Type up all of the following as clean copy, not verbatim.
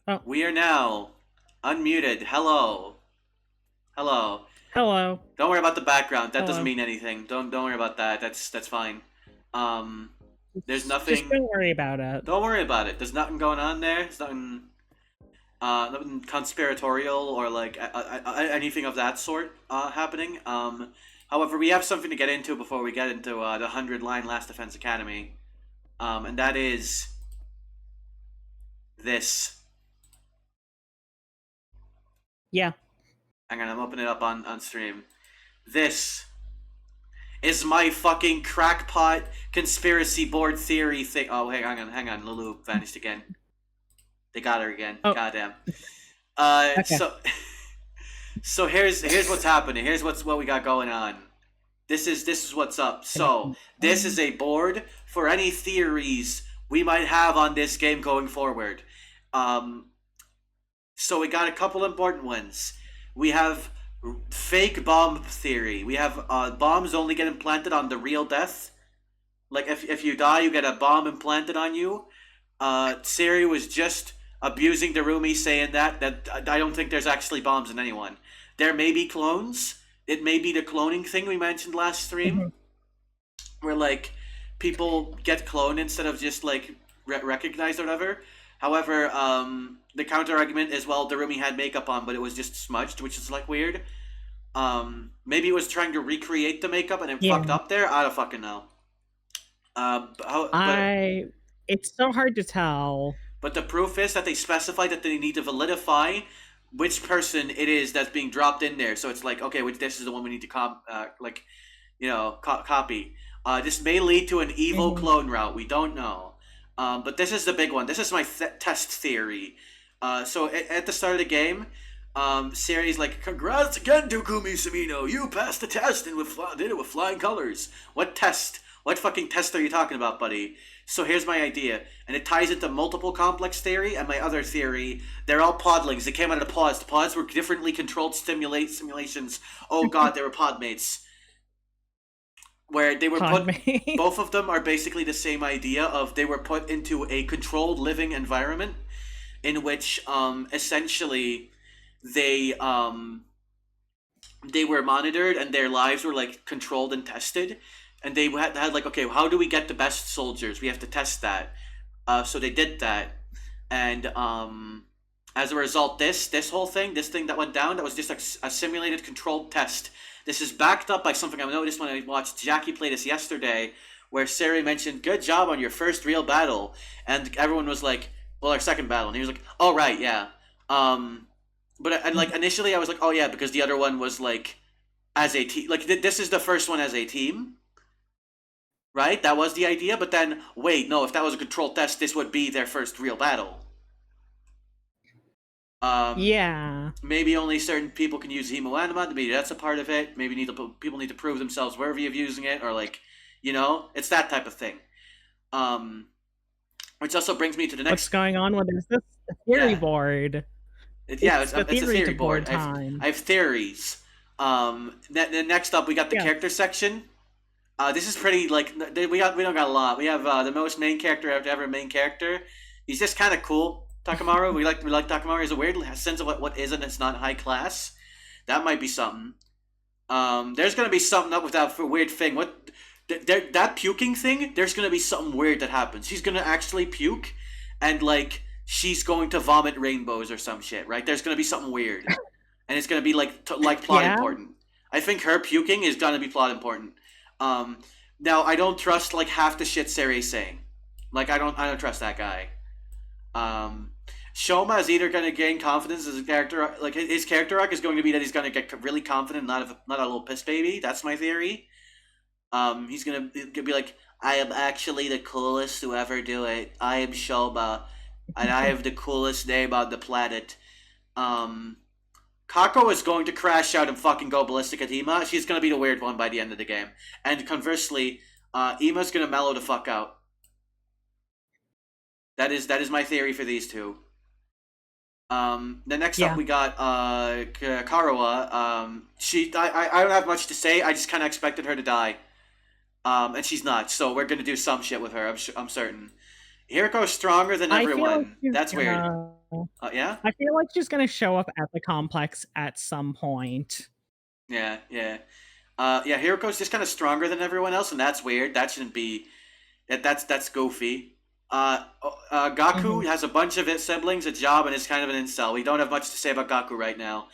Oh, We are now unmuted. Hello. Hello. hello. Don't worry about the background. That doesn't Hello. mean anything. Don't worry about that. That's fine. Um there's Just nothing don't worry about it. don't worry about it. There's nothing going on there. There's nothing conspiratorial or like anything of that sort happening. However, we have something to get into before we get into the 100-line Last Defense Academy. And that is this. Yeah. Hang on, I'm opening it up on stream. This is my fucking crackpot conspiracy board theory thing. Oh, hang on. Lulu vanished again. They got her again. Oh, Goddamn. okay. So so here's what's happening. Here's what we got going on. This is what's up. So this is a board for any theories we might have on this game going forward. Um, so we got a couple important ones. We have fake bomb theory. We have bombs only get implanted on the real death. Like if you die, you get a bomb implanted on you. Siri was just abusing Darumi, saying that I don't think there's actually bombs in anyone. There may be clones. It may be the cloning thing we mentioned last stream, Mhm. where like people get cloned instead of just like recognized or whatever. However, the counter argument is, well, Darumi had makeup on, but it was just smudged, which is like weird. Maybe it was trying to recreate the makeup and it Yeah. fucked up there. I don't fucking know. But I. It's so hard to tell. the proof is that they specify that they need to validify which person it is that's being dropped in there. So it's like, okay, which this is the one we need to copy. This may lead to an evil Mhm. clone route. We don't know. But this is the big one. This is my test theory. So at the start of the game, Siri's like, "Congrats again, Dokumi Samino. You passed the test and did it with flying colors." What test? What fucking test are you talking about, buddy? So here's my idea, and it ties into multiple complex theory and my other theory. They're all podlings. They came out of the pods. The pods were differently controlled simulations. Oh god, they were podmates. Where they were Pod put, me. both of them are basically the same idea of they were put into a controlled living environment in which essentially they um, they were monitored and their lives were like controlled and tested, and they had like, okay, how do we get the best soldiers? We have to test that. So they did that, and as a result, this whole thing, this thing that went down, that was just a simulated controlled test. This is backed up by something I noticed when I watched Jackie play this yesterday, where Sari mentioned, "Good job on your first real battle," and everyone was like, "Well, our second battle," and he was like, "Oh right, yeah." Um, but and like initially, I was like, "Oh yeah," because the other one was like as a team. Like this is the first one as a team, right? That was the idea. But then, wait, no, if that was a controlled test, this would be their first real battle. Um, Yeah. Maybe only certain people can use hemoanima. Maybe that's a part of it. Maybe people need to prove themselves worthy of using it, or like, it's that type of thing. Um, which also brings me to the What's next. going on? What is this? A theory Yeah, board. yeah, It's the it's a theory to theory board. board time. I have theories. Next up, we got the Yeah. character section. This is pretty like we don't got a lot. We have the most main character ever main character. He's just kind of cool. Takamaru, we like Takamaru. He's a weird sense of what is and it's not high class. That might be something. There's gonna be something up with that weird thing. That puking thing? There's gonna be something weird that happens. She's gonna actually puke, and like she's going to vomit rainbows or some shit. Right? There's gonna be something weird, and it's gonna be like plot Yeah. important. I think her puking is gonna be plot important. Um, Now I don't trust like half the shit Sari's saying. Like I don't trust that guy. Um, Shoma is either going to gain confidence as a character, like his character arc is going to be that he's going to get really confident, not a little piss baby. That's my theory. He's going to be like, I am actually the coolest to ever do it. I am Shoma, and I have the coolest name on the planet. Um, Kako is going to crash out and fucking go ballistic at Ima. She's going to be the weird one by the end of the game. And conversely, Ima's going to mellow the fuck out. That is my theory for these two. The next up Yeah. we got Karawa. I don't have much to say. I just kind of expected her to die. And she's not. So we're gonna do some shit with her. I'm certain. Hiriko's stronger than I feel like everyone. she's That's weird. gonna. Yeah? I feel like she's gonna show up at the complex at some point. Yeah, yeah. Yeah, Hiroko's just kind of stronger than everyone else, and that's weird. That shouldn't be. That's goofy. Gaku has a bunch of his siblings, a job, and is kind of an incel. We don't have much to say about Gaku right now.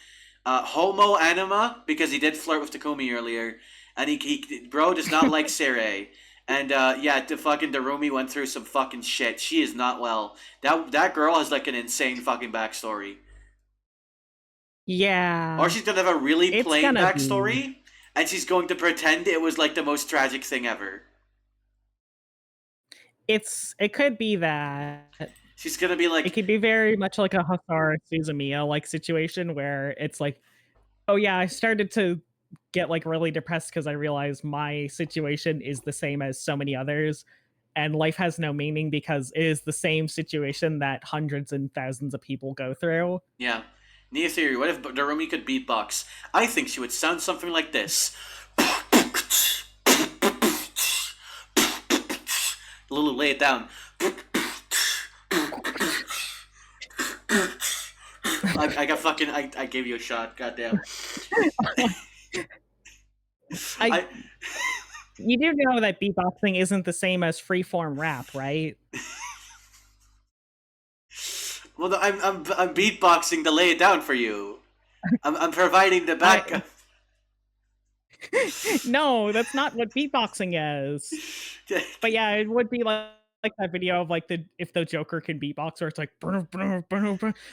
Homo anima, because he did flirt with Takumi earlier, and bro does not like Sere. And yeah, the fucking Darumi went through some fucking shit. She is not well. That girl has like an insane fucking backstory. Yeah. Or she's gonna have a really It's plain gonna be. backstory, and she's going to pretend it was like the most tragic thing ever. It could be that. She's gonna be It like, could be very much like a Hasaru Suzumiya like situation where it's like, oh yeah, I started to get like really depressed because I realized my situation is the same as so many others, and life has no meaning because it is the same situation that hundreds and thousands of people go through. yeah. Nia theory. What if Darumi could beatbox? I think she would sound something like this. Lulu, lay it down. I got fucking. I gave you a shot. Goddamn. You do know that beatboxing isn't the same as freeform rap, right? Well, I'm beatboxing to lay it down for you. I'm providing the backup. No, that's not what beatboxing is. But yeah, it would be like that video of like if the Joker can beatbox, where it's like,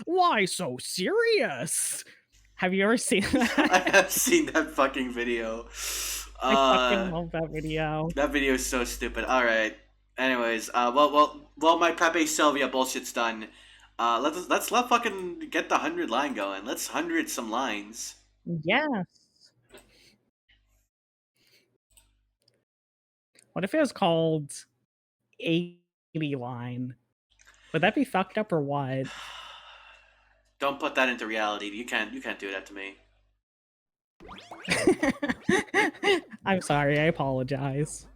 why so serious? Have you ever seen that? I have seen that fucking video. I fucking love that video. That video is so stupid. All right. Anyways, well, my Pepe Sylvia bullshit's done. Let's let fucking get the 100 line going. Let's 100 some lines. Yes. What if it was called 80 line? Would that be fucked up or what? Don't put that into reality. You can't do that to me. I'm sorry, I apologize.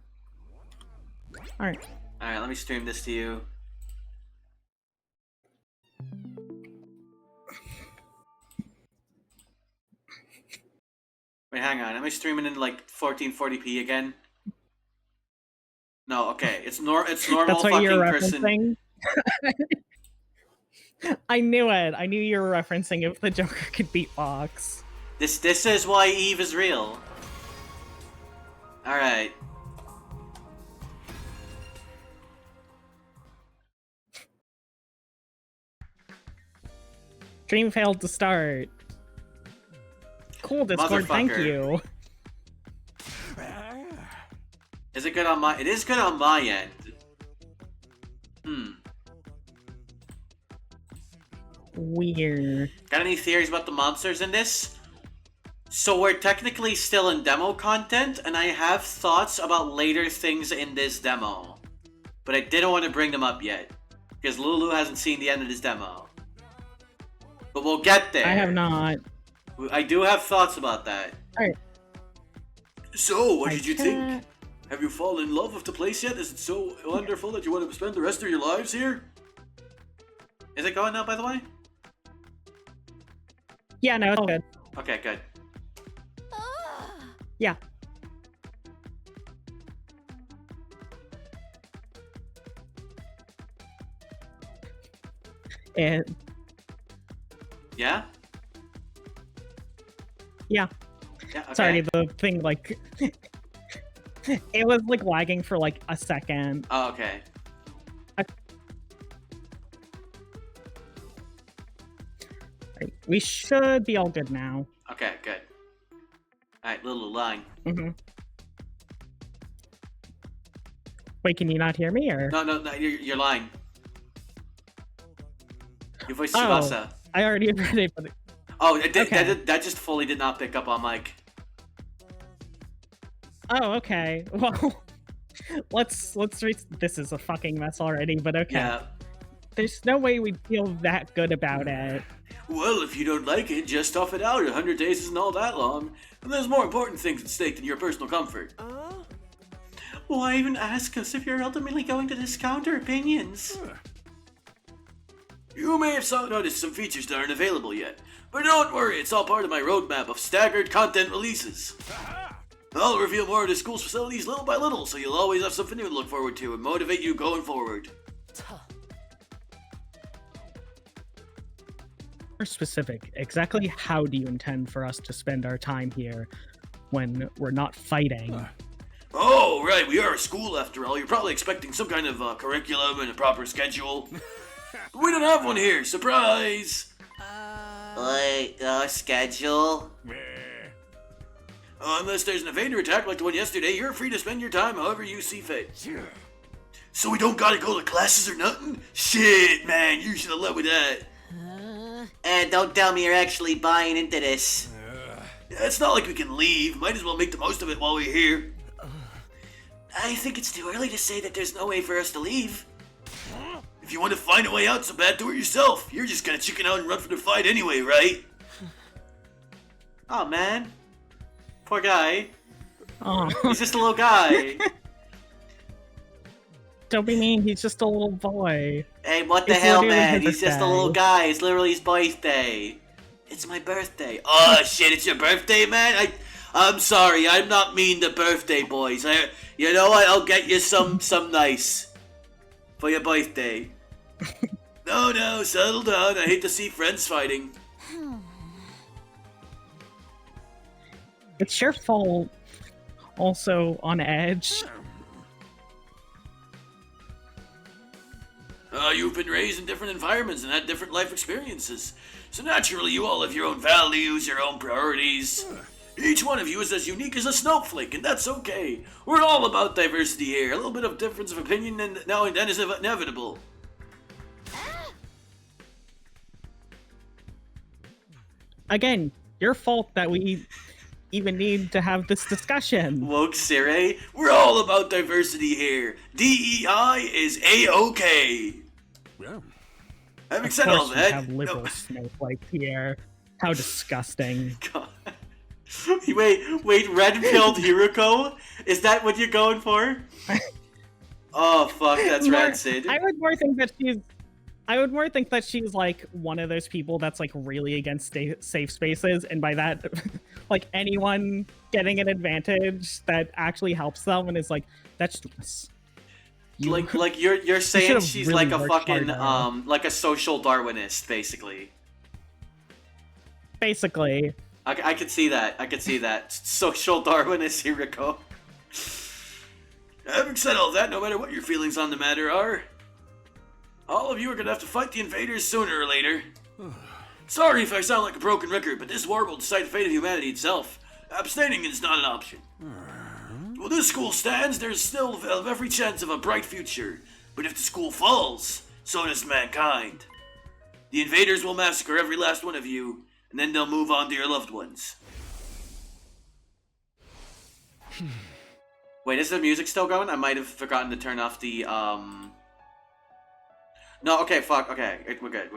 Alright. Alright, let me stream this to you. Wait, hang on. Am I streaming in like 1440p again? No, okay. It's normal That's what fucking you're person. referencing? I knew it. I knew you were referencing if the Joker could beatbox. This is why Eve is real. Alright. Stream failed to start. Cool, Discord, thank you. Is it good on my... It is good on my end. Weird. Got any theories about the monsters in this? So we're technically still in demo content, and I have thoughts about later things in this demo. But I didn't want to bring them up yet, because Lulu hasn't seen the end of this demo. But we'll get there. I have not. I do have thoughts about that. Alright. So, what did you think? Have you fallen in love with the place yet? Is it so wonderful that you want to spend the rest of your lives here? Is it going now, by the way? Yeah, no, it's all good. Okay, good. Yeah. And Yeah? yeah. Yeah, okay. Sorry, the thing like it was like lagging for like a second. Oh, okay. Right. We should be all good now. Okay, good. Alright, little line. Wait, can you not hear me or? No, you're lying. Your voice is Tsubasa. I already read it, but Oh, that just fully did not pick up on mic. oh, okay. Well, let's this is a fucking mess already, but okay. Yeah. There's no way we'd feel that good about it. Well, if you don't like it, just tough it out. 100 days isn't all that long. And there's more important things at stake than your personal comfort. Why even ask us if you're ultimately going to discount our opinions? You may have noticed some features that aren't available yet, but don't worry, it's all part of my roadmap of staggered content releases. I'll reveal more of the school's facilities little by little, so you'll always have something new to look forward to and motivate you going forward. More specific, exactly how do you intend for us to spend our time here when we're not fighting? Oh, right, we are a school after all. You're probably expecting some kind of curriculum and a proper schedule. But we don't have one here, surprise! Schedule? Unless there's an invader attack like the one yesterday, you're free to spend your time however you see fit. So we don't gotta go to classes or nothing? Shit, man, you should have led with that. Don't tell me you're actually buying into this. Yeah, it's not like we can leave. Might as well make the most of it while we're here. I think it's too early to say that there's no way for us to leave. If you want to find a way out so bad, do it yourself. You're just gonna chicken out and run for the fight anyway, right? Oh man. Poor guy. Oh, He's just a little guy. don't be mean, he's just a little boy. Hey, what the It's hell, literally man? his He's just a birthday. little guy. It's literally his birthday. It's my birthday. Oh shit, it's your birthday, man? I'm sorry, I'm not mean to birthday boys. You know what, I'll get you some nice for your birthday. No, settle down. I hate to see friends fighting. It's your fault. Also on edge. You've been raised in different environments and had different life experiences. So naturally, you all have your own values, your own priorities. Each one of you is as unique as a snowflake, and that's okay. We're all about diversity here. A little bit of difference of opinion and now and then is inevitable. Again, your fault that we even need to have this discussion. Woke Sire, we're all about diversity here. DEI is A-OK. Yeah. Having Of said all course we that, have liberal snowflake here. How disgusting. God. Wait, red-pilled Hiruko? Is that what you're going for? Oh, fuck, that's More- rancid. I would more think that she's like one of those people that's like really against safe spaces, and by that, like anyone getting an advantage that actually helps them, and is like, that's just Like you're saying should've she's really like a worked fucking harder. like a social Darwinist, basically. basically. I could see that. I could see that. Social Darwinist Hiriko. Having said all that, no matter what your feelings on the matter are, all of you are gonna have to fight the invaders sooner or later. Sorry if I sound like a broken record, but this war will decide the fate of humanity itself. Abstaining is not an option. Well, this school stands, there's still every chance of a bright future. But if the school falls, so does mankind. The invaders will massacre every last one of you, and then they'll move on to your loved ones. Wait, is the music still going? I might have forgotten to turn off the, No, okay, fuck, okay, we're good.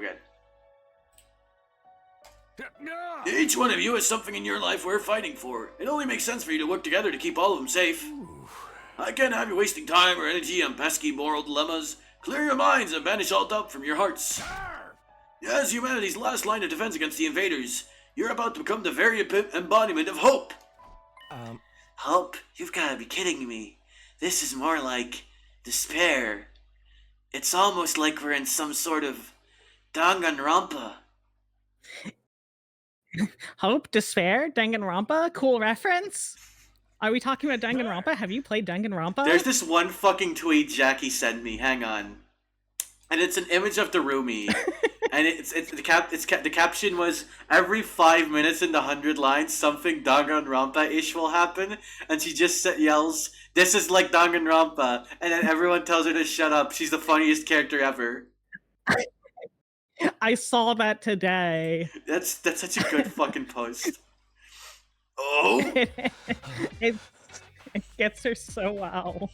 Each one of you has something in your life worth fighting for. It only makes sense for you to work together to keep all of them safe. I can't have you wasting time or energy on pesky moral dilemmas. Clear your minds and banish all doubt from your hearts. As humanity's last line of defense against the invaders, you're about to become the very embodiment of hope. Hope? You've gotta be kidding me. This is more like despair. It's almost like we're in some sort of Danganronpa. Hope, despair, Danganronpa, cool reference. Are we talking about Danganronpa? Have you played Danganronpa? There's this one fucking tweet Jackie sent me. Hang on, and it's an image of the roomie, and the caption was every 5 minutes in the 100 lines something Danganronpa-ish will happen, and she just yells, "This is like Danganronpa," and then everyone tells her to shut up. She's the funniest character ever. I saw that today. That's such a good fucking post. Oh, it gets her so well.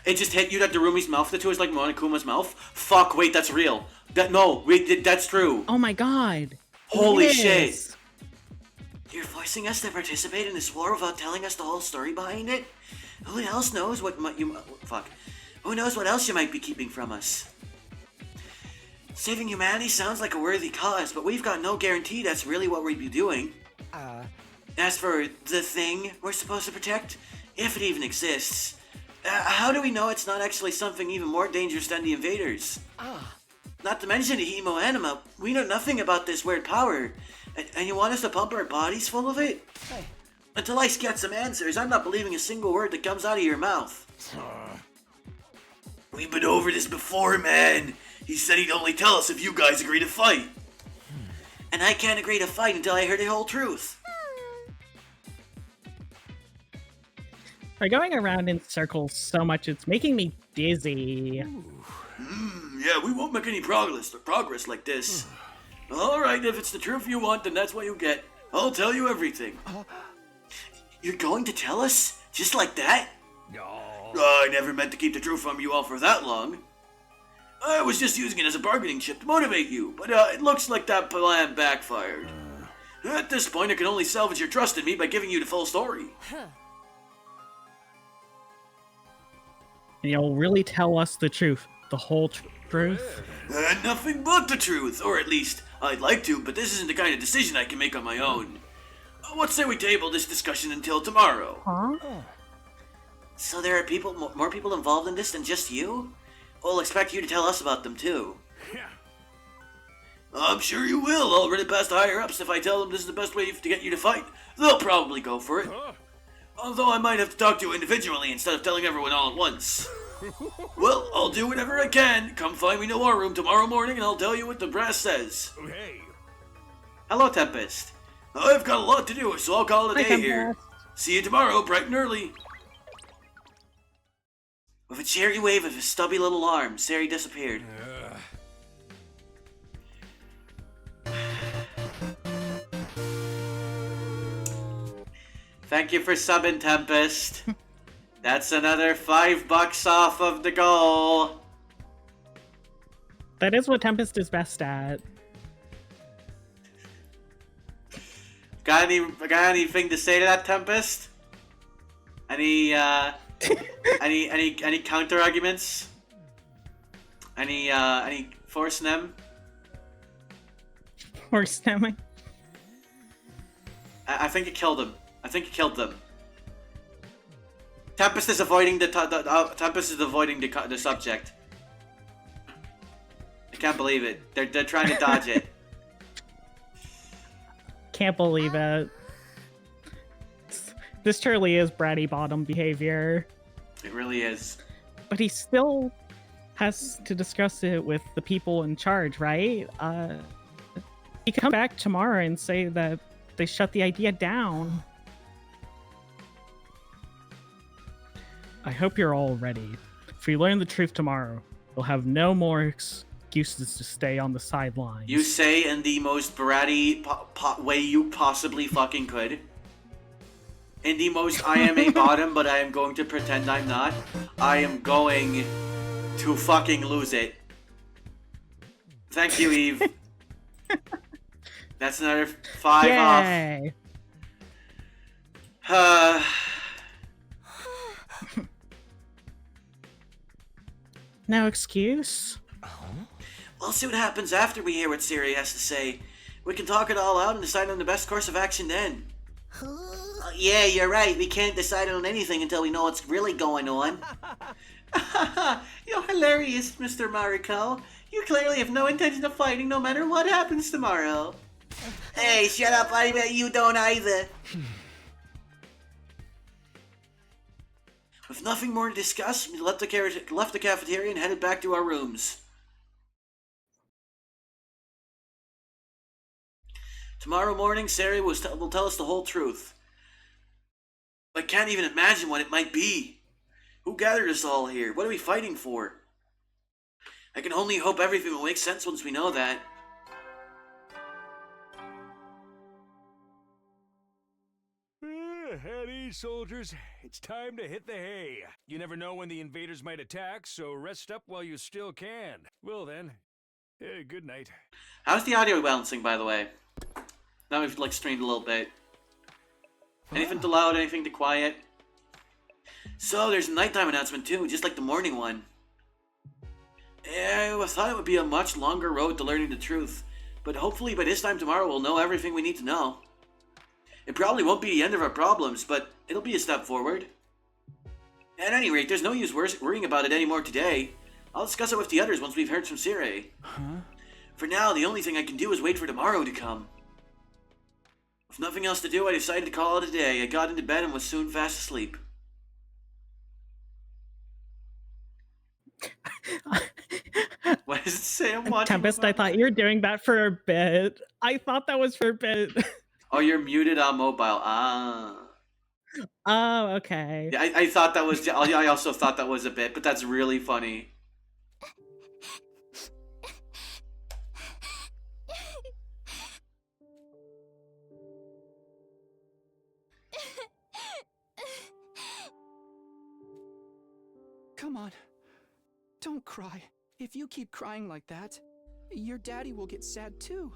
it just hit you that the roomie's mouth tattoo is like Monokuma's mouth. Fuck, wait, that's real. That's true. Oh my god. Holy It shit. is. You're forcing us to participate in this war without telling us the whole story behind it? Who else knows what Who knows what else you might be keeping from us? Saving humanity sounds like a worthy cause, but we've got no guarantee that's really what we'd be doing. As for the thing we're supposed to protect, if it even exists, how do we know it's not actually something even more dangerous than the invaders? Not to mention the hemo anima, we know nothing about this weird power, and you want us to pump our bodies full of it? Until I get some answers, I'm not believing a single word that comes out of your mouth. We've been over this before, man. He said he'd only tell us if you guys agree to fight. And I can't agree to fight until I hear the whole truth. By going around in circles so much, it's making me dizzy. Yeah, we won't make any progress like this. Alright, if it's the truth you want, then that's what you get. I'll tell you everything. You're going to tell us? Just like that? No. I never meant to keep the truth from you all for that long. I was just using it as a bargaining chip to motivate you, but it looks like that plan backfired. At this point, I can only salvage your trust in me by giving you the full story. And you'll really tell us the truth, the whole truth? Nothing but the truth, or at least I'd like to, but this isn't the kind of decision I can make on my own. What say we table this discussion until tomorrow? Huh? So there are more people involved in this than just you? We'll expect you to tell us about them too. Yeah. I'm sure you will. I'll run it past the higher-ups if I tell them this is the best way to get you to fight. They'll probably go for it. Although I might have to talk to you individually instead of telling everyone all at once. Well, I'll do whatever I can. Come find me in the war room tomorrow morning and I'll tell you what the brass says. Hey. Hello, Tempest. I've got a lot to do, so I'll call it a day here. Tempest. See you tomorrow, bright and early. With a cheery wave of his stubby little arm, Sari disappeared. Thank you for subbing, Tempest. That's another $5 off of the goal. That is what Tempest is best at. Got anything to say to that, Tempest? Any counter arguments? Any force them? Or stemming. I think it killed him. I think it killed them. Tempest is avoiding the subject. I can't believe it. They're trying to dodge it. Can't believe it. This truly is bratty bottom behavior. It really is. But he still has to discuss it with the people in charge, right? He can come back tomorrow and say that they shut the idea down. I hope you're all ready. If we learn the truth tomorrow, we'll have no more excuses to stay on the sidelines. You say in the most bratty way you possibly fucking could. In the most I am a bottom, but I am going to pretend I'm not. I am going to fucking lose it. Thank you, Eve. That's another 5 Yay! off. No excuse? We'll see what happens after we hear what Siri has to say. We can talk it all out and decide on the best course of action then. Yeah, you're right. We can't decide on anything until we know what's really going on. You're hilarious, Mr. Mariko. You clearly have no intention of fighting no matter what happens tomorrow. Hey, shut up. I bet you don't either. With nothing more to discuss, we left the cafeteria and headed back to our rooms. Tomorrow morning, Sari will tell us the whole truth. I can't even imagine what it might be. Who gathered us all here? What are we fighting for? I can only hope everything will make sense once we know that. At ease, soldiers. It's time to hit the hay. You never know when the invaders might attack, so rest up while you still can. Well then, good night. How's the audio balancing, by the way? Now we've streamed a little bit. Anything too loud, anything too quiet? So there's a nighttime announcement too, just like the morning one. I thought it would be a much longer road to learning the truth, but hopefully by this time tomorrow we'll know everything we need to know. It probably won't be the end of our problems, but it'll be a step forward. At any rate, there's no use worrying about it anymore today. I'll discuss it with the others once we've heard from Sire. Huh? For now, the only thing I can do is wait for tomorrow to come. With nothing else to do, I decided to call it a day. I got into bed and was soon fast asleep. What does it say? I'm watching. Tempest, I thought you were doing that for a bit. I thought that was for a bit. Oh, you're muted on mobile. Ah. Oh, okay. Yeah, I thought that was. I also thought that was a bit, but that's really funny. Come on. Don't cry. If you keep crying like that, your daddy will get sad too.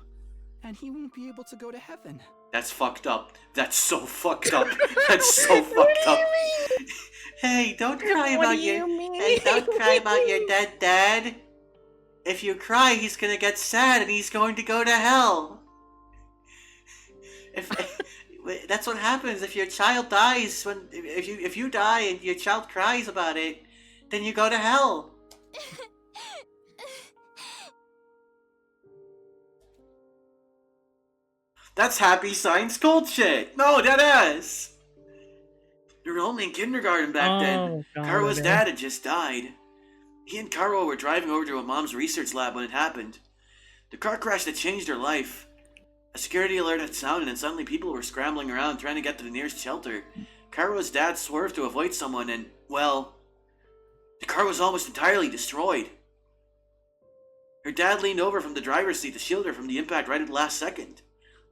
And he won't be able to go to heaven. That's fucked up. That's so fucked up. That's so fucked up. Hey, don't cry What about do you your. mean? Hey, don't cry about your dead dad. If you cry, he's gonna get sad and he's going to go to hell. If that's what happens if your child dies. If you die and your child cries about it, then you go to hell. That's happy science cult shit. No, that ass. We were only in kindergarten back then. God, Karua's dad had just died. He and Karua were driving over to a mom's research lab when it happened. The car crash that changed her life. A security alert had sounded and suddenly people were scrambling around trying to get to the nearest shelter. Karua's dad swerved to avoid someone and, well, the car was almost entirely destroyed. Her dad leaned over from the driver's seat to shield her from the impact right at the last second.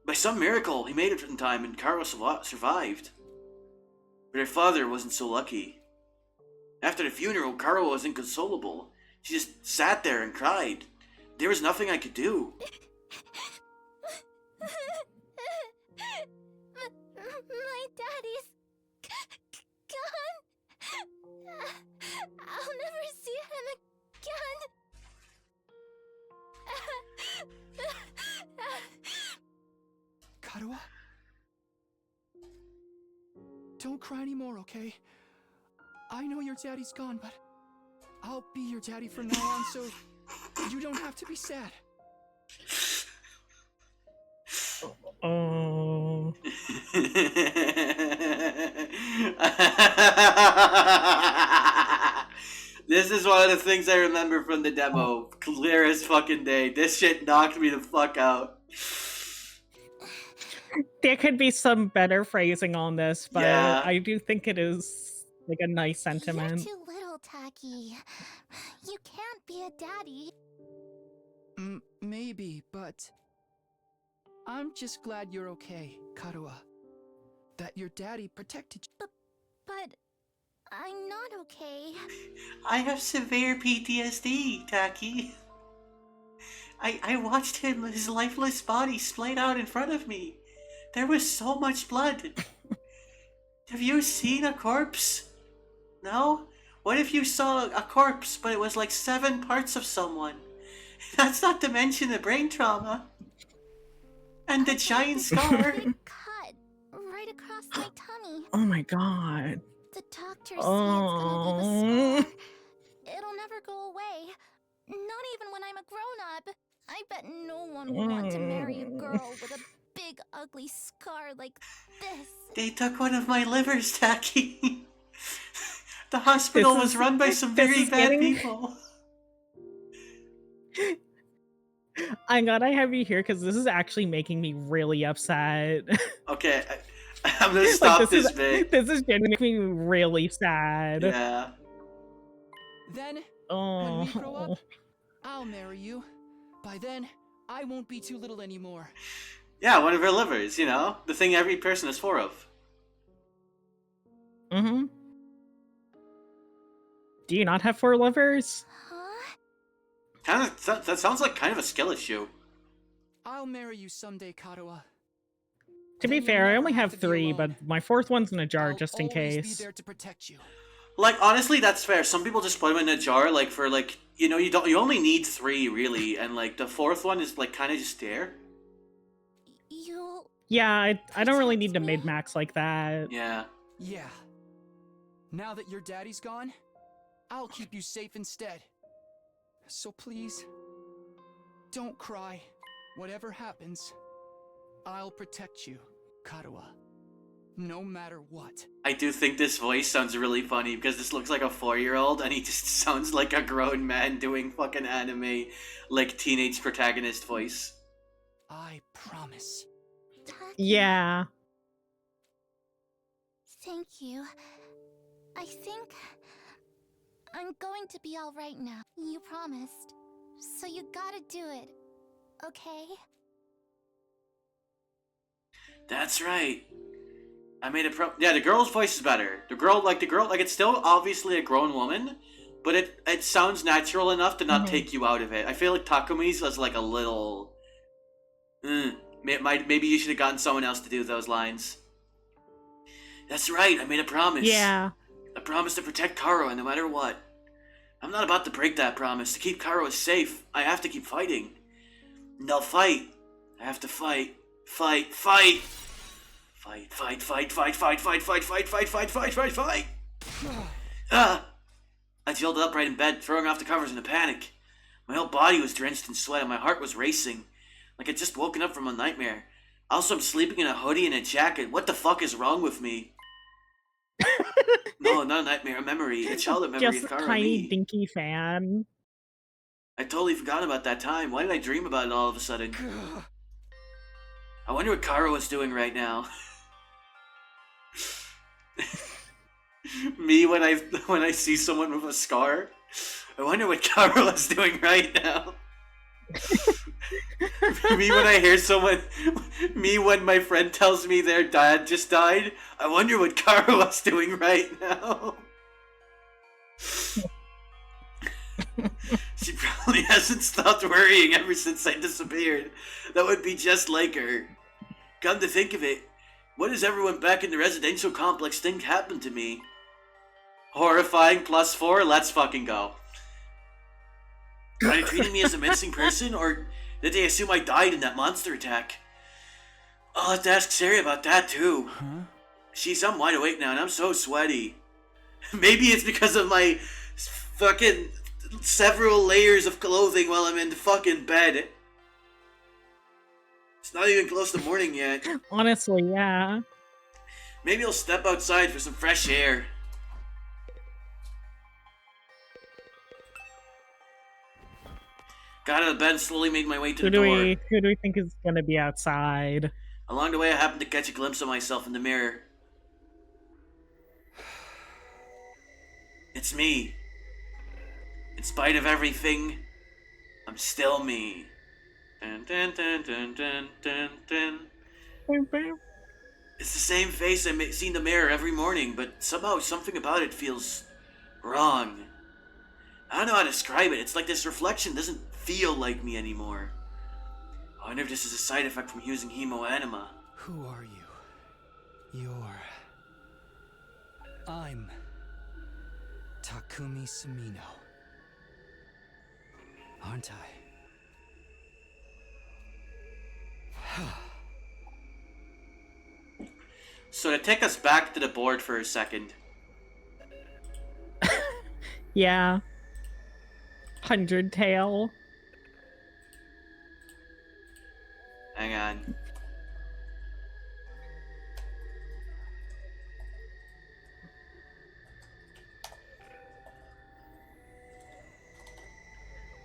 By some miracle, he made it in time and Karua survived. But her father wasn't so lucky. After the funeral, Karua was inconsolable. She just sat there and cried. There was nothing I could do. My daddy's gone. I'll never see him again. Karua? Don't cry anymore, okay? I know your daddy's gone, but I'll be your daddy from now on, so you don't have to be sad. Oh. This is one of the things I remember from the demo. Clear as fucking day. This shit knocked me the fuck out. There could be some better phrasing on this, but Yeah. I do think it is like a nice sentiment. You're too little, Taki. You can't be a daddy. Maybe, but I'm just glad you're okay, Karua. That your daddy protected you. But I'm not okay. I have severe PTSD, Taki. I watched his lifeless body splayed out in front of me. There was so much blood. Have you seen a corpse? No? What if you saw a corpse, but it was like 7 parts of someone? That's not to mention the brain trauma. And the giant scar. Big cut right across my tummy. Oh my god. The doctors say it's gonna leave a scar. It'll never go away. Not even when I'm a grown-up. I bet no one would want to marry a girl with a big ugly scar like this. They took one of my livers, Taki. The hospital was run by some very bad people. I'm glad I have you here because this is actually making me really upset. Okay, I'm gonna stop this bit. This is gonna make me really sad. Yeah. Then, Oh. when we grow up, I'll marry you. By then, I won't be too little anymore. Yeah, one of her livers, you know? The thing every person is 4 of. Mm-hmm. Do you not have 4 livers? Huh? That sounds like kind of a skill issue. I'll marry you someday, Karua. To be Then you'll fair, I never only have to be 3, alone. but my 4th one's in a jar I'll just in always case. be there to protect you. Like, honestly, that's fair. Some people just put them in a jar, like, for, like, you know, you only need 3, really, and, like, the 4th one is, like, kind of just there. You Yeah, I don't really need to protect me? min-max like that. Yeah. Yeah. Now that your daddy's gone, I'll keep you safe instead. So please, don't cry. Whatever happens, I'll protect you, Karuha. No matter what. I do think this voice sounds really funny, because this looks like a 4-year-old, and he just sounds like a grown man doing fucking anime, like, teenage protagonist voice. I promise. Taki, Yeah. thank you. I think I'm going to be all right now. You promised. So you gotta do it. Okay? That's right. I made a yeah, the girl's voice is better. The girl, like, it's still obviously a grown woman, but it sounds natural enough to not take you out of it. I feel like Takumi's was, like, a little... maybe you should have gotten someone else to do those lines. That's right, I made a promise. Yeah. I promised to protect Karuha no matter what. I'm not about to break that promise. To keep Karuha safe, I have to keep fighting. And I'll fight. I have to fight. Fight. Fight. Fight, fight, fight, fight, fight, fight, fight, fight, fight, fight, fight, fight, fight. Ah! I jolted upright in bed, throwing off the covers in a panic. My whole body was drenched in sweat and my heart was racing, like I'd just woken up from a nightmare. Also, I'm sleeping in a hoodie and a jacket. What the fuck is wrong with me? No, not a nightmare, a memory. A childhood memory Just of a Karuha tiny me. dinky fan. I totally forgot about that time. Why did I dream about it all of a sudden? I wonder what Karuha was doing right now. Me when I see someone with a scar, I wonder what Karuha's doing right now. Me when I hear someone, me when my friend tells me their dad just died, I wonder what Karuha's doing right now. She probably hasn't stopped worrying ever since I disappeared. That would be just like her. Come to think of it, what does everyone back in the residential complex think happened to me? Horrifying +4, let's fucking go. Are they treating me as a missing person, or did they assume I died in that monster attack? I'll have to ask Sari about that too. Huh? I'm wide awake now and I'm so sweaty. Maybe it's because of my fucking several layers of clothing while I'm in the fucking bed. It's not even close to morning yet. Honestly, yeah. Maybe I'll step outside for some fresh air. Got out of bed and slowly made my way to the door. Who do we think is gonna be outside? Along the way, I happened to catch a glimpse of myself in the mirror. It's me. In spite of everything, I'm still me. Dun, dun, dun, dun, dun, dun, dun. It's the same face I see in the mirror every morning, but somehow something about it feels wrong. I don't know how to describe it. It's like this reflection doesn't feel like me anymore. I wonder if this is a side effect from using hemoanima. Who are you? I'm Takumi Sumino. Aren't I? So to take us back to the board for a second. Yeah. 100 tail. Hang on.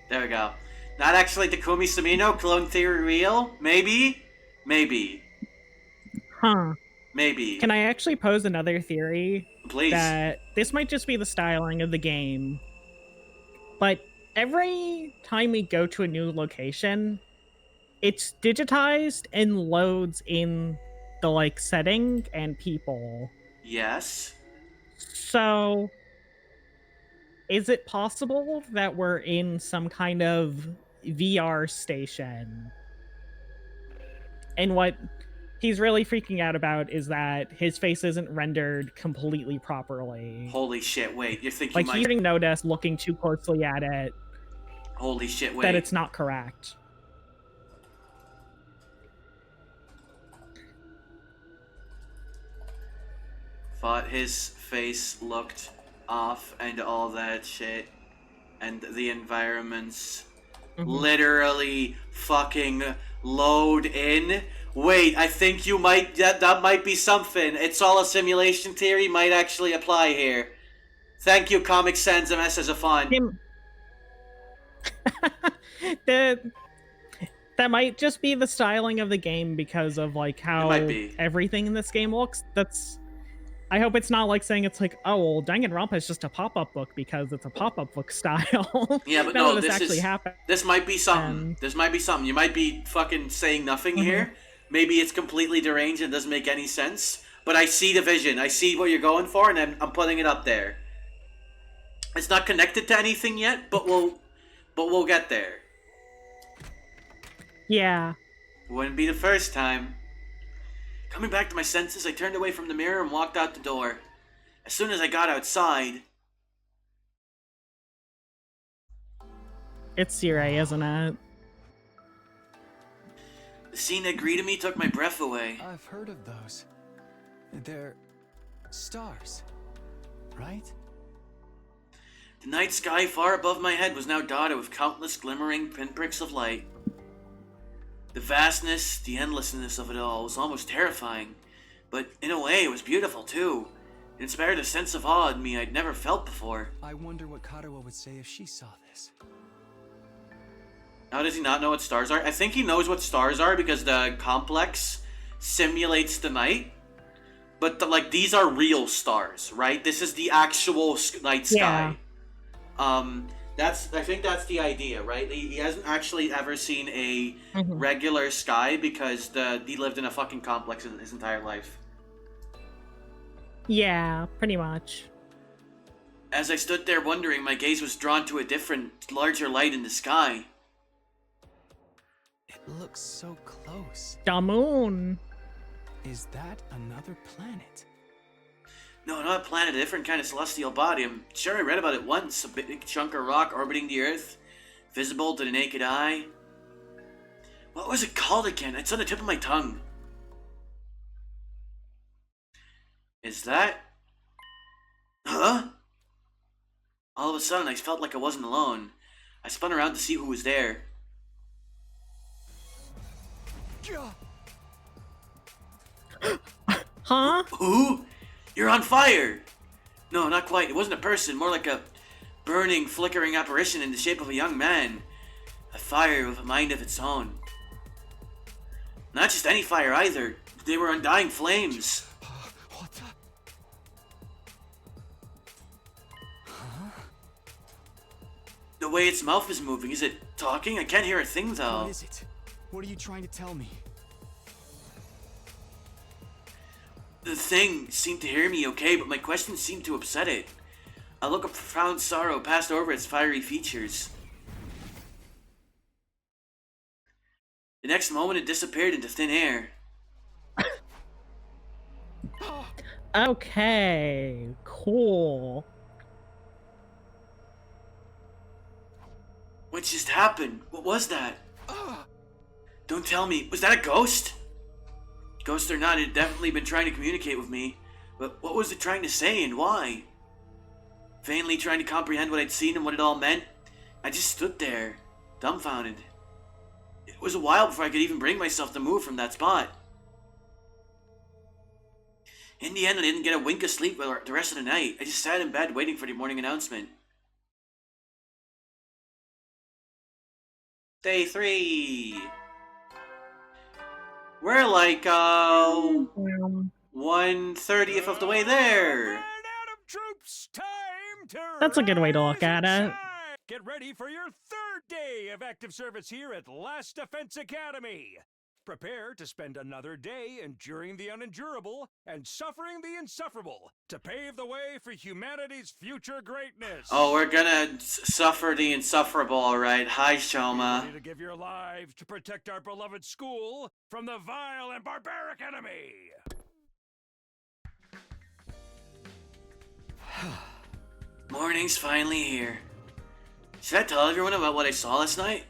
There we go. Not actually Takumi Sumino, clone theory real? Maybe? Maybe. Huh. Maybe. Can I actually pose another theory? Please. That this might just be the styling of the game. But every time we go to a new location, it's digitized and loads in the like setting and people. Yes. So is it possible that we're in some kind of VR station? And what he's really freaking out about is that his face isn't rendered completely properly. Holy shit, wait, you think Like, you he's might... noticed looking too closely at it Holy shit, wait. that it's not correct. Thought his face looked off and all that shit. And the environments literally fucking load in. Wait, I think you might... That might be something. It's all a simulation theory might actually apply here. Thank you, Comic Sans MS as a font. That might just be the styling of the game because of like how everything in this game looks. I hope it's not like saying it's like, oh well, Danganronpa is just a pop-up book because it's a pop-up book style. Yeah, but no, this might be something. This might be something. You might be fucking saying nothing here. Maybe it's completely deranged and doesn't make any sense. But I see the vision. I see what you're going for, and I'm putting it up there. It's not connected to anything yet, but we'll get there. Yeah. Wouldn't be the first time. Coming back to my senses, I turned away from the mirror and walked out the door. As soon as I got outside... It's Sirei, isn't it? The scene that greeted me took my breath away. I've heard of those. They're... stars, right? The night sky far above my head was now dotted with countless glimmering pinpricks of light. The vastness, the endlessness of it all was almost terrifying, but in a way it was beautiful too. It inspired a sense of awe in me I'd never felt before. I wonder what Katawa would say if she saw this. How does he not know what stars are? I think he knows what stars are because the complex simulates the night. But these are real stars, right? This is the actual night sky. I think that's the idea, right? He hasn't actually ever seen a regular sky because he lived in a fucking complex in his entire life. Yeah, pretty much. As I stood there wondering, my gaze was drawn to a different, larger light in the sky. It looks so close. The moon. Is that another planet? No, not a planet, a different kind of celestial body. I'm sure I read about it once. A big chunk of rock orbiting the Earth, visible to the naked eye. What was it called again? It's on the tip of my tongue. Is that... Huh? All of a sudden, I felt like I wasn't alone. I spun around to see who was there. Huh? Who? You're on fire! No, not quite. It wasn't a person. More like a burning, flickering apparition in the shape of a young man. A fire with a mind of its own. Not just any fire either. They were undying flames. What the... Huh? The way its mouth is moving. Is it talking? I can't hear a thing though. What is it? What are you trying to tell me? The thing seemed to hear me okay, but my questions seemed to upset it. A look of profound sorrow passed over its fiery features. The next moment it disappeared into thin air. Okay, cool. What just happened? What was that? Don't tell me. Was that a ghost? Ghost or not, it had definitely been trying to communicate with me. But what was it trying to say and why? Vainly trying to comprehend what I'd seen and what it all meant, I just stood there, dumbfounded. It was a while before I could even bring myself to move from that spot. In the end, I didn't get a wink of sleep the rest of the night. I just sat in bed waiting for the morning announcement. Day 3. We're like, 1/30th of the way there. That's a good way to look at it. Get ready for your third day of active service here at Last Defense Academy. Prepare to spend another day enduring the unendurable and suffering the insufferable to pave the way for humanity's future greatness. Oh, we're gonna suffer the insufferable, alright. Hi, Shoma. Ready to give your lives to protect our beloved school from the vile and barbaric enemy. Morning's finally here. Should I tell everyone about what I saw last night?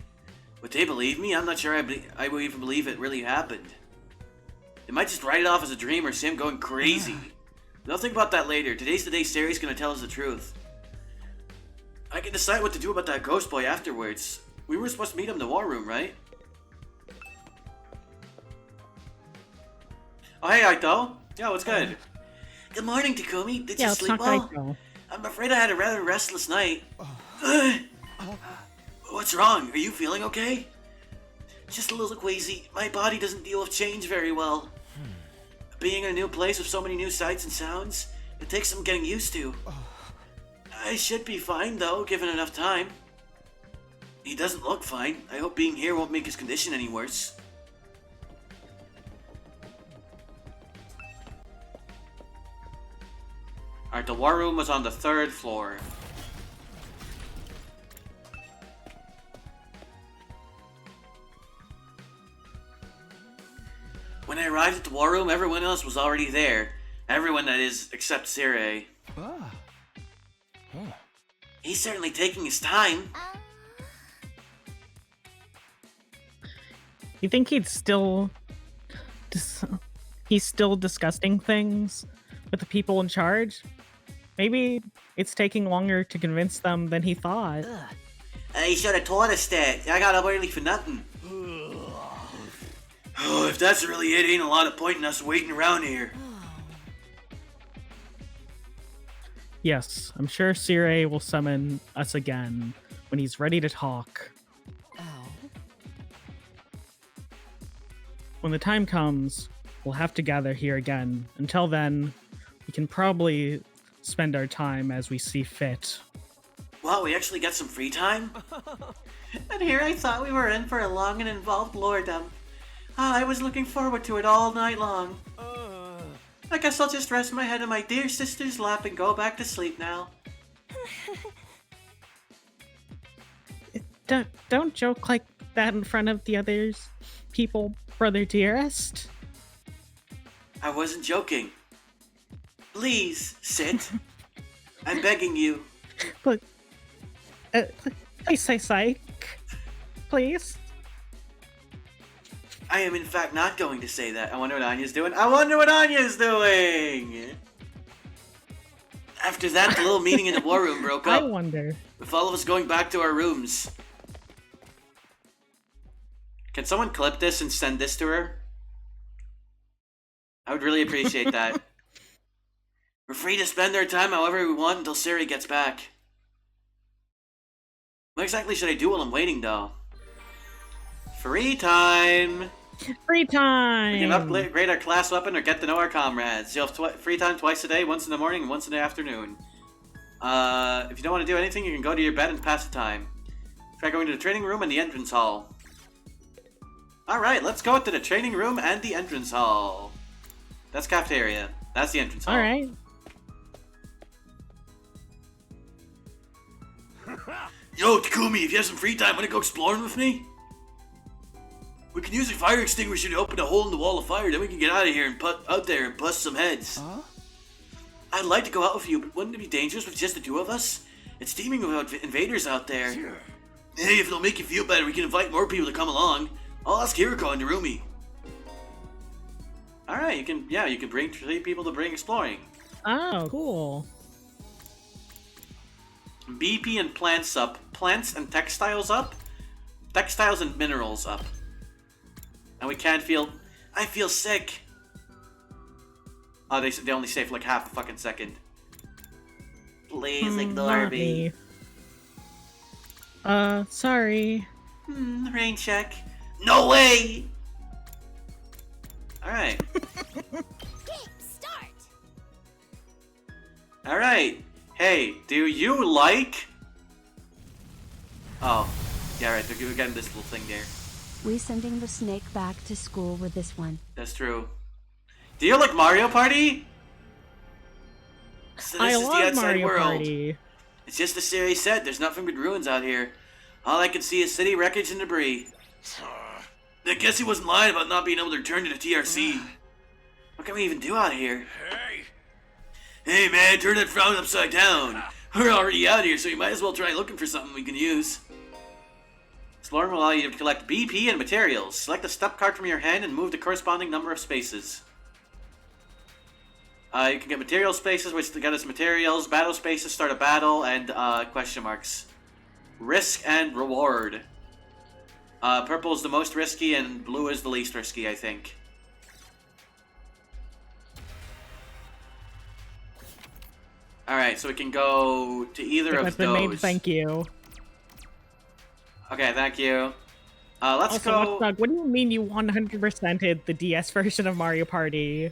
Would they believe me? I'm not sure I would even believe it really happened. They might just write it off as a dream or say I'm going crazy. They'll think about that later. Today's the day Sari's gonna tell us the truth. I can decide what to do about that ghost boy afterwards. We were supposed to meet him in the war room, right? Oh, hey, Aito. Yeah, what's good? Good morning, Takumi. Did you it's sleep not well? Geico. I'm afraid I had a rather restless night. What's wrong? Are you feeling okay? Just a little queasy. My body doesn't deal with change very well. Being in a new place with so many new sights and sounds, it takes some getting used to. I should be fine though, given enough time. He doesn't look fine. I hope being here won't make his condition any worse. Alright, the war room was on the 3rd floor. When I arrived at the war room, everyone else was already there. Everyone, that is, except Sire. He's certainly taking his time. You think he's still discussing things with the people in charge? Maybe it's taking longer to convince them than he thought. He should have told us that. I got up early for nothing. Oh, if that's really it, ain't a lot of point in us waiting around here. Yes, I'm sure Sire will summon us again when he's ready to talk. When the time comes, we'll have to gather here again. Until then, we can probably spend our time as we see fit. Wow, we actually got some free time? And here I thought we were in for a long and involved lordom. I was looking forward to it all night long. I guess I'll just rest my head in my dear sister's lap and go back to sleep now. Don't joke like that in front of the others, people, brother dearest. I wasn't joking. Please, sit. I'm begging you. Look, please say psych. Please. I am in fact not going to say that. I wonder what Anya's doing. I wonder what Anya's doing! After that, the little meeting in the war room broke up. I wonder. With all of us going back to our rooms. Can someone clip this and send this to her? I would really appreciate that. We're free to spend our time however we want until Siri gets back. What exactly should I do while I'm waiting, though? Free time! Free time! We can upgrade our class weapon or get to know our comrades. You'll have free time twice a day, once in the morning and once in the afternoon. If you don't want to do anything, you can go to your bed and pass the time. Try going to the training room and the entrance hall. Alright, let's go to the training room and the entrance hall. That's cafeteria. That's the entrance hall. Alright. Yo, Takumi, if you have some free time, wanna go exploring with me? We can use a fire extinguisher to open a hole in the wall of fire, then we can get out of here and out there and bust some heads. I'd like to go out with you, but wouldn't it be dangerous with just the two of us? It's teeming with invaders out there. Hey, if it'll make you feel better, we can invite more people to come along. I'll ask Hiriko and Narumi. Alright, you can bring 3 people to bring exploring. Oh, cool. BP and plants up. Plants and textiles up. Textiles and minerals up. And we can't feel... I feel sick. Oh, they only stay for like half a fucking second. Please ignore me. Sorry. Rain check. No way! Alright. Start. Alright. Hey, do you like... Oh. Yeah, right, we're getting this little thing there. We sending the snake back to school with this one. That's true. Do you like Mario Party? So this I is the love outside Mario world. Party. It's just a series set. There's nothing but ruins out here. All I can see is city wreckage and debris. I guess he wasn't lying about not being able to return to the TRC. What can we even do out here? Hey! Hey man, turn that frown upside down. We're already out here, so you might as well try looking for something we can use. Exploring will allow you to collect BP and materials. Select the step card from your hand and move the corresponding number of spaces. You can get material spaces, which get us materials, battle spaces, start a battle, and question marks. Risk and reward. Purple is the most risky, and blue is the least risky, I think. Alright, so we can go to either of That's those. been made, thank you. Okay, thank you. Let's Also, go... Watchdog, what do you mean you 100%ed the DS version of Mario Party?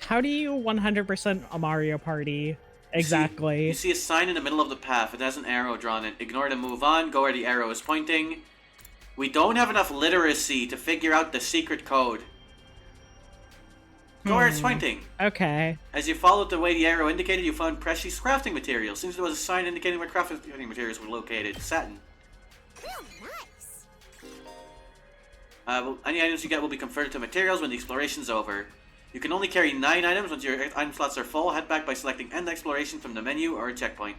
How do you 100% a Mario Party? Exactly. You see a sign in the middle of the path. It has an arrow drawn in. Ignore it and move on. Go where the arrow is pointing. We don't have enough literacy to figure out the secret code. Go where it's pointing. Okay. As you followed the way the arrow indicated, you found precious crafting materials. Seems there was a sign indicating where crafting materials were located. Satin. Nice. Well, any items you get will be converted to materials when the exploration's over. You can only carry 9 items. Once your item slots are full, head back by selecting End Exploration from the menu or a checkpoint.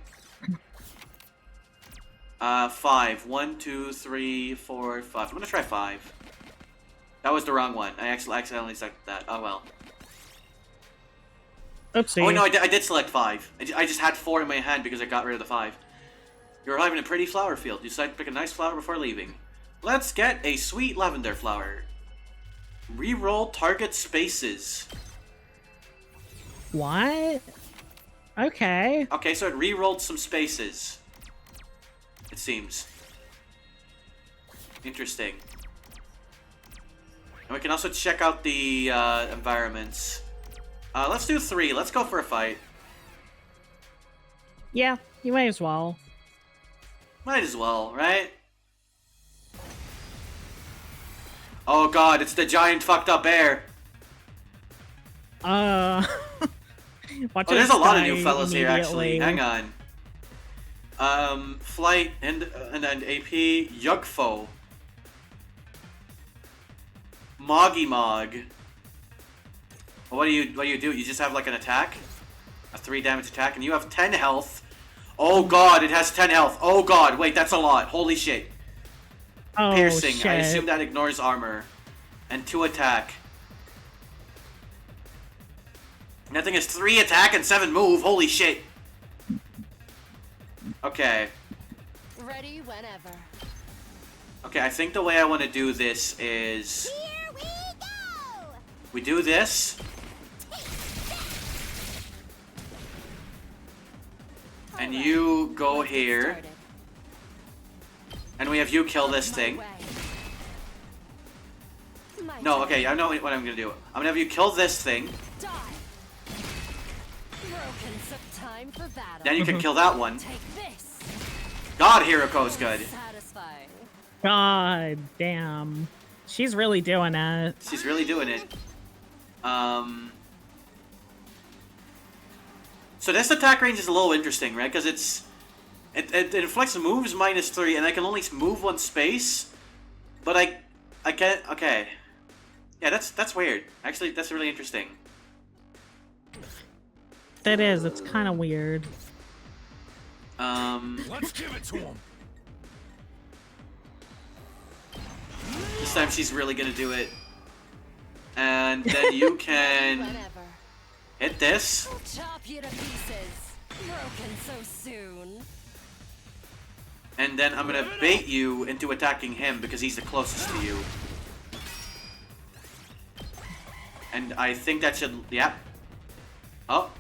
5. 1, 2, 3, 4, 5. I'm gonna try 5. That was the wrong one. I accidentally selected that. Oh well. Oopsie. Oh no, I did select 5. I just had 4 in my hand because I got rid of the 5. You're arriving in a pretty flower field. You decide to pick a nice flower before leaving. Let's get a sweet lavender flower. Reroll target spaces. What? Okay. Okay, so it re-rolled some spaces. It seems. Interesting. And we can also check out the environments. Let's do 3. Let's go for a fight. Yeah, you might as well. Might as well, right? Oh god, it's the giant fucked up bear. Watch Oh, there's a lot of die new fellas here, actually. immediately. Hang on. Flight and AP. Yugfo. Moggy Mog. What do you do? You just have like an attack? A 3 damage attack, and you have 10 health. Oh god, it has 10 health. Oh god, wait, that's a lot. Holy shit. Oh, Piercing. shit. I assume that ignores armor. And 2 attack. That thing has 3 attack and 7 move. Holy shit. Okay. Ready whenever. Okay, I think the way I want to do this is... Here we go! we do this. And you go here. And we have you kill this thing. No, okay, I know what I'm gonna do. I'm gonna have you kill this thing. Time for battle. Then you can kill that one. Take this. God, Hiroko's good. Satisfying. God damn. She's really doing it. She's really doing it. So this attack range is a little interesting, right? Because it inflicts moves -3, and I can only move 1 space. But I can't. Okay. Yeah, that's weird. Actually, that's really interesting. That is. It's kind of weird. Let's give it to him. This time she's really gonna do it. And then you can Whenever. hit this. Chop you to pieces. Broken so soon. And then I'm gonna bait you into attacking him because he's the closest to you. And I think that should... yeah. Oh.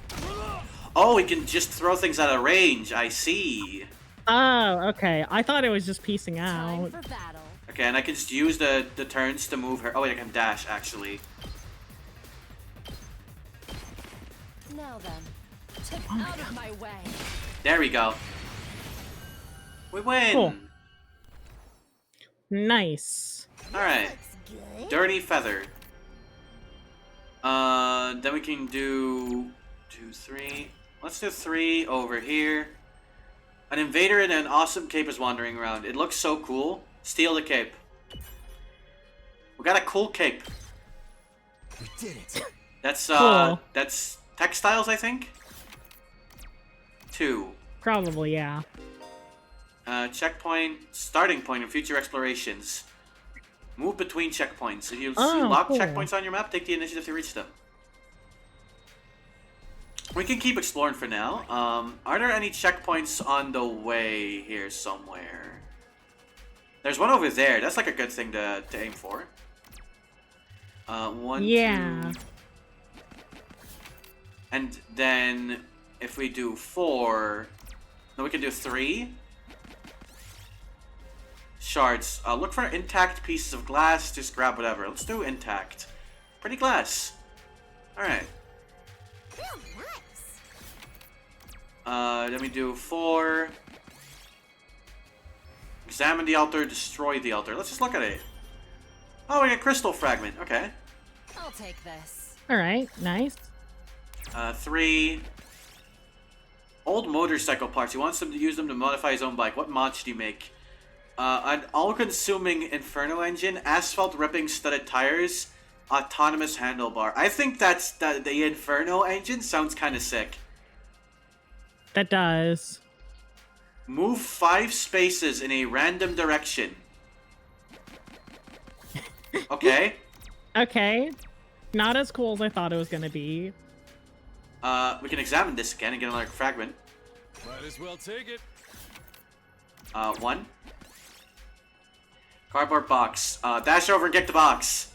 Oh, we can just throw things out of range. I see. Oh, okay. I thought it was just piecing Time out. for battle. Okay, and I can just use the turns to move her. Oh, wait, I can dash, actually. Now then. Tip Oh out of my way. There we go. We win! Cool. Nice. Alright. Looks good. Dirty feather. Then we can do 2, 3. Let's do 3 over here. An invader in an awesome cape is wandering around. It looks so cool. Steal the cape. We got a cool cape. We did it. Cool. That's textiles, I think. 2. Probably, yeah. Checkpoint, starting point in future explorations. Move between checkpoints. If you Oh, lock cool. checkpoints on your map, take the initiative to reach them. We can keep exploring for now. Are there any checkpoints on the way here somewhere? There's one over there. That's like a good thing to aim for. 1, Yeah. 2. And then if we do 4, then we can do 3. Shards. Look for intact pieces of glass. Just grab whatever. Let's do intact. Pretty glass. Alright. Then we do 4. Examine the altar, destroy the altar. Let's just look at it. Oh, we got crystal fragment. Okay. I'll take this. Alright, nice. 3. Old motorcycle parts. He wants them to use them to modify his own bike. What mods do you make? An all-consuming inferno engine, asphalt ripping studded tires, autonomous handlebar. I think that's the inferno engine sounds kind of sick. That does. Move 5 spaces in a random direction. Okay. Okay. Not as cool as I thought it was gonna be. We can examine this again and get another fragment. Might as well take it. 1. Cardboard box. Dash over and get the box.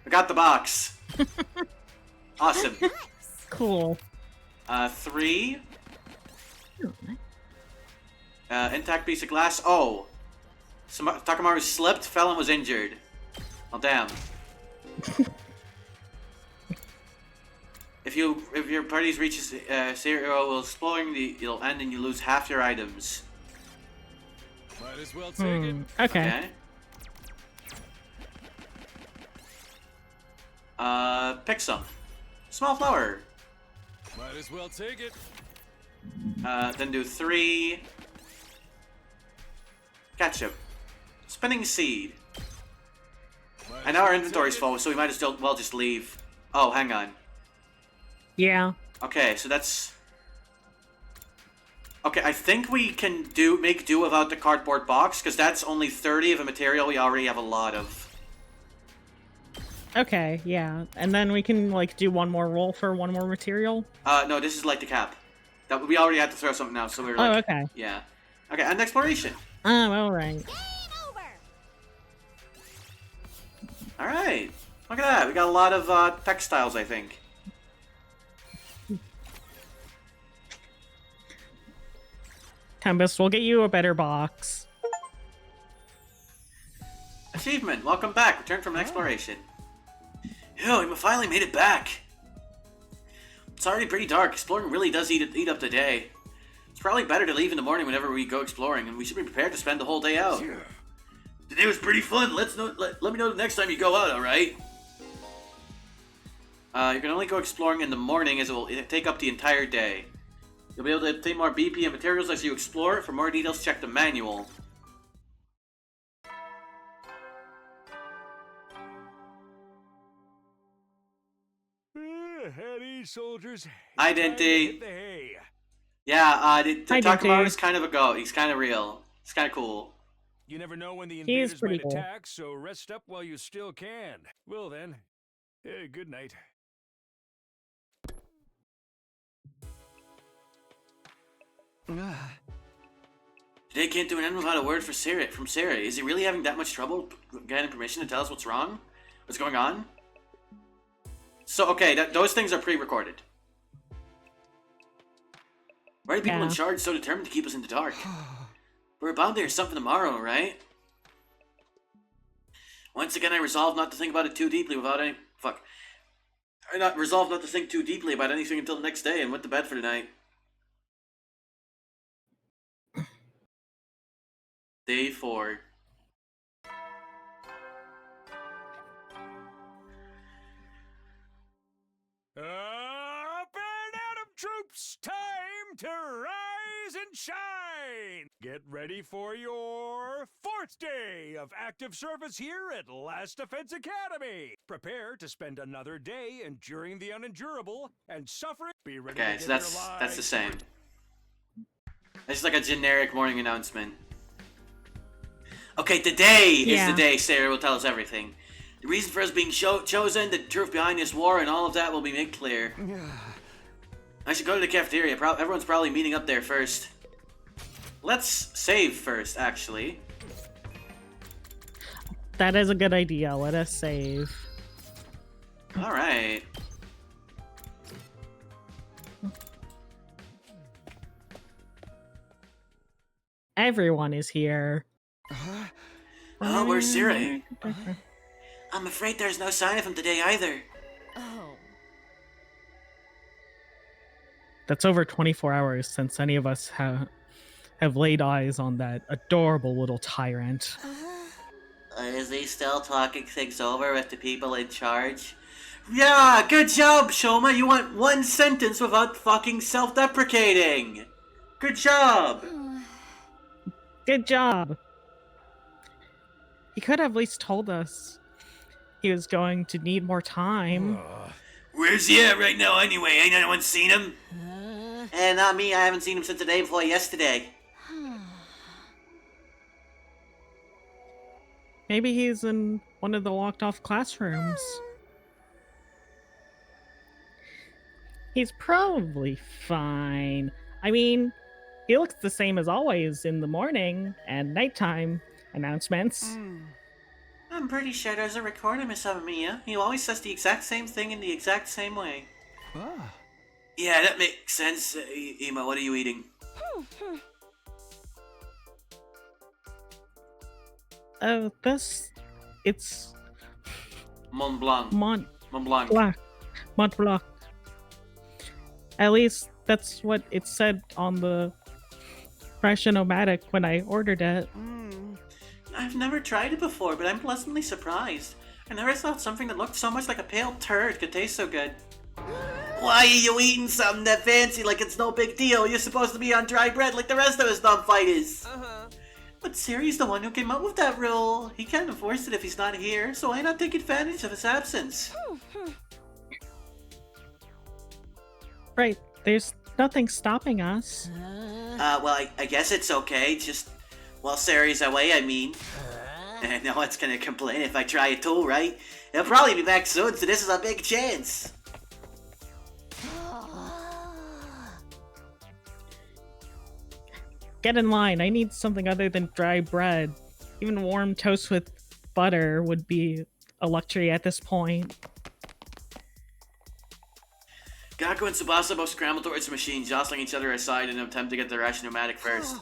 I got the box. Awesome. Cool. 3. Intact piece of glass. Oh. Takamaru slipped, fell, and was injured. Oh, damn. If your party reaches 0 while exploring, you'll end and you lose half your items. Might as well take it. Okay. Pick some. Small flower. Might as well take it. Then do 3. Ketchup. Spinning seed. Might I as know our well inventory's take it. full, so we might as well just leave. Oh, hang on. Yeah. Okay, so that's... Okay, I think we can make do without the cardboard box, because that's only 30 of a material we already have a lot of. Okay, yeah. And then we can, like, do one more roll for one more material? No, this is like the cap. That we already had to throw something out, so we were like... Oh, okay. Yeah. Okay, and exploration. Oh, alright. Game over. Alright. Look at that. We got a lot of textiles, I think. Tempest, we'll get you a better box. Achievement. Welcome back. Return from an exploration. Ew, we finally made it back. It's already pretty dark. Exploring really does eat up the day. It's probably better to leave in the morning whenever we go exploring, and we should be prepared to spend the whole day out. Today was pretty fun. Let me know the next time you go out, alright? You can only go exploring in the morning, as it will take up the entire day. You'll be able to obtain more BP and materials as you explore. For more details, check the manual. At ease, soldiers. It's Hi, time to Dente. hit the hay. Yeah, Hi, Takamaru's Dente. kind of a goat. He's kind of real. He's kind of cool. You never know when the He is invaders pretty might cool. attack, so rest up while you still can. Well then, good night. Today can't do an end without a word from Sarah. Is he really having that much trouble getting permission to tell us what's wrong? What's going on? So, okay, those things are pre-recorded. Why are people in Yeah. charge so determined to keep us in the dark? We're bound to hear something tomorrow, right? Once again, I resolved not to think about it too deeply without any... Fuck. I resolved not to think too deeply about anything until the next day and went to bed for the night. Day 4. Troops, time to rise and shine! Get ready for your 4th day of active service here at Last Defense Academy. Prepare to spend another day enduring the unendurable and suffering. Be ready Okay, to so give that's your the lives same. It's like a generic morning announcement. Okay, today is the day Sarah will tell us everything. The reason for us being chosen, the truth behind this war, and all of that will be made clear. I should go to the cafeteria. Everyone's probably meeting up there first. Let's save first, actually. That is a good idea. Let us save. Alright. Everyone is here. Oh, where's Siri? I'm afraid there's no sign of him today either. Oh. That's over 24 hours since any of us have laid eyes on that adorable little tyrant. Is he still talking things over with the people in charge? Yeah, good job, Shoma. You went one sentence without fucking self-deprecating. Good job. Good job. He could have at least told us he was going to need more time. Where's he at right now anyway? Ain't anyone seen him? Not me. I haven't seen him since the day before yesterday. Maybe he's in one of the locked off classrooms. He's probably fine. I mean, he looks the same as always in the morning and nighttime announcements. I'm pretty sure there's a recorder, Miss Amamiya. He always says the exact same thing in the exact same way. Yeah, that makes sense. Ema, what are you eating? It's Mont Blanc. Mont Blanc. Blanc. At least that's what it said on the Fresh-O-Matic when I ordered it. I've never tried it before, but I'm pleasantly surprised. I never thought something that looked so much like a pale turd could taste so good. Why are you eating something that fancy like it's no big deal? You're supposed to be on dry bread like the rest of us dumb fighters. But Siri's the one who came up with that rule. He can't enforce it if he's not here, so why not take advantage of his absence? Right, there's nothing stopping us. Well, I guess it's okay, just while Sari's away, I mean. And no one's gonna complain if I try it too, right? He'll probably be back soon, so this is a big chance. Get in line, I need something other than dry bread. Even warm toast with butter would be a luxury at this point. Gaku and Tsubasa both scramble towards the machine, jostling each other aside in an attempt to get the ration pneumatic first.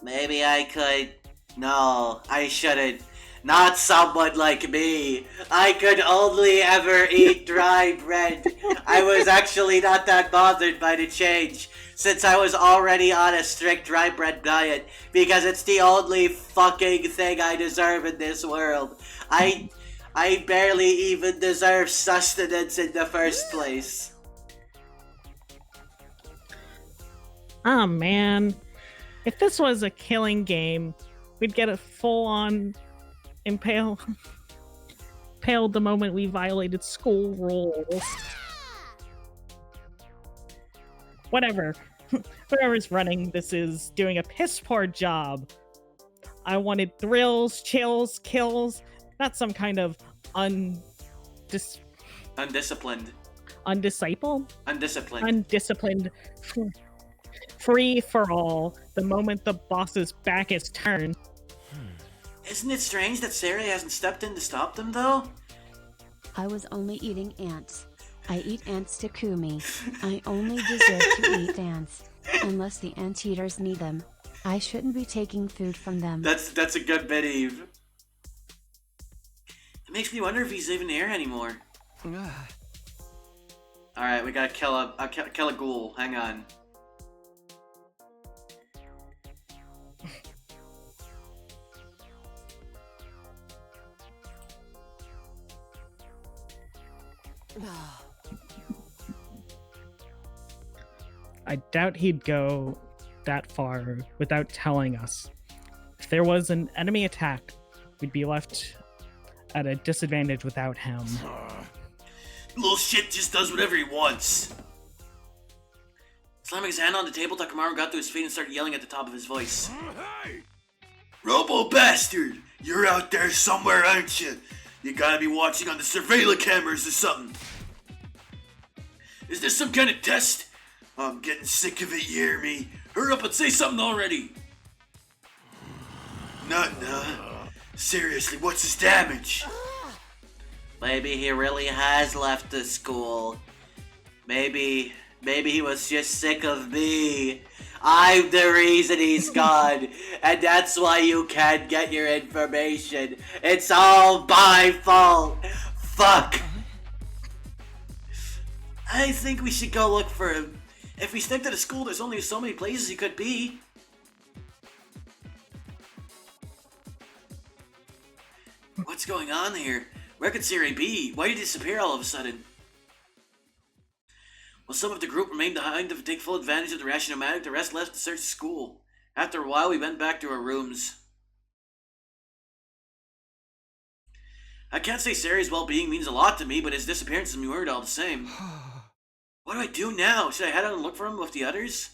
Maybe I could... No, I shouldn't. Not someone like me. I could only ever eat dry bread. I was actually not that bothered by the change, since I was already on a strict dry bread diet, because it's the only fucking thing I deserve in this world. I barely even deserve sustenance in the first place. Oh man, if this was a killing game, we'd get a full-on impaled the moment we violated school rules. Whatever. Whoever's running this is doing a piss-poor job. I wanted thrills, chills, kills, not some kind of Undisciplined. Undisciplined free for all the moment the boss's back is turned. Isn't it strange that Sarah hasn't stepped in to stop them, though? I was only eating ants. I eat ants to Kumi. I only deserve to eat ants. Unless the anteaters need them. I shouldn't be taking food from them. That's a good bit, Eve. It makes me wonder if he's even here anymore. Alright, we gotta kill a ghoul. Hang on. I doubt he'd go that far without telling us. If there was an enemy attack, we'd be left at a disadvantage without him. Little shit just does whatever he wants. Slamming his hand on the table, Takamaru got to his feet and started yelling at the top of his voice. Hey! Robo bastard! You're out there somewhere, aren't you? You gotta be watching on the surveillance cameras or something. Is this some kind of test? I'm getting sick of it, you hear me? Hurry up and say something already! Seriously, what's his damage? Maybe he really has left the school. Maybe he was just sick of me. I'm the reason he's gone, and that's why you can't get your information. It's all my fault. Fuck. I think we should go look for him. If we stick to the school, there's only so many places he could be. What's going on here? Where could Siri be? Why did he disappear all of a sudden? While some of the group remained behind to take full advantage of the rationomatic, the rest left to search the school. After a while, we went back to our rooms. I can't say Sari's well-being means a lot to me, but his disappearance is me worried all the same. What do I do now? Should I head out and look for him with the others?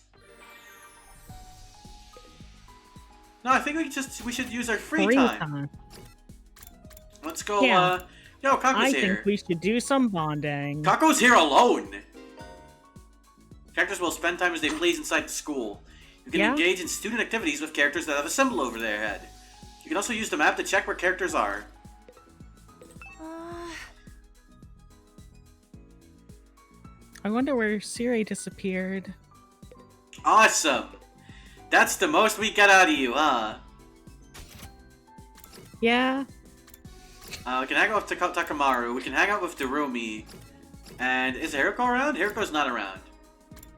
No, I think we should use our free time. Let's go, Yeah. Yo, Kako's I here. think we should do some bonding. Kako's here alone! Characters will spend time as they please inside the school. You can engage in student activities with characters that have a symbol over their head. You can also use the map to check where characters are. I wonder where Siri disappeared. Awesome! That's the most we get out of you, huh? Yeah. We can hang out with Takamaru, we can hang out with Darumi. And is Hiroko around? Hiroko's not around.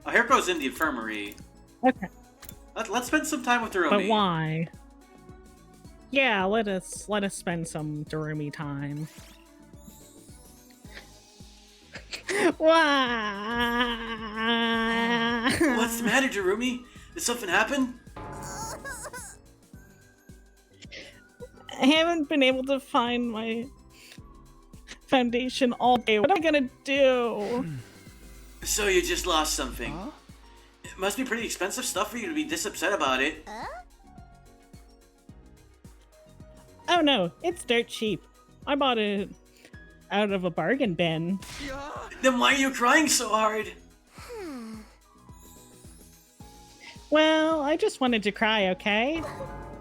Oh, Hiroko's in the infirmary. Okay. Let's spend some time with Darumi. But why? Yeah, let us spend some Darumi time. Why? What's the matter, Darumi? Did something happen? I haven't been able to find my foundation all day. What am I gonna do? So you just lost something. Huh? It must be pretty expensive stuff for you to be this upset about it. Oh no, it's dirt cheap. I bought it out of a bargain bin. Then why are you crying so hard? Well, I just wanted to cry, okay?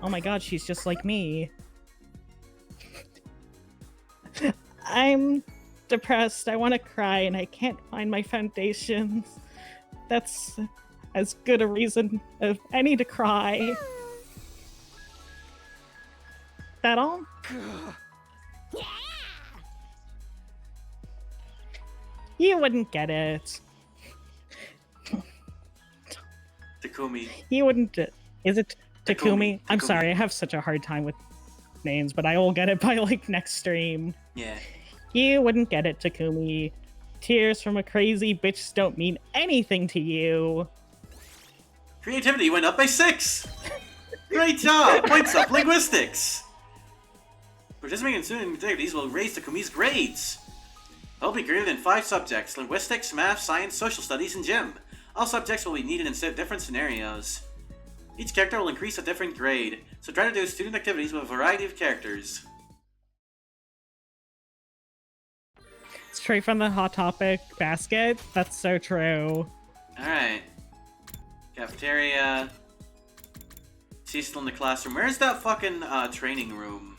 Oh my god, she's just like me. I'm depressed, I want to cry, and I can't find my foundations. That's as good a reason as any to cry. That all? You wouldn't get it. Takumi. You wouldn't. Is it Takumi? I'm Takumi. sorry, I have such a hard time with names, but I will get it by like next stream. Yeah. You wouldn't get it, Takumi. Tears from a crazy bitch don't mean anything to you. Creativity went up by 6! Great job! Points up linguistics! Participating in student activities will raise Takumi's grades. They'll be greater than 5 subjects: linguistics, math, science, social studies, and gym. All subjects will be needed in different scenarios. Each character will increase a different grade, so try to do student activities with a variety of characters. Straight from the Hot Topic basket? That's so true. Alright. Cafeteria. She's still in the classroom. Where's that fucking training room?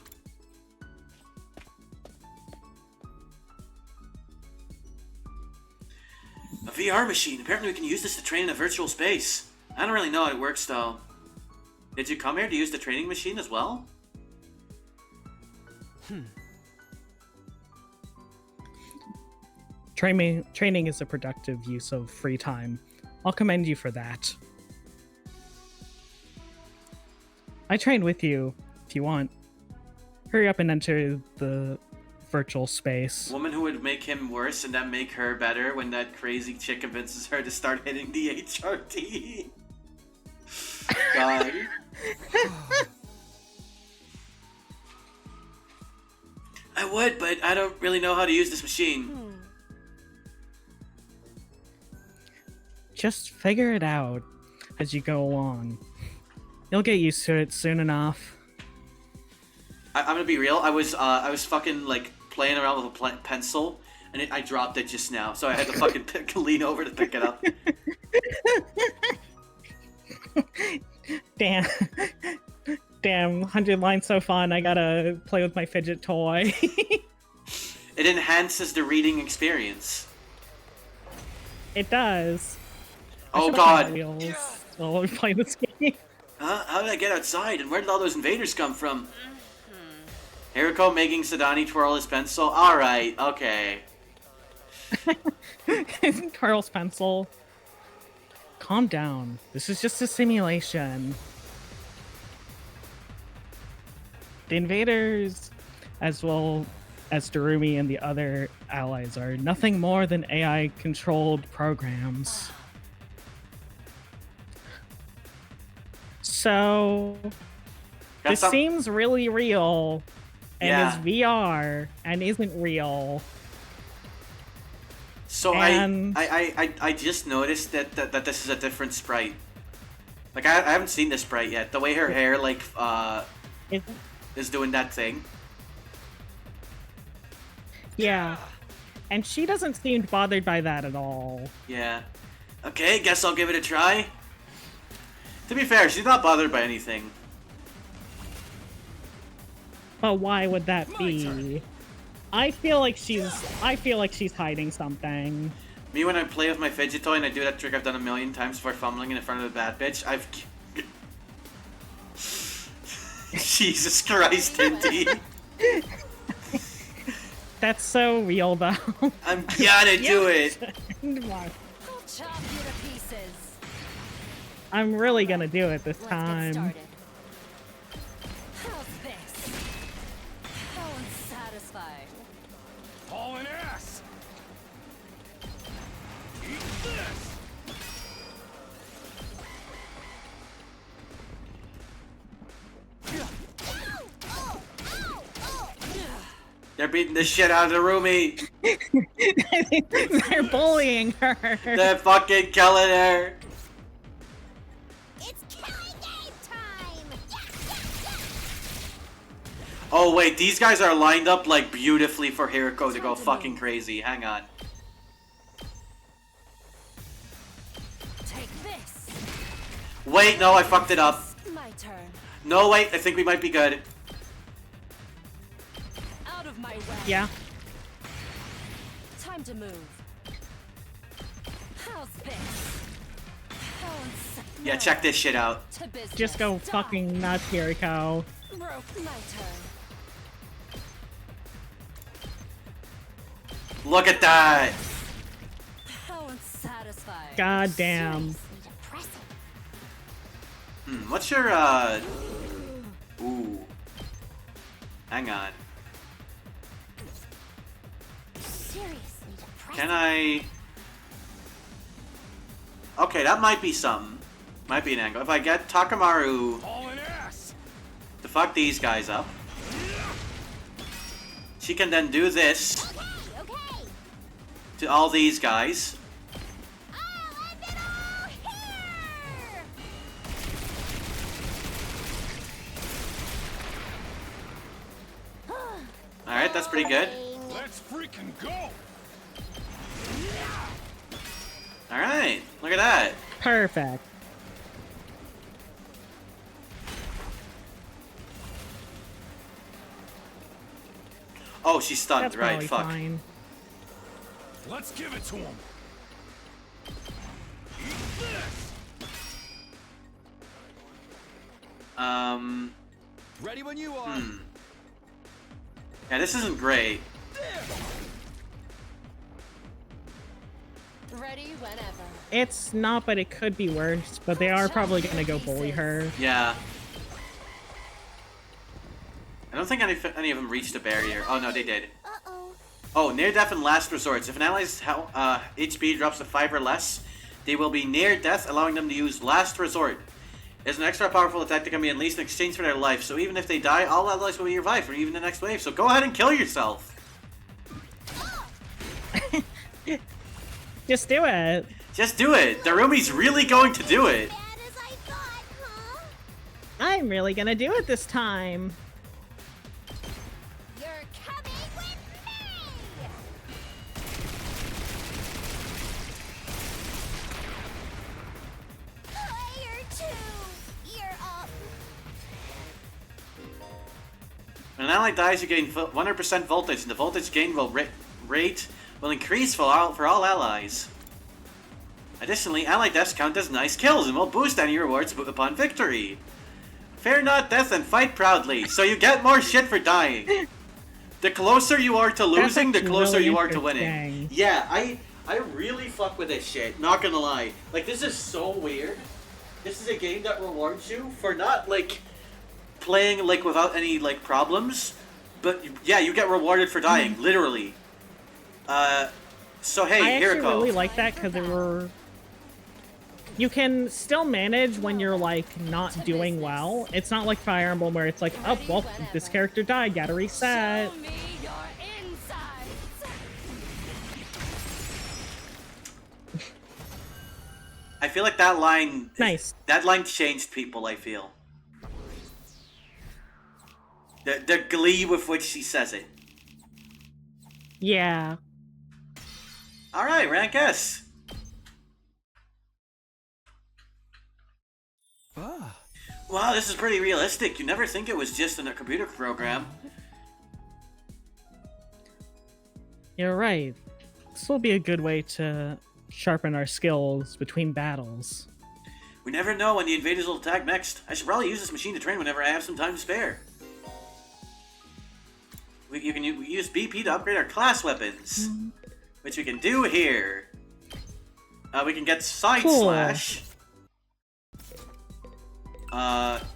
A VR machine. Apparently we can use this to train in a virtual space. I don't really know how it works though. Did you come here to use the training machine as well? Training is a productive use of free time. I'll commend you for that. I train with you, if you want. Hurry up and enter the virtual space. Woman who would make him worse and then make her better when that crazy chick convinces her to start hitting the HRT. God. I would, but I don't really know how to use this machine. Just figure it out as you go along. You'll get used to it soon enough. I'm gonna be real. I was fucking like playing around with a pencil, and I dropped it just now, so I had to fucking lean over to pick it up. Damn. Damn, 100 lines so fun. I gotta play with my fidget toy. It enhances the reading experience. It does. Oh God! While we play this game. How did I get outside? And where did all those invaders come from? Hiriko making Sadani twirl his pencil? Alright, okay. Carl's pencil. Calm down. This is just a simulation. The invaders, as well as Darumi and the other allies, are nothing more than AI-controlled programs. So, this seems really real, and is VR, and isn't real. So and... I just noticed that this is a different sprite. Like I haven't seen this sprite yet. The way her hair like is doing that thing. Yeah, and she doesn't seem bothered by that at all. Yeah. Okay, guess I'll give it a try. To be fair, she's not bothered by anything. But why would that be? I feel like she's hiding something. Me, when I play with my fidget toy and I do that trick I've done a million times before fumbling in front of a bad bitch, I've... Jesus Christ, Tinty. That's so real, though. I'm gonna do it. I'll chop you to pieces. I'm really gonna do it this time. How's this? How unsatisfying. Hauling ass! Eat this! They're beating the shit out of the roomie. They're bullying her. They're fucking killing her. It's killing game time! Oh wait, these guys are lined up like beautifully for Hiriko to go fucking crazy. Hang on. Take this. Wait, no, I fucked it up. My turn. No, wait, I think we might be good. Out of my way. Yeah. Time to move. How's this? Yeah, check this shit out. To business. Just go fucking nuts, Hiriko. Broke my turn. Look at that. How unsatisfying. God damn. What's your, Ooh. Hang on. Seriously depressing. Can I... Okay, that might be something. Might be an angle. If I get Takamaru Hauling ass! to fuck these guys up, she can then do this Okay. to all these guys. I'll end it all here. Alright, that's pretty good. Let's freaking go! Alright, look at that. Perfect. Oh, she's stunned, That's right? probably Fuck. fine. Let's give it to him! Eat this! Ready when you are. Yeah, this isn't great. Ready whenever. It's not, but it could be worse. But they are probably gonna go bully her. Yeah. I don't think any of them reached the barrier. Oh no, they did. Uh-oh. Oh, near death and last resorts. If an ally's HP drops to 5 or less, they will be near death, allowing them to use last resort. It's an extra powerful attack that can be unleashed in exchange for their life. So even if they die, all allies will be revived for even the next wave. So go ahead and kill yourself. Just do it. Just do it. Darumi's really going to do it. Bad as I thought, huh? I'm really gonna do it this time. You're coming with me! Player 2, you're up. When an ally dies, you gain 100% voltage, and the voltage gain rate will increase for all allies. Additionally, ally deaths count as nice kills and will boost any rewards upon victory. Fear not death and fight proudly, so you get more shit for dying. The closer you are to losing, the closer really you are to winning. interesting. Yeah, I really fuck with this shit, not gonna lie. Like, this is so weird. This is a game that rewards you for not, like, playing, like, without any, like, problems. But, yeah, you get rewarded for dying, literally. So hey, I here it actually goes. really like that because you can still manage when you're like not doing well. It's not like Fire Emblem where it's like, oh well, this character died, gotta reset. Show me your insides. I feel like that line... Nice. That line changed people, I feel. The glee with which she says it. Yeah. Alright, rank S. Ah. Wow, this is pretty realistic. You never think it was just in a computer program. You're right. This will be a good way to sharpen our skills between battles. We never know when the invaders will attack next. I should probably use this machine to train whenever I have some time to spare. You can use BP to upgrade our class weapons, which we can do here. We can get Side Cool. Slash.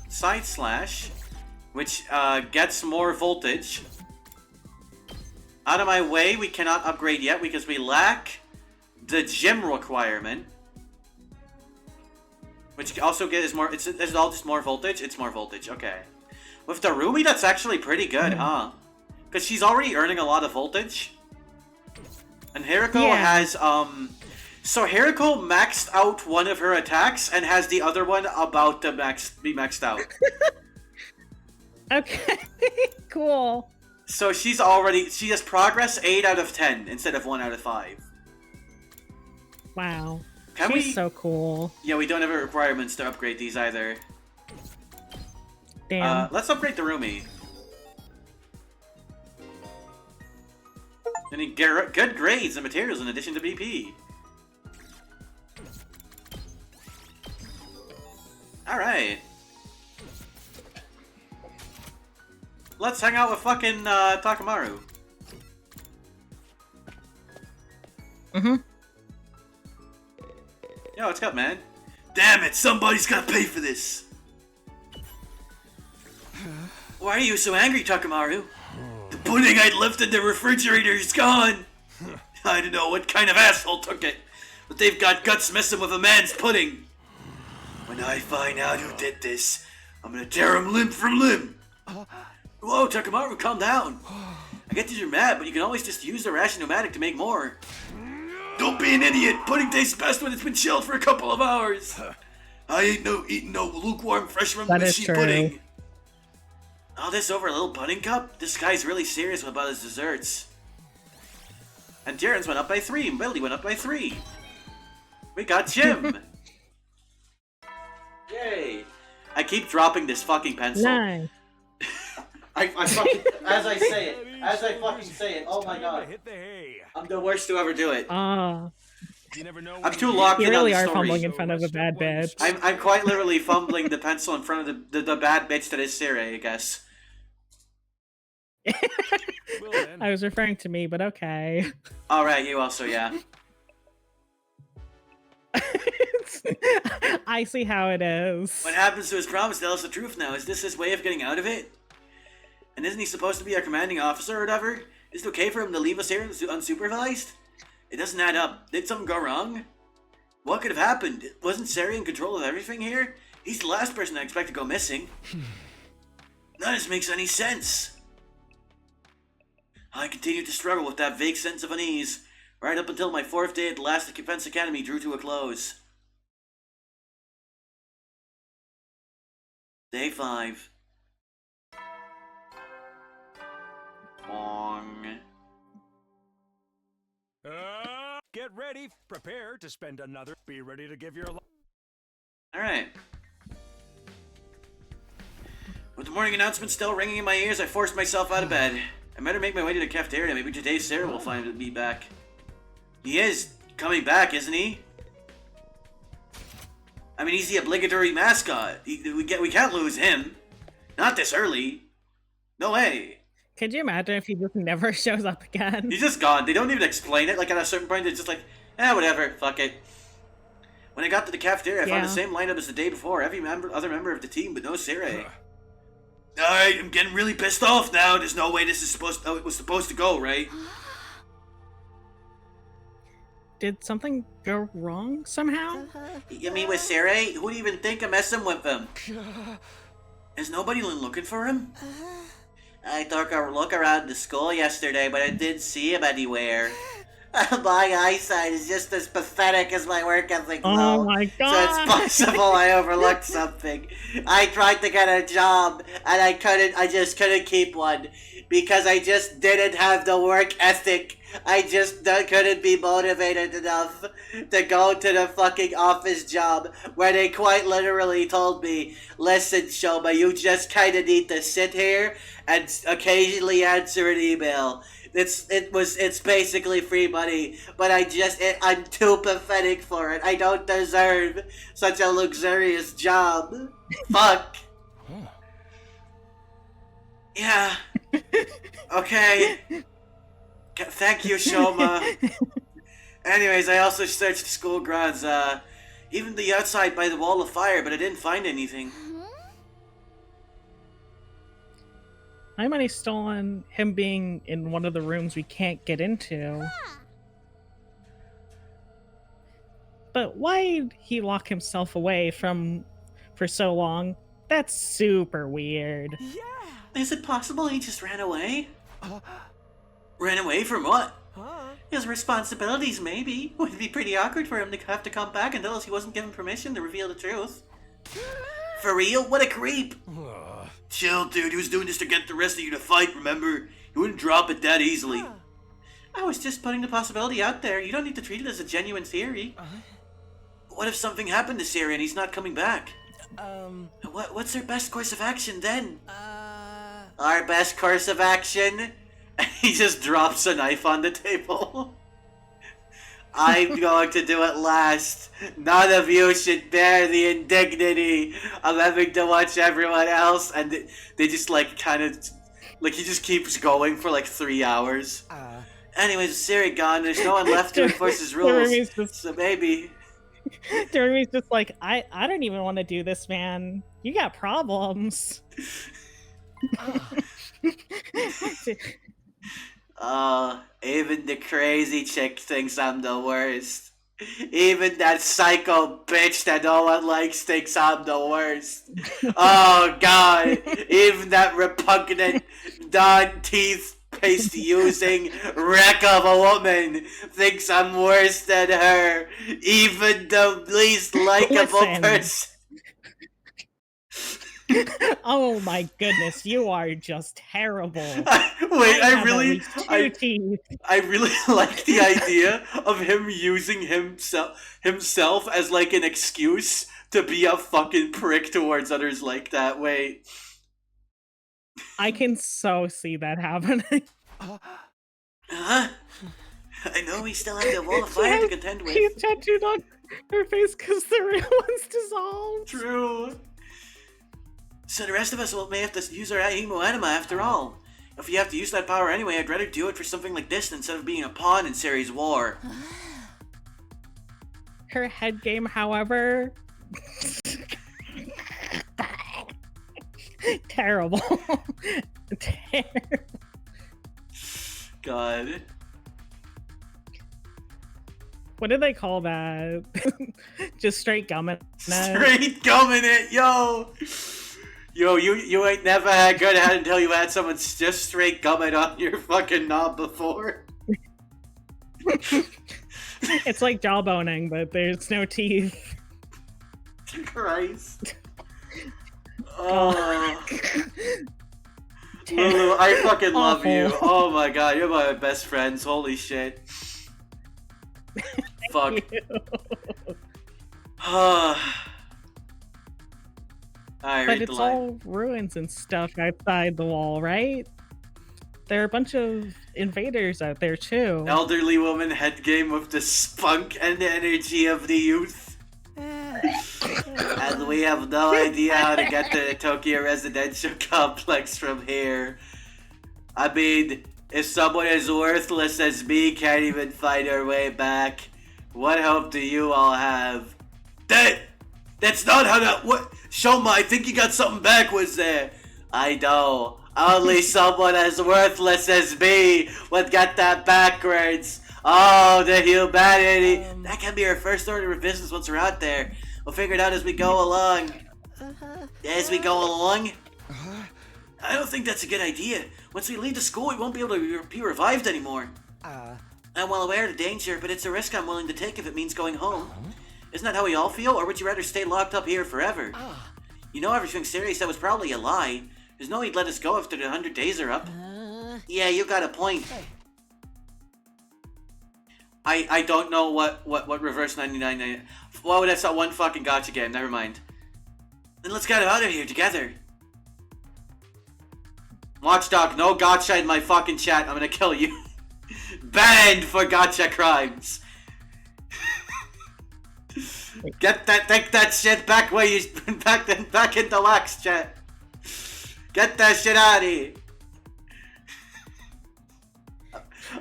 Side Slash, which gets more voltage. Out of my way, we cannot upgrade yet because we lack the gym requirement. Which also is more, is it all just more voltage? It's more voltage, okay. With Darumi, that's actually pretty good, huh? Because she's already earning a lot of voltage. And Hiriko has, so Hiriko maxed out one of her attacks and has the other one about to be maxed out. Okay, cool. So she has progress 8 out of 10 instead of 1 out of 5. Wow. Can She's we? so cool. Yeah, we don't have requirements to upgrade these either. Damn. Let's upgrade Darumi. And he get good grades and materials in addition to BP. Alright. Let's hang out with fucking Takamaru. Mm-hmm. Yo, what's up, man? Damn it, somebody's gotta pay for this! Why are you so angry, Takamaru? The pudding I'd left in the refrigerator is gone! I don't know what kind of asshole took it, but they've got guts messing with a man's pudding! When I find out who did this, I'm gonna tear him limb from limb! Whoa, Takamaru, calm down! I get that you're mad, but you can always just use the ration pneumatic to make more. Don't be an idiot! Pudding tastes best when it's been chilled for a couple of hours! I ain't eating no lukewarm fresh from the That is machine true. pudding! All this over a little pudding cup? This guy's really serious about his desserts. And Darren's went up by 3, and Billy went up by 3. We got Jim! Yay! I keep dropping this fucking pencil. Nice. I fucking, as I fucking say it, oh my god. Hit the hay. I'm the worst to ever do it. You never know I'm too locked You in on really the are story. fumbling in front of a bad bitch. I'm quite literally fumbling the pencil in front of the bad bitch that is Siri, I guess. Well, then. I was referring to me, but okay. Alright, you also, yeah. I see how it is. What happens to his promise? Tell us the truth now. Is this his way of getting out of it? And isn't he supposed to be our commanding officer or whatever? Is it okay for him to leave us here unsupervised? It doesn't add up. Did something go wrong? What could have happened? Wasn't Sari in control of everything here? He's the last person I expect to go missing. None of this makes any sense. I continued to struggle with that vague sense of unease, right up until my 4th day at the last Defense Academy drew to a close. Day 5. Bong. Get ready. Prepare to spend another. Be ready to give your. Alright. With the morning announcement still ringing in my ears, I forced myself out of bed. I better make my way to the cafeteria. Maybe today Sarah will find me back. He is coming back, isn't he? I mean, he's the obligatory mascot. We can't lose him. Not this early. No way. Could you imagine if he just never shows up again? He's just gone. They don't even explain it. Like, at a certain point, it's just like, whatever. Fuck it. When I got to the cafeteria, I found the same lineup as the day before. Every other member of the team, but no Sarah. Alright, I'm getting really pissed off now. There's no way this is how it was supposed to go, right? Did something go wrong somehow? You mean with Sarah? Who'd even think of messing with him? Is nobody looking for him? I took a look around the school yesterday, but I didn't see him anywhere. My eyesight is just as pathetic as my work ethic, Oh my god! So it's possible I overlooked something. I tried to get a job, and I just couldn't keep one. Because I just didn't have the work ethic. I just couldn't be motivated enough to go to the fucking office job where they quite literally told me, listen, Shoma, you just kinda need to sit here and occasionally answer an email. It's basically free money, but I'm too pathetic for it. I don't deserve such a luxurious job. Fuck. Yeah. Okay. Thank you, Shoma. Anyways, I also searched the school grounds, even the outside by the wall of fire, but I didn't find anything. I might have stolen him being in one of the rooms we can't get into. But why'd he lock himself away for so long? That's super weird. Yeah. Is it possible he just ran away? Ran away from what? His responsibilities, maybe. Would be pretty awkward for him to have to come back and tell us he wasn't given permission to reveal the truth. For real? What a creep! Chill, dude. He was doing this to get the rest of you to fight, remember? He wouldn't drop it that easily. I was just putting the possibility out there. You don't need to treat it as a genuine theory. What if something happened to Sarah and he's not coming back? What's our best course of action then? Our best course of action? He just drops a knife on the table. I'm going to do it last. None of you should bear the indignity of having to watch everyone else. And they just like kind of, like he just keeps going for like 3 hours. Anyways, Siri gone. There's no one left to enforce his rules. So maybe. Jeremy's just like, I don't even want to do this, man. You got problems. Even the crazy chick thinks I'm the worst. Even that psycho bitch that no one likes thinks I'm the worst. Oh god, even that repugnant, non-teeth paste using wreck of a woman thinks I'm worse than her. Even the least likable person. Oh my goodness, you are just terrible. I really like the idea of him using himself as like an excuse to be a fucking prick towards others like that. Wait. I can so see that happening. I know we still have the wall of fire to contend with. He's tattooed on her face because the real one's dissolved. True. So the rest of us may have to use our emo anima after all. If you have to use that power anyway, I'd rather do it for something like this instead of being a pawn in Sari's war. Her head game, however... terrible. Terrible. God. What did they call that? Just straight gumming. Straight gumming it, yo! Yo, you ain't never had good at it until you had someone just straight gumming on your fucking knob before. It's like jawboning, but there's no teeth. Christ. Oh. Lulu, I fucking love you. Oh my god, you're my best friends. Holy shit. Fuck. Alright, But read the it's line. all ruins and stuff outside the wall, right? There are a bunch of invaders out there too. Elderly woman head game with the spunk and the energy of the youth. And we have no idea how to get to the Tokyo residential complex from here. I mean, if someone as worthless as me can't even find our way back, what hope do you all have? That's not how that... What? Shoma, I think you got something backwards there. I know. Only someone as worthless as me would get that backwards. Oh, the humanity. That can be our first order of business once we're out there. We'll figure it out as we go along. As we go along? I don't think that's a good idea. Once we leave the school, we won't be able to be revived anymore. I'm well aware of the danger, but it's a risk I'm willing to take if it means going home. Isn't that how we all feel, or would you rather stay locked up here forever? You know everything's serious, that was probably a lie. There's no way he'd let us go after the 100 days are up. Yeah, you got a point. I don't know what reverse 99... Whoa, that's that one fucking gotcha game, never mind. Then let's get out of here together. Watchdog, no gotcha in my fucking chat, I'm gonna kill you. Banned for gotcha crimes. Take that shit back where you back into wax chat. Get that shit out of here.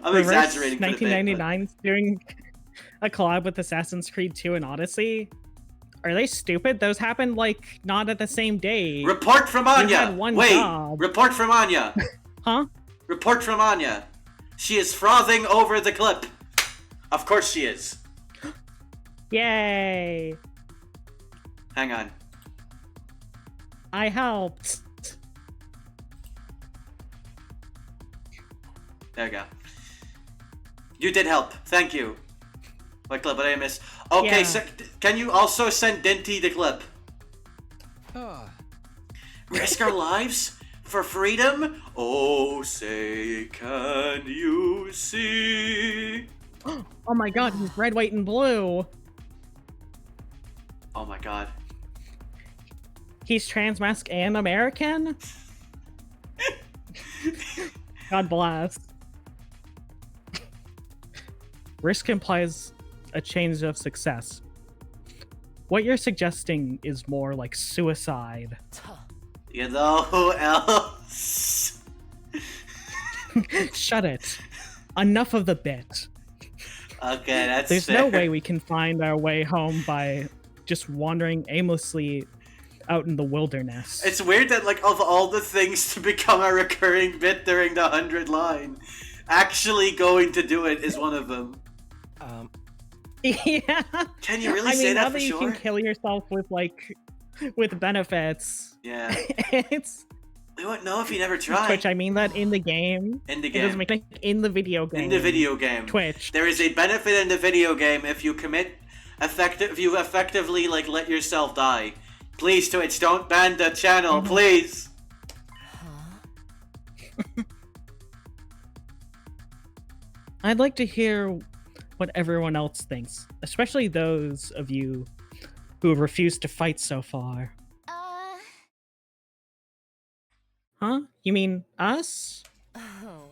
I'm Reverse exaggerating. 1999's doing a collab with Assassin's Creed 2 and Odyssey. Are they stupid? Those happened like not at the same day. Report from You Anya. had one Wait. job. Report from Anya. Huh? Report from Anya. She is frothing over the clip. Of course she is. Yay! Hang on. I helped. There you go. You did help. Thank you. What clip? What did I miss? Okay, Yeah. so can you also send Dinty the clip? Risk our lives for freedom? Oh, say, can you see? Oh my god, he's red, white, and blue. Oh my god. He's transmasc and American? God bless. Risk implies a change of success. What you're suggesting is more like suicide. You know who else? Shut it. Enough of the bit. Okay, that's There's fair. no way we can find our way home by just wandering aimlessly out in the wilderness. It's weird that, like, of all the things to become a recurring bit during the 100 line, actually going to do it is one of them. Yeah. Can you really I say mean, that now for that you sure? can kill yourself with benefits. Yeah. It's We won't know if you never try. Twitch. I mean that in the game. In the It doesn't game. make sense in the video game. In the video game. Twitch. There is a benefit in the video game if you if you effectively, like, let yourself die. Please, Twitch, don't ban the channel, please! I'd like to hear what everyone else thinks, especially those of you who have refused to fight so far. Huh? You mean us? Oh.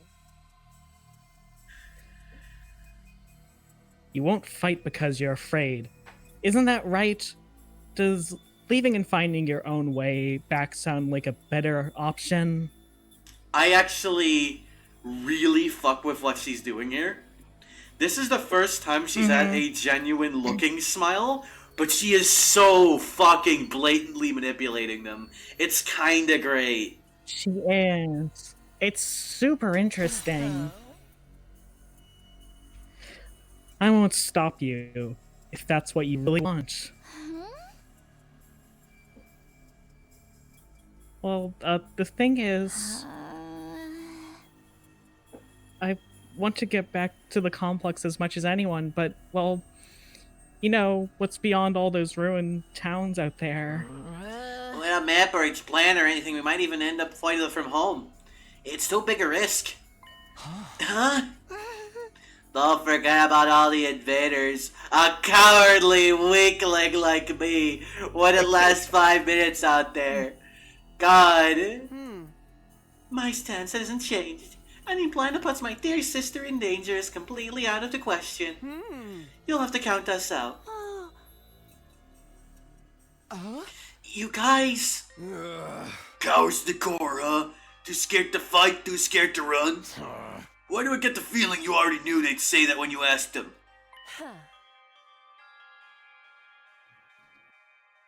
You won't fight because you're afraid. Isn't that right? Does leaving and finding your own way back sound like a better option? I actually really fuck with what she's doing here. This is the first time she's had a genuine looking smile, but she is so fucking blatantly manipulating them. It's kinda great. She is. It's super interesting. I won't stop you if that's what you really want. Huh? Well, the thing is, I want to get back to the complex as much as anyone, but, well, you know, what's beyond all those ruined towns out there? Without a map or a plan or anything, we might even end up fighting from home. It's too big a risk. Huh? Don't forget about all the invaders. A cowardly weakling like me wouldn't last 5 minutes out there. God. My stance hasn't changed. Any plan that puts my dear sister in danger is completely out of the question. You'll have to count us out. You guys. Cowards to the core, huh? Too scared to fight, too scared to run? Why do I get the feeling you already knew they'd say that when you asked them?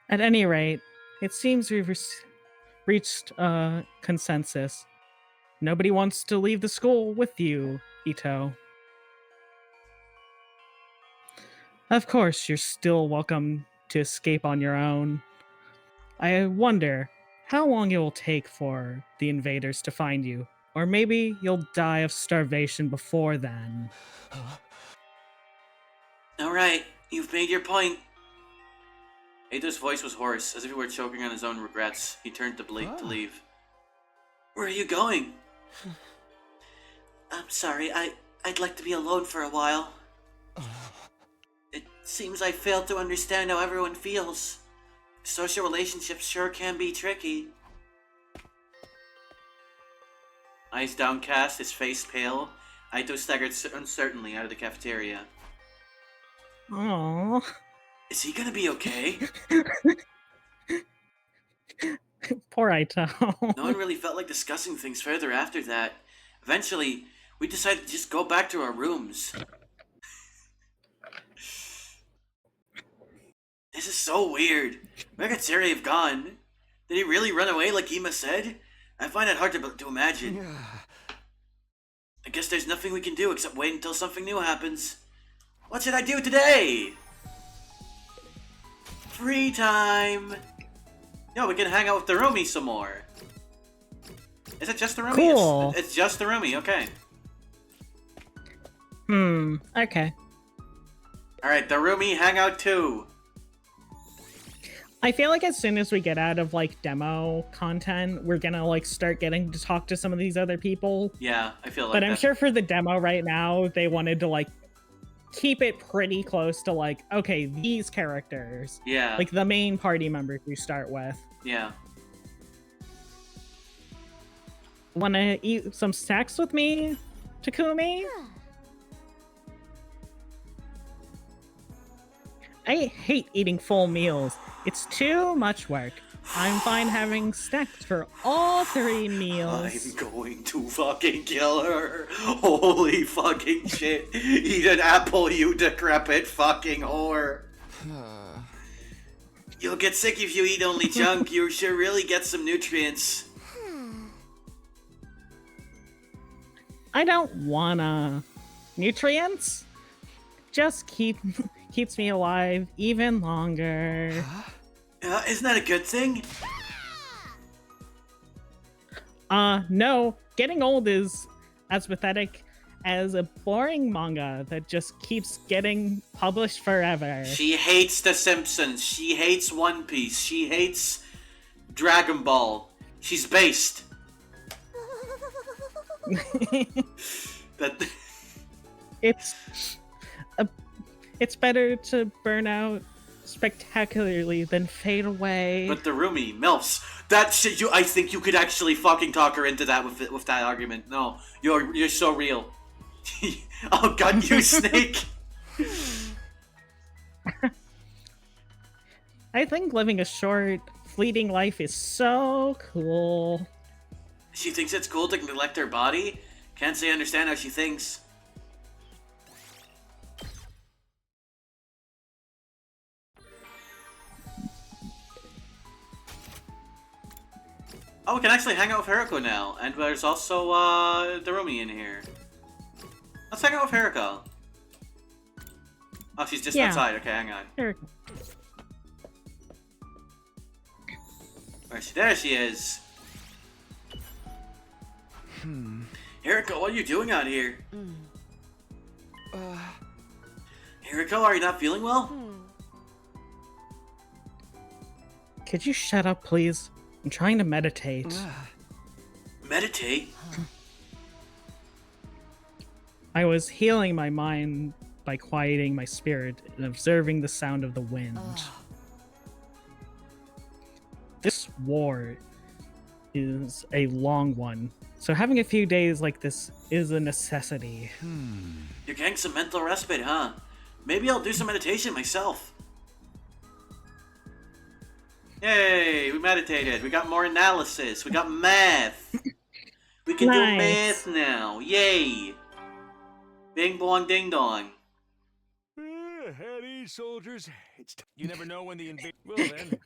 At any rate, it seems we've reached a consensus. Nobody wants to leave the school with you, Ito. Of course, you're still welcome to escape on your own. I wonder how long it will take for the invaders to find you. Or maybe you'll die of starvation before then. Alright, you've made your point. Ito's voice was hoarse, as if he were choking on his own regrets. He turned to leave. Where are you going? I'm sorry, I'd like to be alone for a while. It seems I failed to understand how everyone feels. Social relationships sure can be tricky. Eyes downcast, his face pale, Ito staggered uncertainly out of the cafeteria. Aww. Is he gonna be okay? Poor Ito. No one really felt like discussing things further after that. Eventually, we decided to just go back to our rooms. This is so weird. Where could Seri have gone? Did he really run away like Ima said? I find that hard to imagine. I guess there's nothing we can do except wait until something new happens. What should I do today? Free time! Yo, we can hang out with the roomie some more. Is it just the roomie? Cool. It's just the roomie, okay. Okay. Alright, the roomie hangout too. I feel like as soon as we get out of, like, demo content, we're gonna, like, start getting to talk to some of these other people. Yeah, I feel like But I'm that. sure for the demo right now, they wanted to, like, keep it pretty close to, like, okay, these characters. Yeah. Like, the main party members you start with. Yeah. Wanna eat some snacks with me, Takumi? I hate eating full meals. It's too much work. I'm fine having snacks for all 3 meals. I'm going to fucking kill her. Holy fucking shit. Eat an apple, you decrepit fucking whore. You'll get sick if you eat only junk. You should really get some nutrients. I don't wanna. Nutrients? Just keeps me alive even longer. Isn't that a good thing? No. Getting old is as pathetic as a boring manga that just keeps getting published forever. She hates The Simpsons. She hates One Piece. She hates Dragon Ball. She's based. That. It's better to burn out spectacularly than fade away. But the roomie, MILFs. That shit, I think you could actually fucking talk her into that with that argument. No, you're so real. Oh god, you snake. I think living a short, fleeting life is so cool. She thinks it's cool to neglect her body? Can't say I understand how she thinks. Oh, we can actually hang out with Haruko now, and there's also, the roomie in here. Let's hang out with Haruko. Oh, she's just Yeah. outside. Okay, hang on. There. Where's she? There she is. Hiriko, what are you doing out here? Hiriko, are you not feeling well? Could you shut up, please? I'm trying to meditate. Meditate? I was healing my mind by quieting my spirit and observing the sound of the wind. This war is a long one, so having a few days like this is a necessity. You're getting some mental respite, huh? Maybe I'll do some meditation myself. Yay, we meditated. We got more analysis. We got math. We can do Nice. math now. Yay. Bing bong ding dong. At ease, soldiers. You never know when the invasion will then.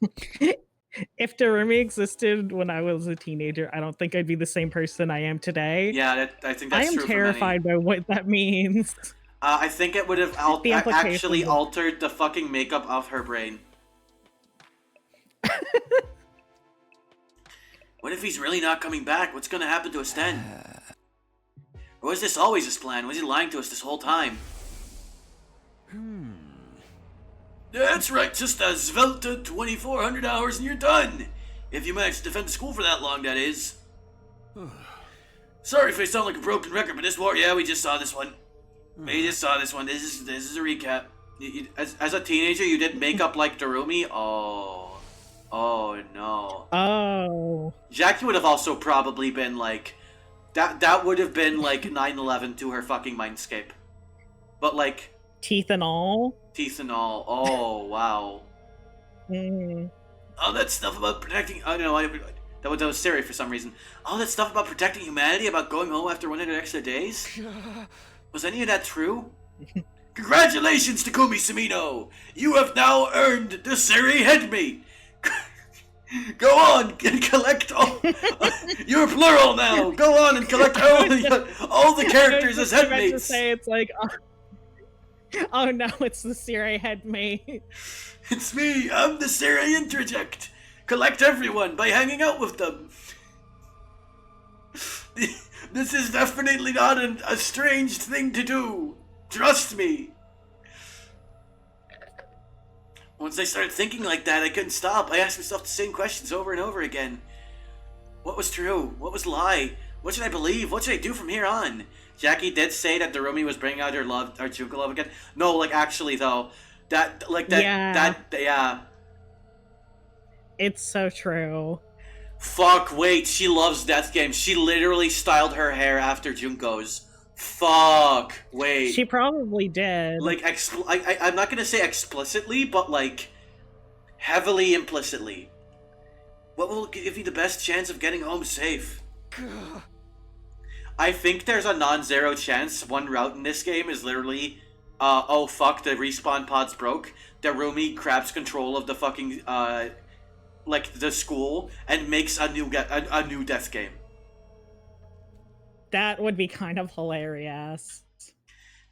If Doremi existed when I was a teenager, I don't think I'd be the same person I am today. Yeah, I think I that's am true terrified by what that means. for many. I think it would have The implications actually of- altered the fucking makeup of her brain. What if he's really not coming back? What's gonna happen to us then? Or was this always his plan? Was he lying to us this whole time? That's right, just a svelte 2,400 hours and you're done! If you manage to defend the school for that long, that is. Sorry if I sound like a broken record, but this war, yeah, we just saw this one. We just saw this one. This is a recap. As a teenager, you did makeup like Darumi? Oh no. Oh. Jackie would have also probably been like... That would have been like 9/11 to her fucking mindscape. But like... Teeth and all? Teeth and all. Oh, wow. All that stuff about protecting... Oh, no, that was Siri for some reason. All that stuff about protecting humanity, about going home after 100 extra days? Was any of that true? Congratulations, Takumi Sumino! You have now earned the Siri Headmate! Go on and collect all... You're plural now! Go on and collect all the characters as I was just about to headmates! say, it's like... Oh no, it's the Siri headmate. It's me, I'm the Siri Interject! Collect everyone by hanging out with them! This is definitely not a strange thing to do! Trust me! Once I started thinking like that, I couldn't stop. I asked myself the same questions over and over again. What was true? What was lie? What should I believe? What should I do from here on? Jackie did say that Darumi was bringing out her Junko love again. No, like actually though, yeah. It's so true. Fuck, wait, she loves Death Games. She literally styled her hair after Junko's. Fuck, wait. She probably did. Like, I'm not gonna say explicitly, but like, heavily implicitly. What will give you the best chance of getting home safe? I think there's a non-zero chance. One route in this game is literally, oh fuck, the respawn pod's broke. Darumi grabs control of the fucking, like, the school, and makes a new Death Game. That would be kind of hilarious.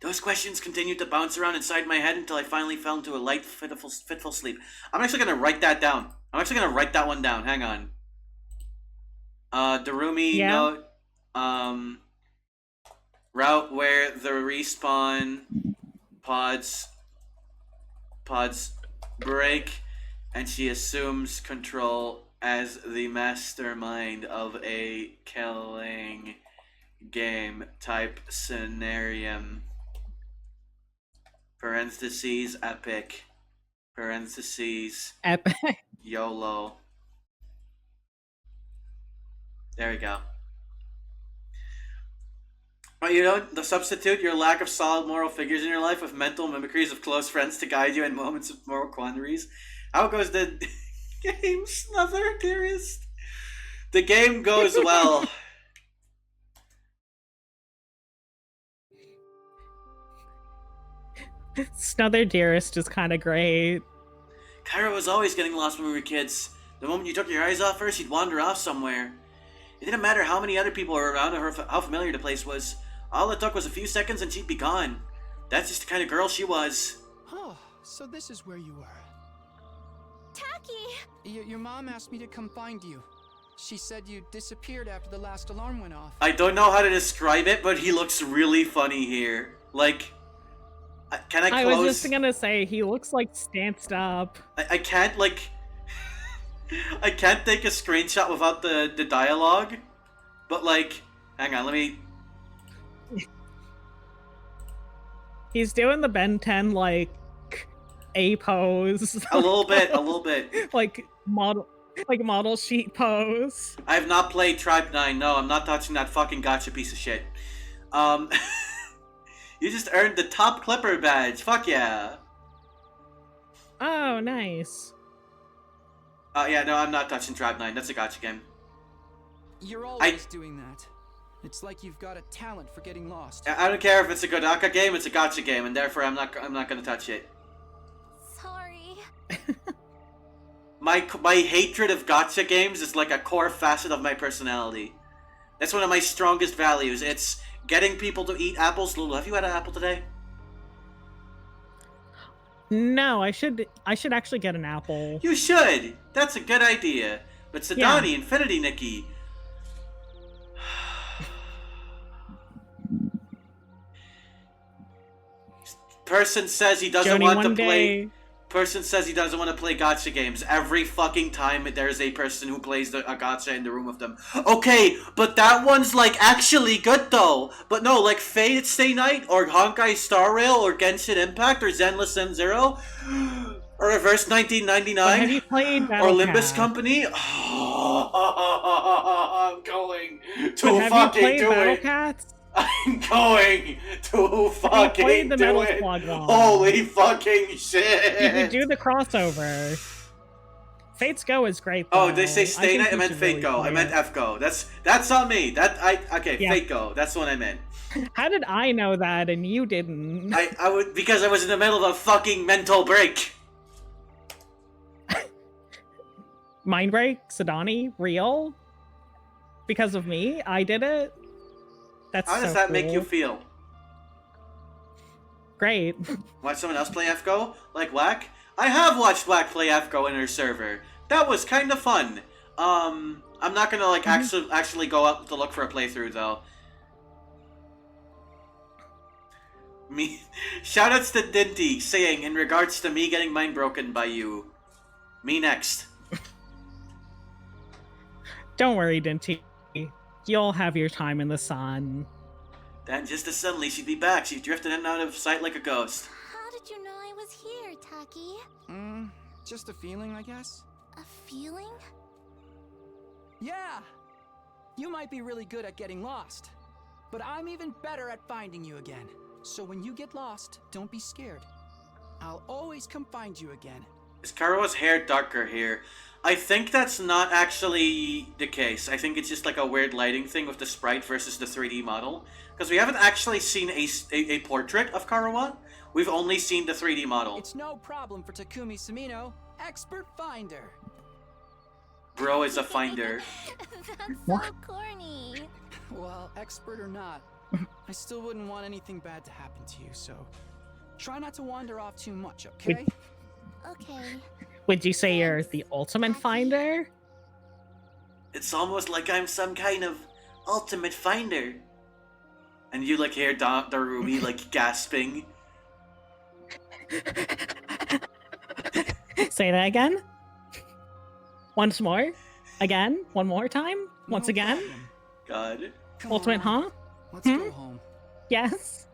Those questions continued to bounce around inside my head until I finally fell into a light, fitful sleep. I'm actually gonna write that down. I'm actually gonna write that one down. Hang on. Darumi, Yeah. note, route where the respawn pods break, and she assumes control as the mastermind of a killing game type scenario. Parentheses epic. Parentheses Epic. YOLO. There we go. Well, you know, the substitute your lack of solid moral figures in your life with mental mimicries of close friends to guide you in moments of moral quandaries. How goes the game, Snother, dearest? The game goes well. Snother Dearest is kind of great. Kyra was always getting lost when we were kids. The moment you took your eyes off her, she'd wander off somewhere. It didn't matter how many other people were around or how familiar the place was. All it took was a few seconds and she'd be gone. That's just the kind of girl she was. Oh, so this is where you were. Tacky! Your mom asked me to come find you. She said you disappeared after the last alarm went off. I don't know how to describe it, but he looks really funny here. Like, can I close? I was just gonna say, he looks like stanced up. I can't, like... I can't take a screenshot without the dialogue. But, like, hang on, let me... He's doing the Ben 10, like, A pose. A little bit. like model sheet pose. I have not played Tribe 9, no, I'm not touching that fucking gacha piece of shit. You just earned the top Clipper badge, fuck yeah. Oh, nice. Yeah, no, I'm not touching Tribe 9, that's a gacha game. You're always doing that. It's like you've got a talent for getting lost. I don't care if it's a Godaka game, it's a gacha game, and therefore I'm not gonna touch it. Sorry. My hatred of gacha games is like a core facet of my personality. That's one of my strongest values. It's getting people to eat apples. Lulu, have you had an apple today? No, I should actually get an apple. You should! That's a good idea. But Sedani, Infinity Nikki... Person says he doesn't want to play... Person says he doesn't want to play gacha games. Every fucking time there's a person who plays a gacha in the room with them. Okay, but that one's like actually good though. But no, like Fate Stay Night or Honkai Star Rail or Genshin Impact or Zenless Zen Zero or Reverse 1999 have you played or Limbus Battlecat? Company. Oh, I'm going to Have fucking you played do it. Battlecats? I'm going to fucking the do Metal it. Squad one? Holy fucking shit. You can do the crossover. Fate's Go is great though. Oh, they say Stay Night? I meant Fate really Go. I play meant it. F Go. That's on me. Okay, Yeah. Fate Go. That's what I meant. How did I know that and you didn't? I would because I was in the middle of a fucking mental break. Mind break? Sedani? Real? Because of me? I did it? That's How does so that make cool. you feel? Great. Watch someone else play F Go? Like Whack? I have watched Whack play F Go in her server. That was kind of fun. I'm not gonna like actually go out to look for a playthrough though. Me, shoutouts to Dinty saying in regards to me getting mine broken by you. Me next. Don't worry, Dinty. You'll have your time in the sun. Then just as suddenly she'd be back. She drifted in and out of sight like a ghost. How did you know I was here, Taki? Just a feeling, I guess. A feeling? Yeah! You might be really good at getting lost, but I'm even better at finding you again. So when you get lost, don't be scared. I'll always come find you again. Is Karawa's hair darker here? I think that's not actually the case. I think it's just like a weird lighting thing with the sprite versus the 3D model. Because we haven't actually seen a portrait of Karawa. We've only seen the 3D model. It's no problem for Takumi Samino, expert finder. Bro is a finder. That's so corny. Well, expert or not, I still wouldn't want anything bad to happen to you, so try not to wander off too much, okay? Okay. Would you say you're the ultimate finder? It's almost like I'm some kind of ultimate finder. And you like hear Darumi like gasping. Say that again? Once more? Again? One more time? Once No again? problem. God. Come Ultimate, on, huh? Let's go home. Yes?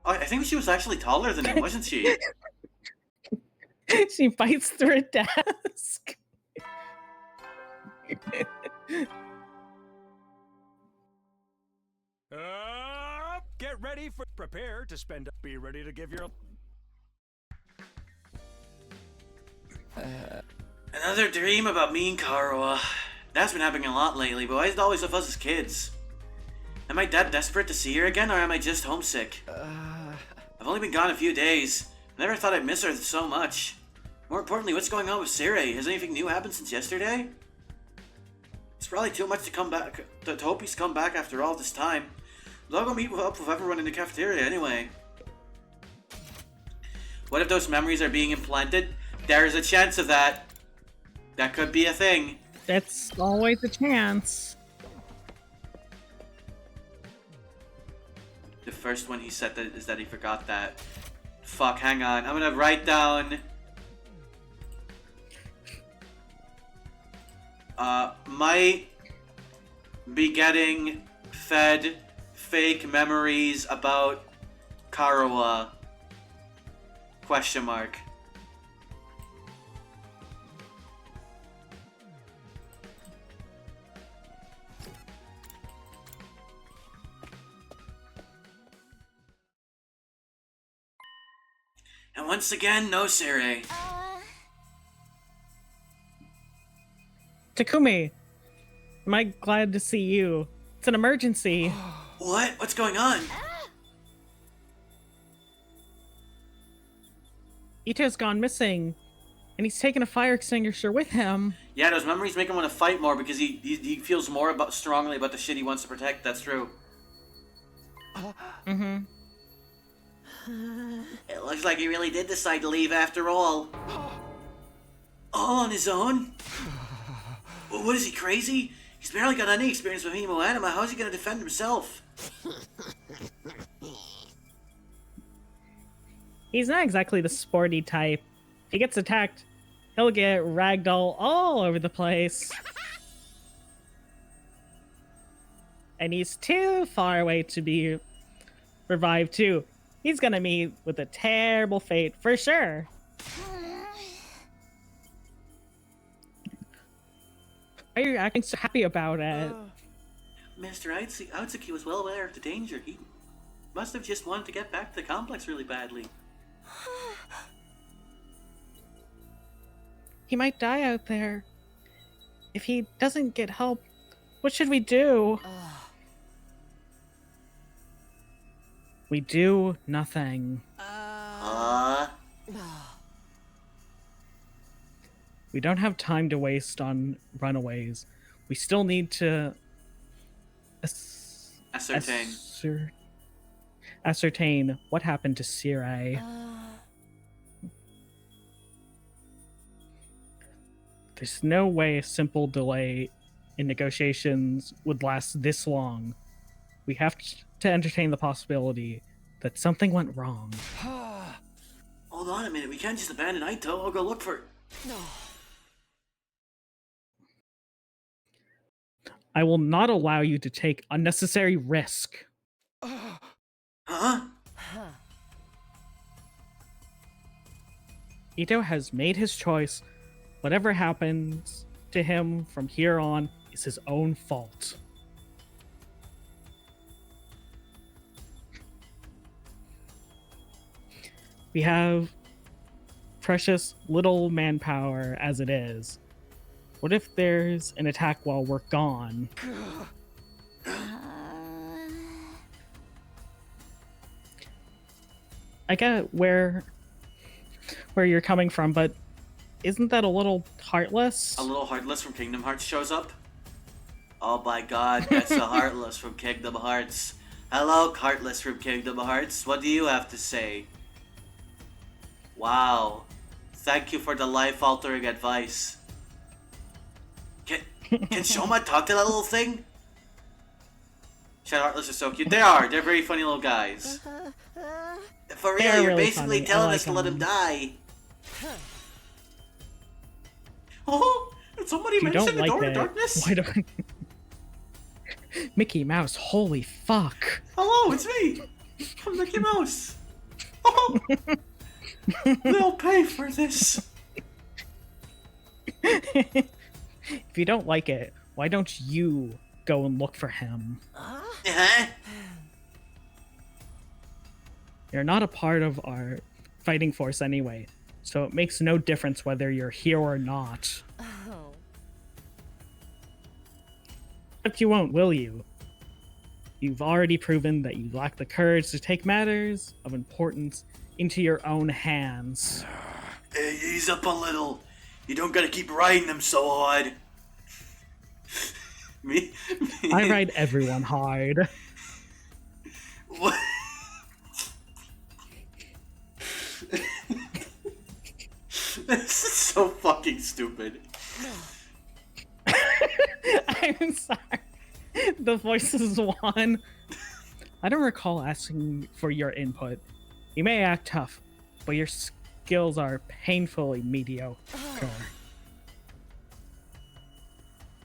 Oh, I think she was actually taller than him, wasn't she? She bites through a desk. Get ready for... Prepare to spend... Be ready to give your... Another dream about me and Karawa. That's been happening a lot lately, but why is it always with us as kids? Am I that desperate to see her again, or am I just homesick? I've only been gone a few days. I never thought I'd miss her so much. More importantly, what's going on with Sirei? Has anything new happened since yesterday? It's probably too much to come back to hope he's come back after all this time. I'll go meet up with everyone in the cafeteria anyway. What if those memories are being implanted? There's a chance of that. That could be a thing. It's always a chance. The first one he said that is that he forgot that. Fuck, hang on. I'm gonna write down... might be getting fed fake memories about Karawa. Question mark. And once again, no Sere. Takumi, am I glad to see you? It's an emergency. What? What's going on? Ito's gone missing, and he's taken a fire extinguisher with him. Yeah, those memories make him want to fight more because he feels more strongly about the shit he wants to protect. That's true. Mm-hmm. It looks like he really did decide to leave after all. All on his own? What is he, crazy? He's barely got any experience with Hemo Anima. How's he gonna defend himself? He's not exactly the sporty type. If he gets attacked, he'll get ragdoll all over the place. And he's too far away to be revived too. He's gonna meet with a terrible fate for sure. Why are you acting so happy about it? Mr. Outsuki was well aware of the danger. He must have just wanted to get back to the complex really badly. He might die out there. If he doesn't get help, what should we do? We do nothing. We don't have time to waste on runaways. We still need to ascertain what happened to Sire. There's no way a simple delay in negotiations would last this long. We have to entertain the possibility that something went wrong. Hold on a minute, we can't just abandon Aito. I'll go look for... I will not allow you to take unnecessary risk. Huh? Ito has made his choice. Whatever happens to him from here on is his own fault. We have precious little manpower as it is. What if there's an attack while we're gone? I get where you're coming from, but isn't that a little heartless? A little Heartless from Kingdom Hearts shows up? Oh my god, that's a Heartless from Kingdom Hearts. Hello, Heartless from Kingdom Hearts. What do you have to say? Wow. Thank you for the life-altering advice. Can Shoma talk to that little thing? Shad Heartless is so cute. They are. They're very funny little guys. For real, you're really basically funny. telling I us to like let him die. Oh, did somebody If you mention don't the like Door it, to Darkness? why don't... Mickey Mouse, holy fuck. Hello, it's me. I'm Mickey Mouse. Oh, they'll pay for this. If you don't like it, why don't you go and look for him? Uh-huh. You're not a part of our fighting force anyway, so it makes no difference whether you're here or not. But you won't, will you? You've already proven that you lack the courage to take matters of importance into your own hands. Hey, ease up a little. You don't gotta keep riding them so hard. me? I ride everyone hard. What? This is so fucking stupid. I'm sorry. The voice is one. I don't recall asking for your input. You may act tough, but your skills are painfully mediocre.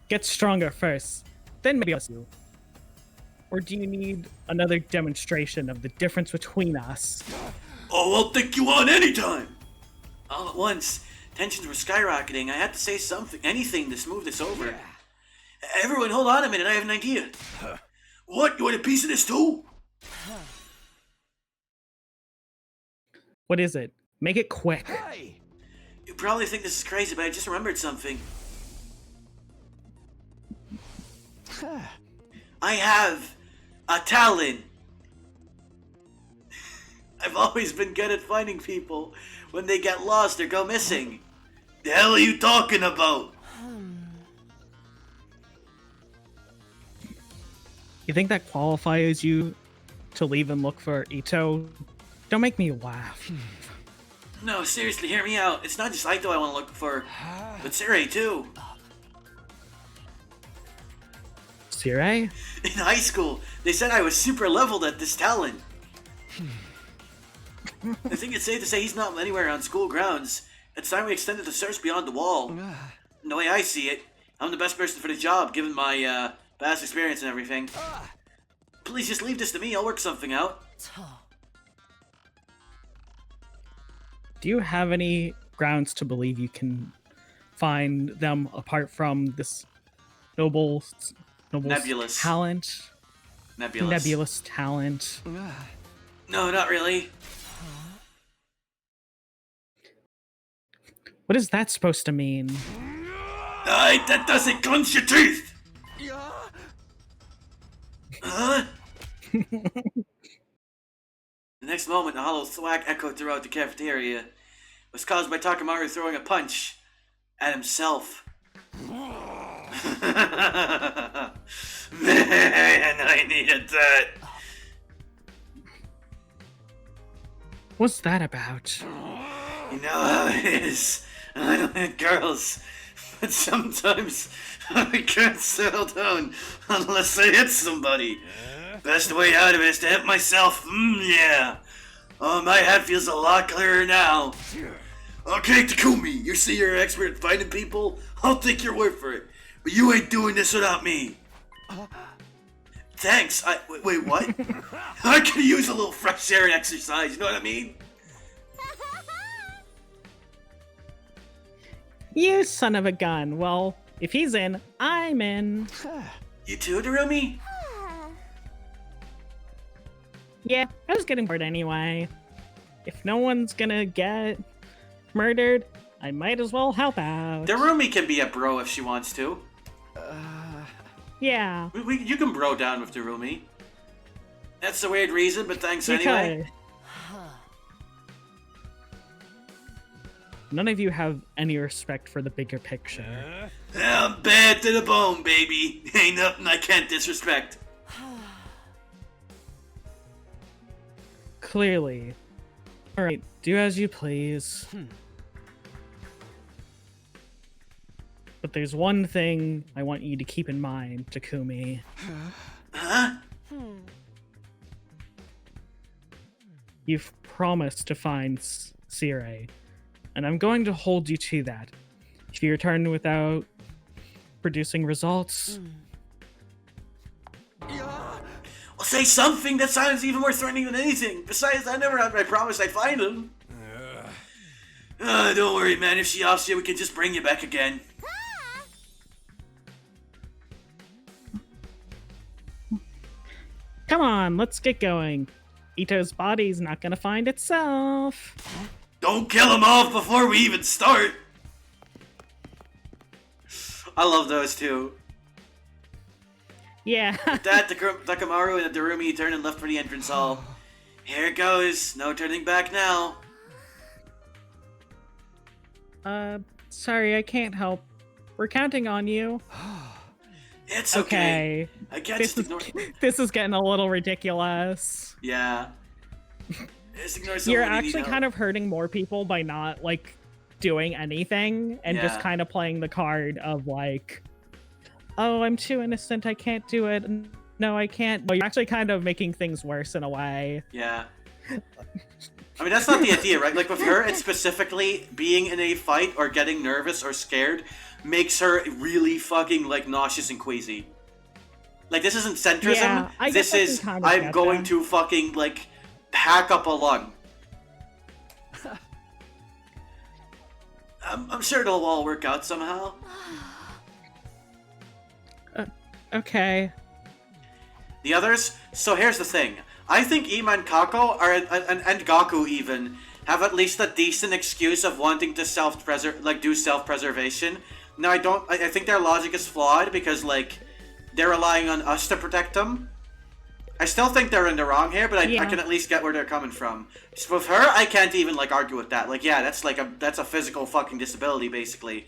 Get stronger first, then maybe I'll see you. Or do you need another demonstration of the difference between us? Oh, I'll take you on anytime! All at once, tensions were skyrocketing. I had to say something, anything to smooth this over. Everyone, hold on a minute, I have an idea. What? You want a piece of this too? What is it? Make it quick. Hey! You probably think this is crazy, but I just remembered something. I have a talent. I've always been good at finding people when they get lost or go missing. The hell are you talking about? You think that qualifies you to leave and look for Ito? Don't make me laugh. No, seriously, hear me out. It's not just Aito I want to look for, but Sirei too. Sirei? In high school, they said I was super leveled at this talent. I think it's safe to say he's not anywhere on school grounds. It's time we extended the search beyond the wall. The way I see it, I'm the best person for the job, given my past experience and everything. Please just leave this to me, I'll work something out. Do you have any grounds to believe you can find them apart from this noble Nebulous. talent? Nebulous talent. No, not really. What is that supposed to mean? That doesn't clench your teeth! Huh? The next moment, a hollow thwack echoed throughout the cafeteria. It was caused by Takamaru throwing a punch at himself. Man, I needed that. What's that about? You know how it is. I don't hit girls, but sometimes I can't settle down unless I hit somebody. Best way out of it is to hit myself. Yeah. Oh, my head feels a lot clearer now. Okay, Takumi, you say you're an expert at finding people? I'll take your word for it. But you ain't doing this without me. Thanks. Wait, what? I could use a little fresh air and exercise, you know what I mean? You son of a gun. Well, if he's in, I'm in. You too, Darumi? Yeah, I was getting bored anyway. If no one's gonna get murdered, I might as well help out. Darumi can be a bro if she wants to. Yeah. You can bro down with Darumi. That's a weird reason, but thanks anyway. Could. None of you have any respect for the bigger picture. I'm bad to the bone, baby. Ain't nothing I can't disrespect. Clearly. Alright, do as you please. But there's one thing I want you to keep in mind, Takumi. Huh? You've promised to find Sirei, and I'm going to hold you to that. If you return without producing results... Well, say something that sounds even more threatening than anything. Besides, I never had my promise I'd find him. Don't worry, man. If she offs you, we can just bring you back again. Come on, let's get going. Ito's body's not gonna find itself. Don't kill him off before we even start. I love those two. Yeah. With that, Takamaru and Darumi turned and left for the entrance hall. Here it goes. No turning back now. Sorry, I can't help. We're counting on you. It's okay. Okay. I can't This just is, ignore. this is getting a little ridiculous. Yeah. Just ignore You're someone you actually need kind help. of hurting more people by not, like, doing anything and just Yeah. kind of playing the card of, like, oh, I'm too innocent, I can't do it. No, I can't. Well, you're actually kind of making things worse in a way. Yeah. I mean, that's not the idea, right? Like, with her, it's specifically being in a fight or getting nervous or scared makes her really fucking, like, nauseous and queasy. Like, this isn't centrism. Yeah, I this guess I can is, kind of I'm get going that. to fucking, like, hack up a lung. I'm sure it'll all work out somehow. Okay. The others? So here's the thing. I think Ima and Kako are, and Gaku even, have at least a decent excuse of wanting to do self-preservation. Now, I think their logic is flawed because, like, they're relying on us to protect them. I still think they're in the wrong here, but I can at least get where they're coming from. So with her, I can't even, like, argue with that. Like, yeah, that's a physical fucking disability, basically.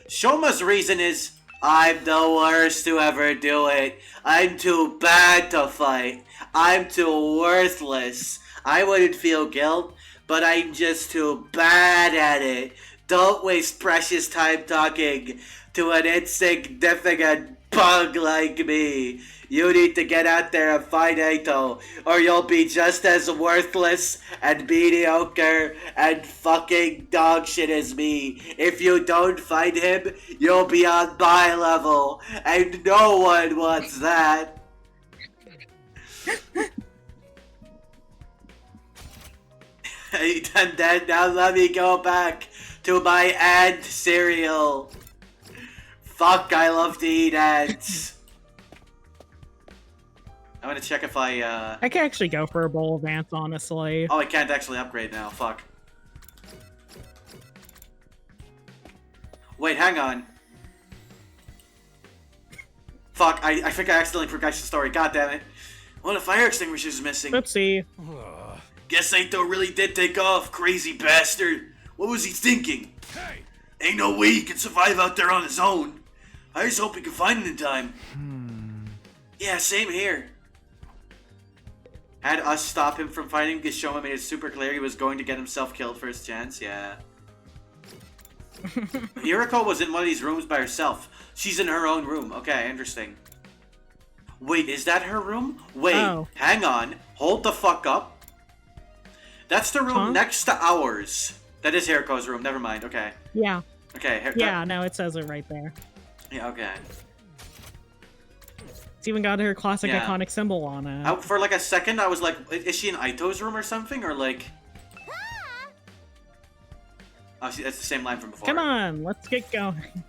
Shoma's reason is, I'm the worst to ever do it. I'm too bad to fight. I'm too worthless. I wouldn't feel guilt, but I'm just too bad at it. Don't waste precious time talking to an insignificant bug like me. You need to get out there and find Aito, or you'll be just as worthless and mediocre and fucking dog shit as me. If you don't find him, you'll be on my level, and no one wants that. And then now let me go back to my ant cereal. Fuck, I love to eat ants. I'm gonna check if I I can actually go for a bowl of ants, honestly. Oh, I can't actually upgrade now. Fuck. Wait, hang on. Fuck, I think I accidentally forgot the story. God damn it. One of the fire extinguishers is missing. Oopsie. Guess Aito really did take off, crazy bastard. What was he thinking? Hey! Ain't no way he can survive out there on his own. I just hope he can find it in time. Yeah, same here. Had us stop him from fighting because Shoma made it super clear he was going to get himself killed first chance, yeah. Yuriko was in one of these rooms by herself. She's in her own room. Okay, interesting. Wait, is that her room? Wait, hang on. Hold the fuck up. That's the room next to ours. That is Yuriko's room. Never mind. Okay. Yeah. Okay. Yeah, no, it says it right there. Yeah, okay. It's even got her classic iconic symbol on it. For like a second, I was like, is she in Aito's room or something? Or like... Oh, see, that's the same line from before. Come on, let's get going.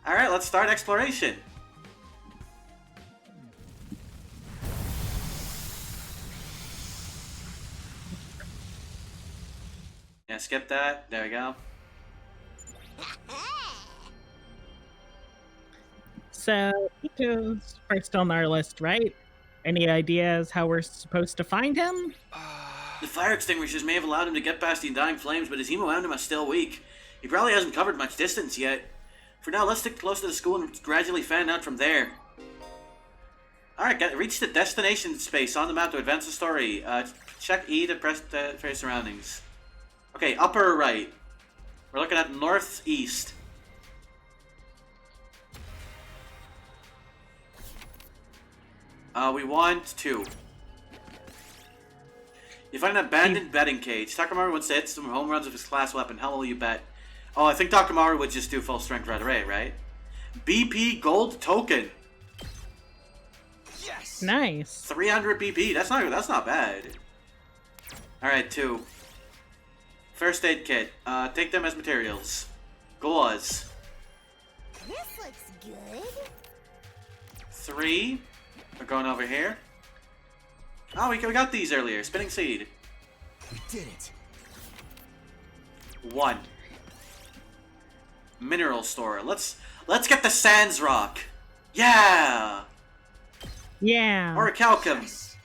Alright, let's start exploration. Yeah, skip that. There we go. So, Ito's first on our list, right? Any ideas how we're supposed to find him? The fire extinguishers may have allowed him to get past the undying flames, but his hemomountum is still weak. He probably hasn't covered much distance yet. For now, let's stick close to the school and gradually fan out from there. Alright, reach the destination space on the map to advance the story. Check E to press for your surroundings. Okay, upper right. We're looking at northeast. We want 2. You find an abandoned betting cage. Takamaru once hits some home runs with his class weapon. How will you bet? Oh, I think Takamaru would just do full strength right away, right? BP gold token. Yes. Nice. 300 BP. That's not bad. All right, 2. First aid kit. Take them as materials. Gauze. This looks good. 3. We're going over here. Oh, we got these earlier. Spinning seed. We did it. 1. Mineral store. Let's get the Sans Rock. Yeah. Yeah. Or a Calcum. Yes.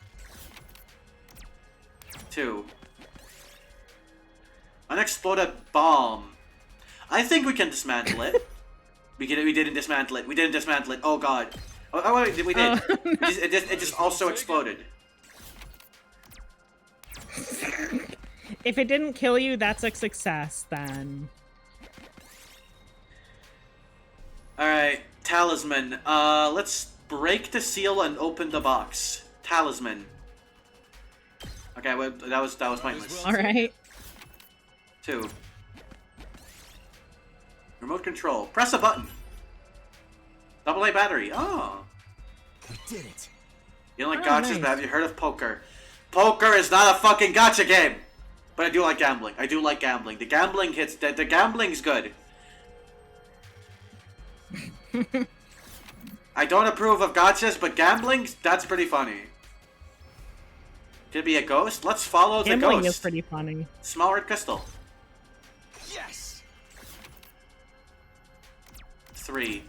2. Unexploded bomb. I think we can dismantle it. We didn't dismantle it. We didn't dismantle it. Oh god. Oh wait, we did. It just also exploded. If it didn't kill you, that's a success then. Alright, talisman. Let's break the seal and open the box. Talisman. Okay, well, that was pointless. Alright. 2. Remote control. Press a button. AA battery. Oh. We did it. You don't like Oh, gotchas, nice. but have you heard of poker? Poker is not a fucking gotcha game! But I do like gambling. I do like gambling. The gambling hits... The gambling's good. I don't approve of gotchas, but gambling, that's pretty funny. Could it be a ghost? Let's follow the Gambling ghost. is pretty funny. Small red crystal. Yes. 3.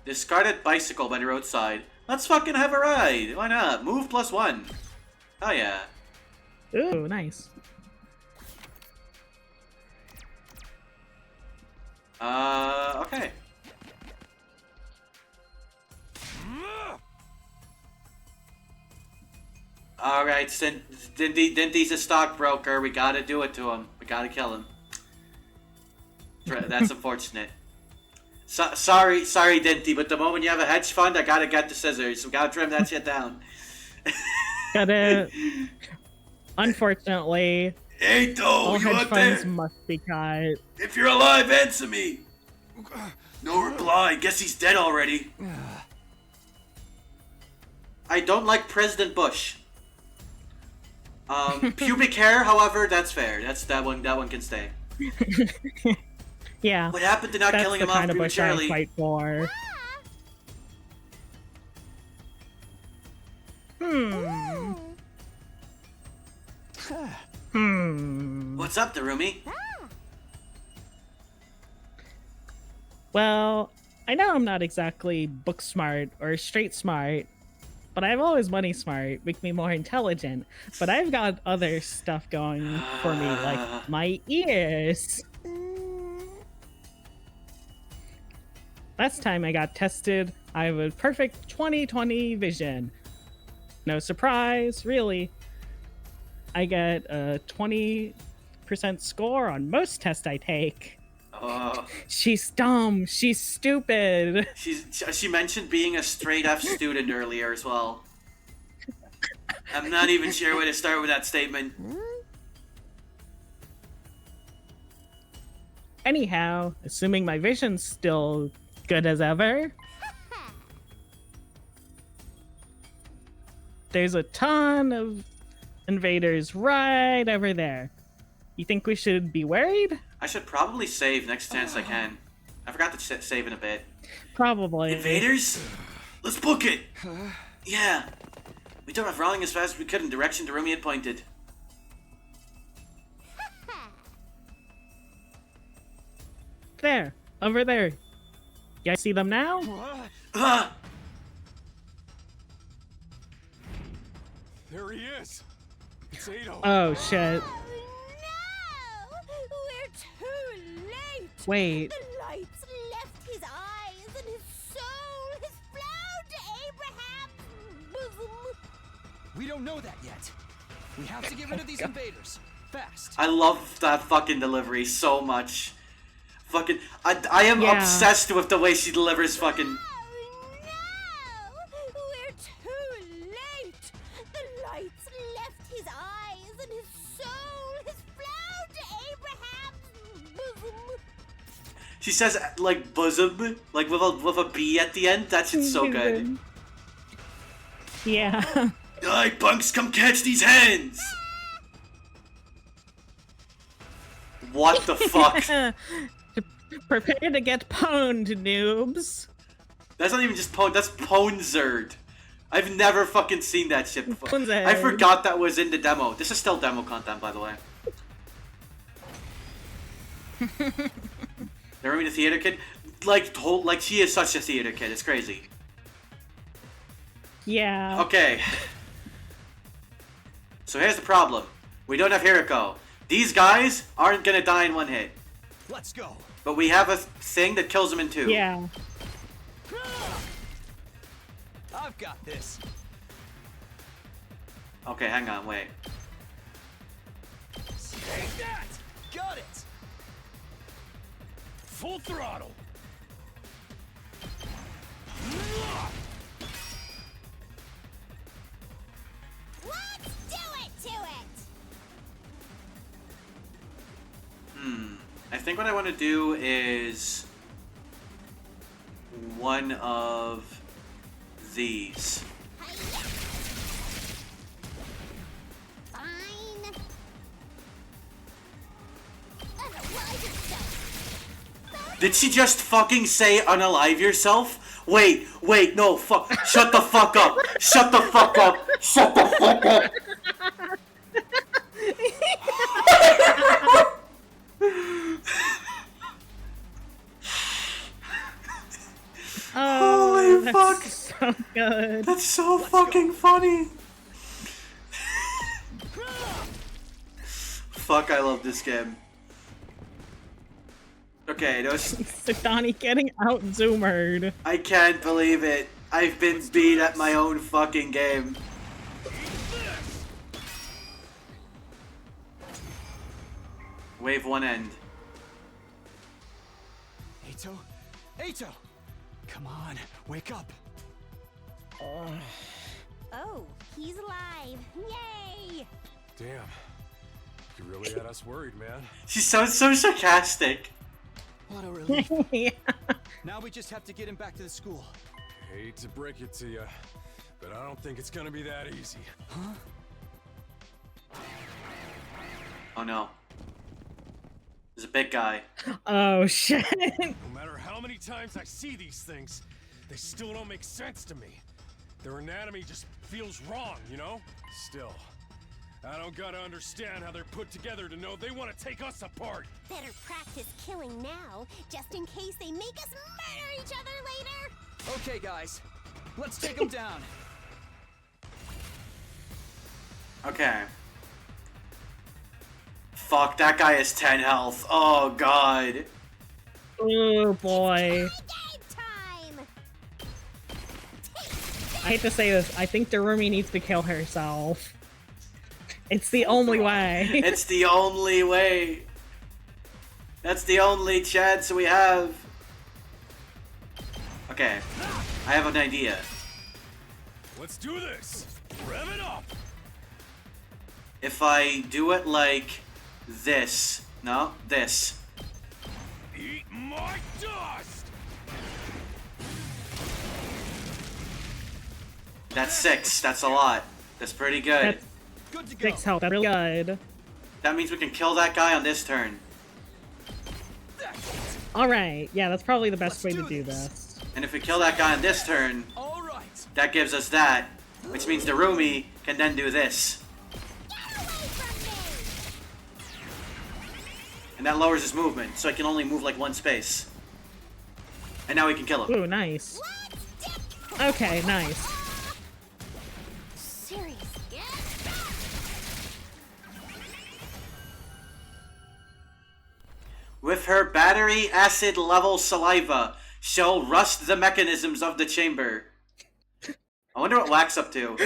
Discarded bicycle by the roadside. Let's fucking have a ride. Why not? Move +1. Oh yeah. Ooh, nice. Okay. Alright, Dinty's a stockbroker. We gotta do it to him. We gotta kill him. That's unfortunate. Sorry, Dinty, but the moment you have a hedge fund, I gotta get the scissors. We gotta trim that shit down. Gotta. Unfortunately, Hey, all you hedge out funds there? must be cut. If you're alive, answer me. No reply. Guess he's dead already. I don't like President Bush. Pubic hair, however, that's fair. That one can stay. Yeah. What happened to not That's killing the him off kind of Bush I prematurely? fight for. What's up, Darumi? Well, I know I'm not exactly book smart or street smart, but I've always money smart, make me more intelligent. But I've got other stuff going for me, like my ears. Last time I got tested, I have a perfect 20/20 vision. No surprise, really. I get a 20% score on most tests I take. Oh, She's dumb. She's stupid. she mentioned being a straight F student earlier as well. I'm not even sure where to start with that statement. Anyhow, assuming my vision's still good as ever, there's a ton of invaders right over there. You think we should be worried? I should probably save next chance I can. I forgot to save in a bit. Probably. Invaders? Let's book it! Yeah. We drove off rolling as fast as we could in direction Darumi had pointed. There. Over there. You guys see them now? Ah! There he is. It's Ado. Oh, shit. No! We're too late! Wait. The lights left his eyes and his soul has flown to Abraham's bosom. We don't know that yet. We have to get rid of these invaders. Fast. I love that fucking delivery so much. Fucking, I am Yeah. obsessed with the way she delivers fucking... Oh no! We're too late! The lights left his eyes and his soul has flown to Abraham's bosom. She says, like, bosom, like with a B at the end. That shit's so good. Yeah. Alright, punks, come catch these hands! What the fuck? Prepare to get pwned, noobs. That's not even just pwn, that's Ponzerd. I've never fucking seen that shit before. Ponzerd. I forgot that was in the demo. This is still demo content, by the way. Remember the theater kid? Like she is such a theater kid, it's crazy. Yeah. Okay. So here's the problem. We don't have Hiriko. These guys aren't gonna die in one hit. Let's go. But we have a thing that kills him in 2. Yeah. I've got this. Okay, hang on, wait. Take that! Got it! Full throttle. Let's do it to it! I think what I want to do is one of these. Hi-ya! Fine. Unalive yourself! Did she just fucking say unalive yourself? Wait, no, fuck. Shut the fuck up. Shut the fuck up. Shut the fuck up. Oh, Holy that's fuck. so good. That's so fucking funny. Fuck, I love this game. Okay, those. Sidani getting out zoomered. I can't believe it. I've been beat at my own fucking game. Wave 1 end. Ato? Ato! Come on, wake up. Oh, he's alive. Yay! Damn. You really had us worried, man. She sounds so sarcastic. What a relief. Yeah. Now we just have to get him back to the school. Hate to break it to you, but I don't think it's gonna be that easy. Huh? Oh no. There's a big guy. Oh shit. No matter how many times I see these things, they still don't make sense to me. Their anatomy just feels wrong, you know? Still, I don't gotta understand how they're put together to know they want to take us apart. Better practice killing now, just in case they make us murder each other later! Okay, guys. Let's take him down. Okay. Fuck, that guy has 10 health. Oh god. Oh boy. Game time! I hate to say this, I think Darumi needs to kill herself. It's the only way. It's the only way. That's the only chance we have. Okay. I have an idea. Let's do this. Rev it up. If I do it like this. No, this. Eat my dust. That's 6. That's a lot. That's pretty good. That's Good to go. 6 health. That's really good. That means we can kill that guy on this turn. Alright, yeah, that's probably the best Let's way do to do this. this. And if we kill that guy on this turn, All right. that gives us that. Which means Darumi can then do this. Get away from me! And that lowers his movement, so he can only move like one space. And now we can kill him. Ooh, nice. Let's dip! Okay, nice. Serious. Get With her battery acid level saliva, she'll rust the mechanisms of the chamber. I wonder what Wax up to.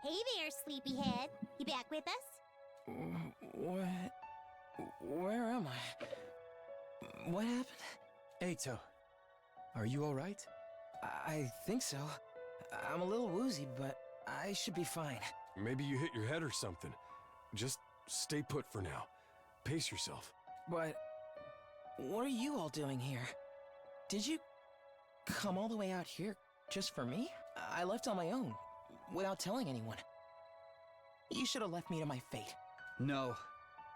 Hey there, sleepyhead. You back with us? What? Where am I? What happened? Ato, are you alright? I think so. I'm a little woozy, but I should be fine. Maybe you hit your head or something. Just stay put for now. Pace yourself. But what are you all doing here? Did you come all the way out here just for me? I left on my own, without telling anyone. You should have left me to my fate. No,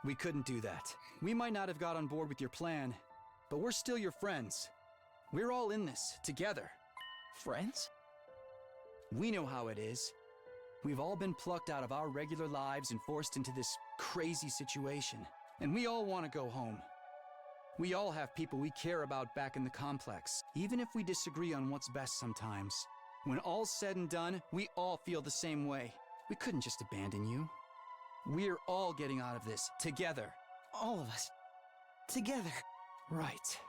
we couldn't do that. We might not have got on board with your plan, but we're still your friends. We're all in this, together. Friends? We know how it is. We've all been plucked out of our regular lives and forced into this crazy situation. And we all want to go home. We all have people we care about back in the complex, even if we disagree on what's best sometimes. When all's said and done, we all feel the same way. We couldn't just abandon you. We're all getting out of this, together. All of us. Together. Right.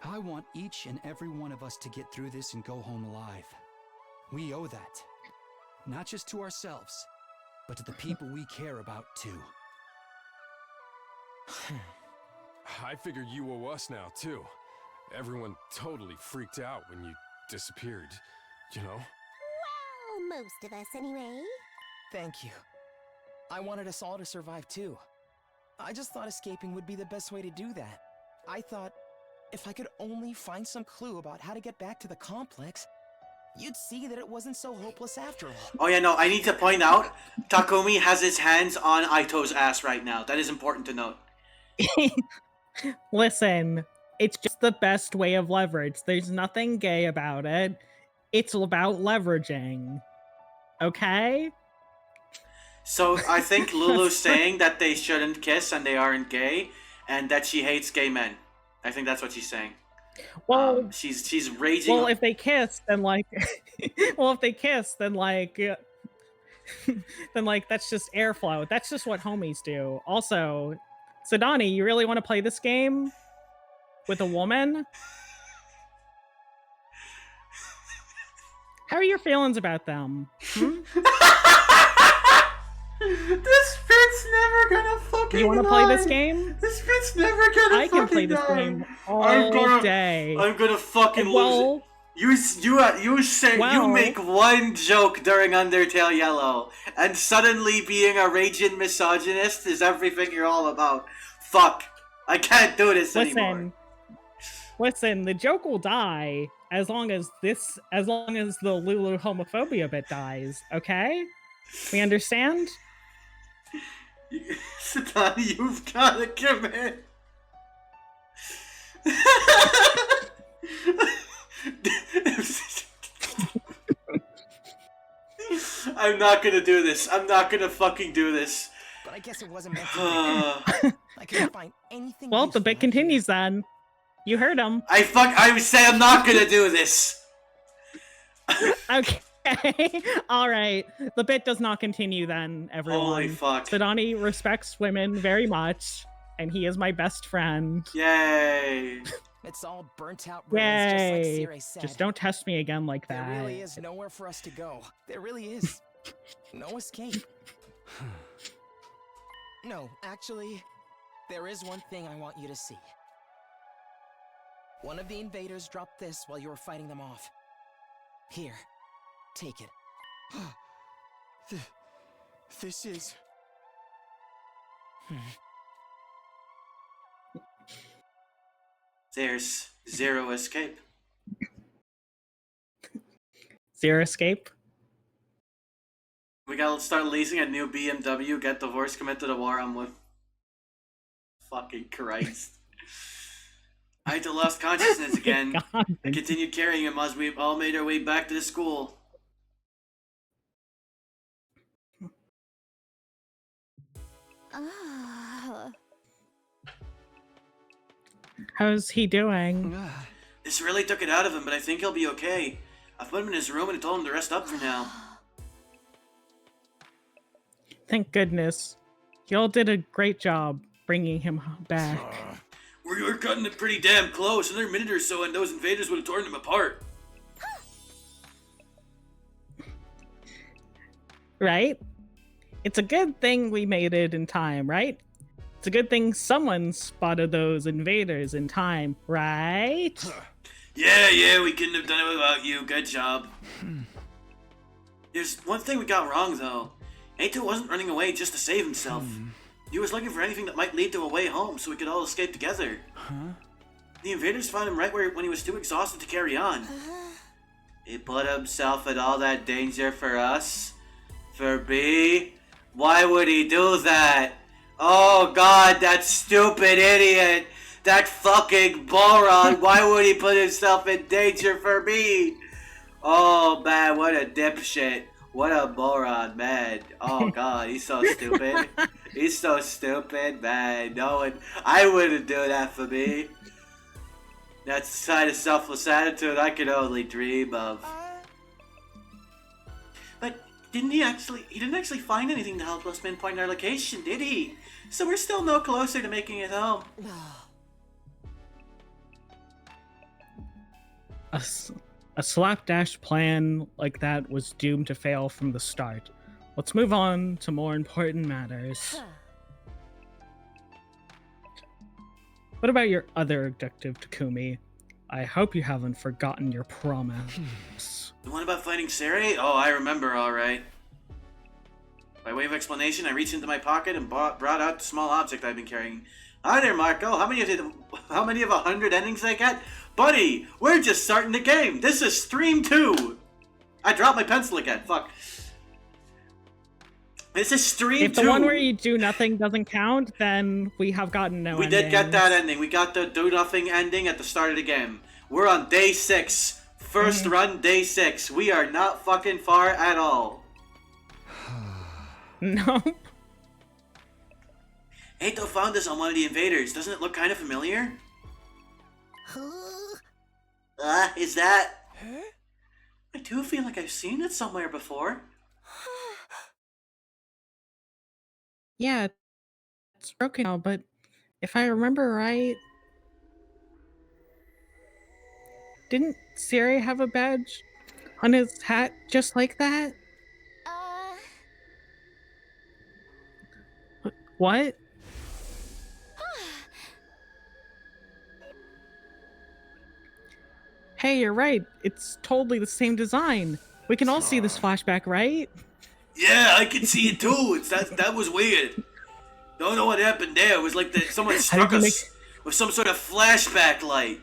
I want each and every one of us to get through this and go home alive. We owe that. Not just to ourselves, but to the people we care about, too. I figured you owe us now, too. Everyone totally freaked out when you disappeared, you know? Well, most of us anyway. Thank you. I wanted us all to survive too. I just thought escaping would be the best way to do that. I thought if I could only find some clue about how to get back to the complex, you'd see that it wasn't so hopeless after all. Oh yeah, no, I need to point out, Takumi has his hands on Aito's ass right now. That is important to note. Listen, it's just the best way of leverage. There's nothing gay about it. It's about leveraging. Okay? So I think Lulu's saying that they shouldn't kiss and they aren't gay, and that she hates gay men. I think that's what she's saying. Well, she's raging. well, if they kiss, then like, well, if they kiss, then like, then like that's just airflow. That's just what homies do. Also, Sadani, you really want to play this game with a woman? How are your feelings about them? Hmm? This bit's never gonna fucking You want to play this game? This bit's never gonna I can play this game all day. I'm gonna fucking Well, lose it. You say well- you make one joke during Undertale Yellow, and suddenly being a raging misogynist is everything you're all about. Fuck. I can't do this anymore. Listen, the joke will die as long as the Lulu homophobia bit dies, okay? We understand? Satani, you've gotta commit. I'm not gonna do this. I'm not gonna fucking do this. But I guess it wasn't meant to be. I couldn't find anything. Well, the useful bit out continues then. You heard him. I say I'm not gonna do this. Okay. All right. The bit does not continue then, everyone. Holy fuck. Sadani respects women very much, and he is my best friend. Yay. here. It's all burnt out ruins, just like Yay. Sire said. Just don't test me again like that. There really is nowhere for us to go. There really is. No escape. No, actually, there is one thing I want you to see. One of the invaders dropped this while you were fighting them off. Here, take it. This is... There's zero escape. Zero escape. We gotta start leasing a new BMW, get divorced, commit to the war I'm with. Fucking Christ. Aito lost consciousness again. God. I continued carrying him as we all made our way back to the school. Ah. How's he doing? This really took it out of him, but I think he'll be okay. I put him in his room and told him to rest up for now. Thank goodness. Y'all did a great job bringing him back. We were cutting it pretty damn close. Another minute or so and those invaders would have torn him apart. Right? It's a good thing we made it in time, right? It's a good thing someone spotted those invaders in time, right? Yeah, we couldn't have done it without you. Good job. There's one thing we got wrong, though. Aito wasn't running away just to save himself. He was looking for anything that might lead to a way home so we could all escape together. The invaders found him right when he was too exhausted to carry on. He put himself in all that danger for us? For B? Why would he do that? Oh god, that stupid idiot! That fucking moron! Why would he put himself in danger for me? Oh man, what a dipshit. What a moron, man. Oh god, he's so stupid. He's so stupid, man. No one, I wouldn't do that for me. That's the kind of selfless attitude I could only dream of. But he didn't actually find anything to help us pinpoint our location, did he? So we're still no closer to making it home. A slapdash plan like that was doomed to fail from the start. Let's move on to more important matters. What about your other objective, Takumi? I hope you haven't forgotten your promise. The one about finding Sari? Oh, I remember, alright. By way of explanation, I reached into my pocket and brought out the small object I've been carrying. Hi there, Marco. How many of 100 endings I get? Buddy, we're just starting the game. This is Stream 2. I dropped my pencil again. Fuck. This is Stream 2. If the one where you do nothing doesn't count, then we have gotten no We did get that ending. We got the do nothing ending at the start of the game. We're on day 6. First run, day 6. We are not fucking far at all. No. Eito found us on one of the invaders. Doesn't it look kind of familiar? Is that... I do feel like I've seen it somewhere before. Yeah, it's broken now, but if I remember right... Didn't Siri have a badge on his hat just like that? What? Hey, you're right. It's totally the same design. We can all see this flashback, right? Yeah, I can see it too. That was weird. Don't know what happened there. It was like someone struck us with some sort of flashback light.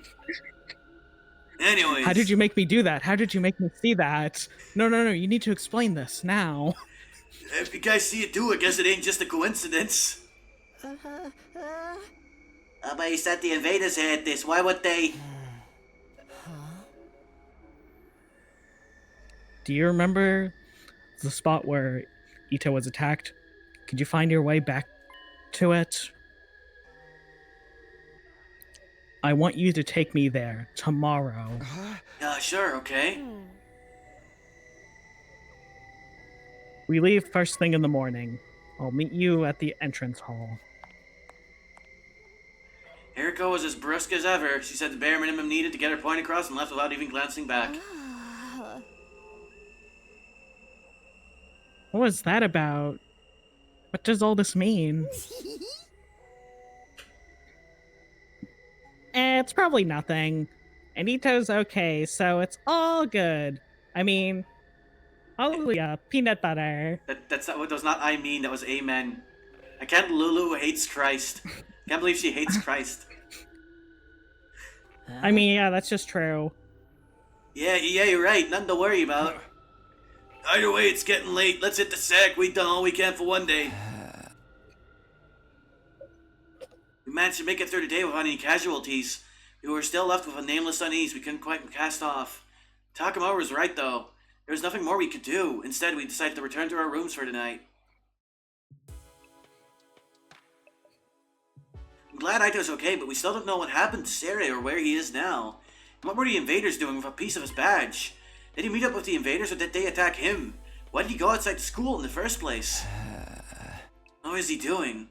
Anyways. How did you make me do that? How did you make me see that? No, you need to explain this now. If you guys see it too, I guess it ain't just a coincidence. But you said the invaders had this. Why would they... Do you remember the spot where Ito was attacked? Could you find your way back to it? I want you to take me there tomorrow. Sure, okay. We leave first thing in the morning. I'll meet you at the entrance hall. Rika was as brusque as ever. She said the bare minimum needed to get her point across and left without even glancing back. What was that about? What does all this mean? It's probably nothing. Anito's okay, so it's all good. I mean, hallelujah, peanut butter. That's not what does not I mean, that was amen. I can't Lulu hates Christ. Can't believe she hates Christ. I mean, yeah, that's just true. Yeah, you're right. Nothing to worry about. Either way, it's getting late. Let's hit the sack. We've done all we can for one day. We managed to make it through the day without any casualties. We were still left with a nameless unease we couldn't quite cast off. Takuma was right, though. There was nothing more we could do. Instead, we decided to return to our rooms for tonight. I'm glad Aito's okay, but we still don't know what happened to Sari or where he is now. And what were the invaders doing with a piece of his badge? Did he meet up with the invaders or did they attack him? Why did he go outside the school in the first place? What is he doing?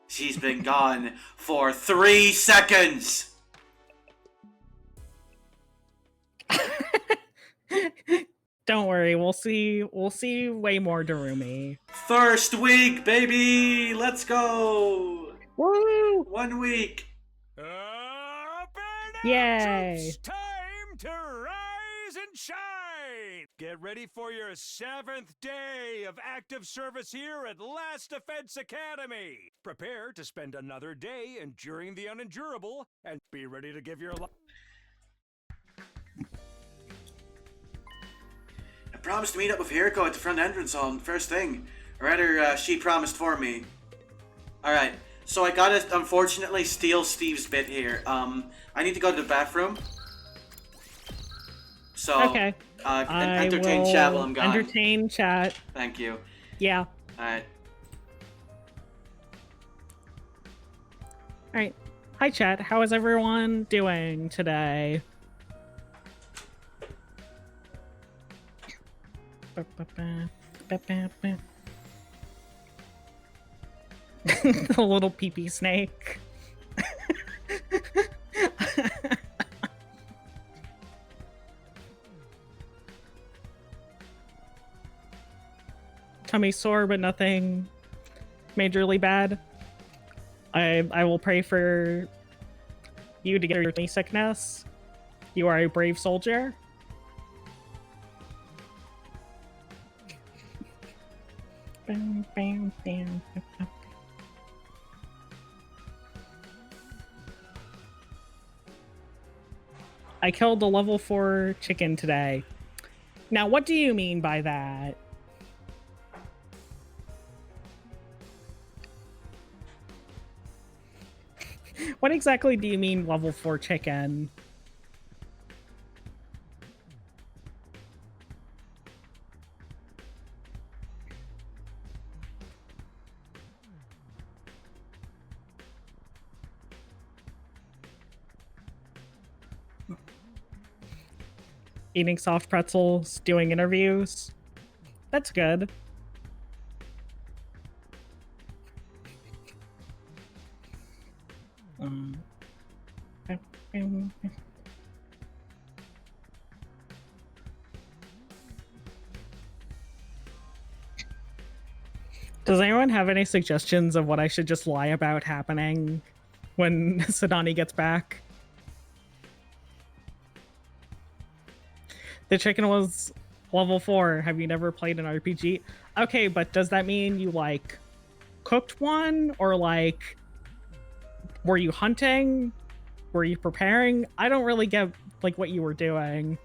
She's been gone for 3 seconds! Don't worry, we'll see way more Darumi. First week, baby! Let's go! Woo! 1 week! Yay! It's time to rise and shine! Get ready for your 7th day of active service here at Last Defense Academy. Prepare to spend another day enduring the unendurable and be ready to give your life. I promised to meet up with Hiriko at the front entrance hall first thing. Or rather, she promised for me. Alright, so I gotta unfortunately steal Steve's bit here. I need to go to the bathroom. So, okay. Entertain chat while I'm gone. Entertain chat. Thank you. Yeah. Alright. Alright. Hi, chat. How is everyone doing today? The little pee-pee snake. Tummy sore, but nothing majorly bad. I will pray for you to get your tummy sickness. You are a brave soldier. Bam, bam, bam, bam. I killed a level 4 chicken today. Now, what do you mean by that? What exactly do you mean level 4 chicken? Eating soft pretzels, doing interviews. That's good. Does anyone have any suggestions of what I should just lie about happening when Sadani gets back? The chicken was level 4. Have you never played an RPG? Okay, but does that mean you, like, cooked one? Or, like, were you hunting? Were you preparing? I don't really get, like, what you were doing.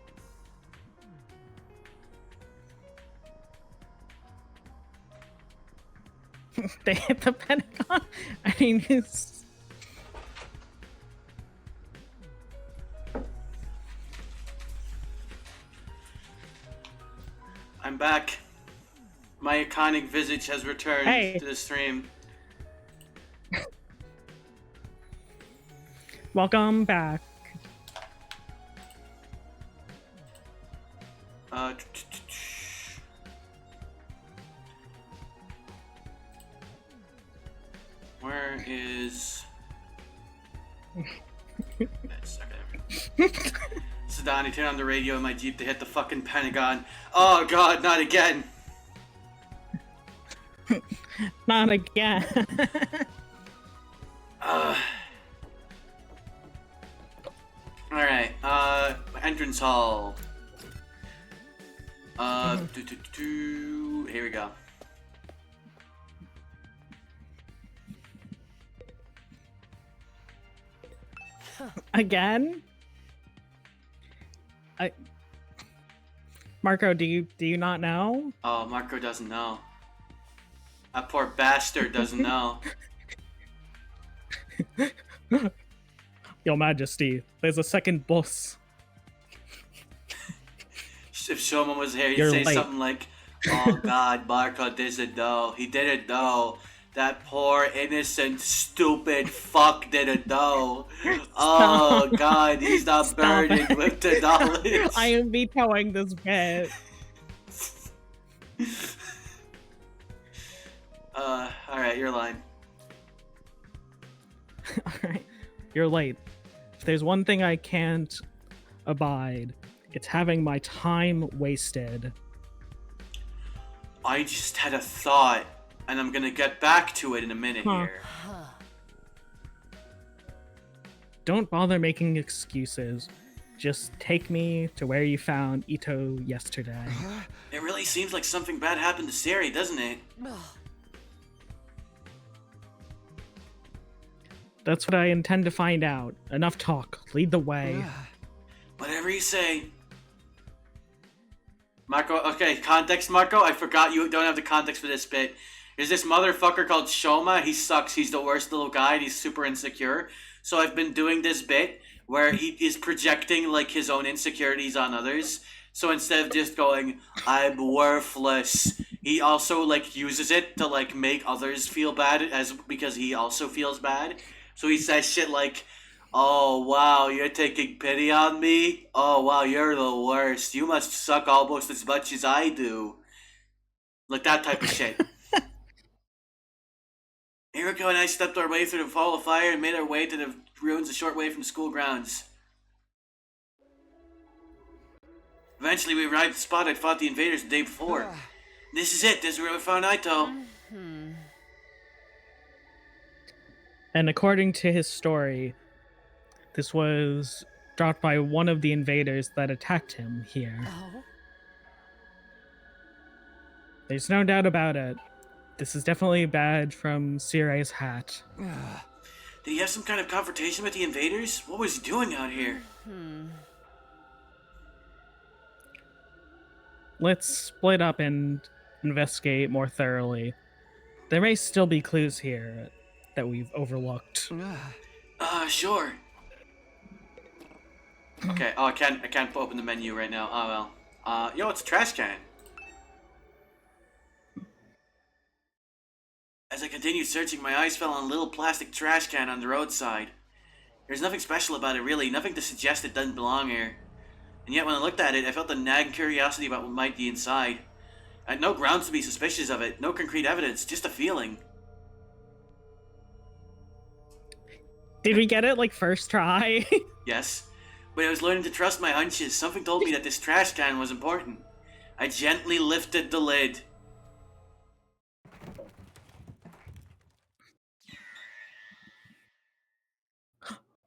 They hit the Pentagon? I mean, it's... I'm back. My iconic visage has returned to the stream. Welcome back. Where is... Sadani, turn on the radio in my Jeep to hit the fucking Pentagon. Oh god, not again! Not again. Alright, entrance hall. Here we go. Again? Marco, do you not know? Oh, Marco doesn't know. That poor bastard doesn't know. Your Majesty, there's a second boss. If Shoma was here, he'd You're say late. something like, "Oh God, Marco doesn't know. He didn't know. That poor innocent, stupid fuck didn't know. Oh God, he's not Stop burdened it. with the knowledge." I am vetoing this bit. Alright, your line. Alright, you're late. If there's one thing I can't abide, it's having my time wasted. I just had a thought, and I'm gonna get back to it in a minute here. Don't bother making excuses. Just take me to where you found Ito yesterday. It really seems like something bad happened to Sari, doesn't it? That's what I intend to find out. Enough talk. Lead the way. Whatever you say. Marco, okay, context, Marco. I forgot you don't have the context for this bit. There's this motherfucker called Shoma. He sucks. He's the worst little guy, and he's super insecure. So I've been doing this bit where he is projecting, like, his own insecurities on others. So instead of just going, "I'm worthless," he also, like, uses it to, like, make others feel bad because he also feels bad. So he says shit like, "Oh wow, you're taking pity on me? Oh wow, you're the worst. You must suck almost as much as I do." Like that type of shit. Rika and I stepped our way through the fall of fire and made our way to the ruins a short way from the school grounds. Eventually, we arrived at the spot I'd fought the invaders the day before. This is it. This is where we found Naito. And according to his story, this was dropped by one of the invaders that attacked him here. Oh? There's no doubt about it. This is definitely a badge from Sirai's hat. Did he have some kind of confrontation with the invaders? What was he doing out here? Let's split up and investigate more thoroughly. There may still be clues here that we've overlooked. Sure. Okay, I can't open the menu right now. Oh well. Yo, it's a trash can. As I continued searching, my eyes fell on a little plastic trash can on the roadside. There's nothing special about it, really, nothing to suggest it doesn't belong here. And yet when I looked at it, I felt a nagging curiosity about what might be inside. I had no grounds to be suspicious of it, no concrete evidence, just a feeling. Did we get it like first try? Yes, but I was learning to trust my hunches. Something told me that this trash can was important. I gently lifted the lid.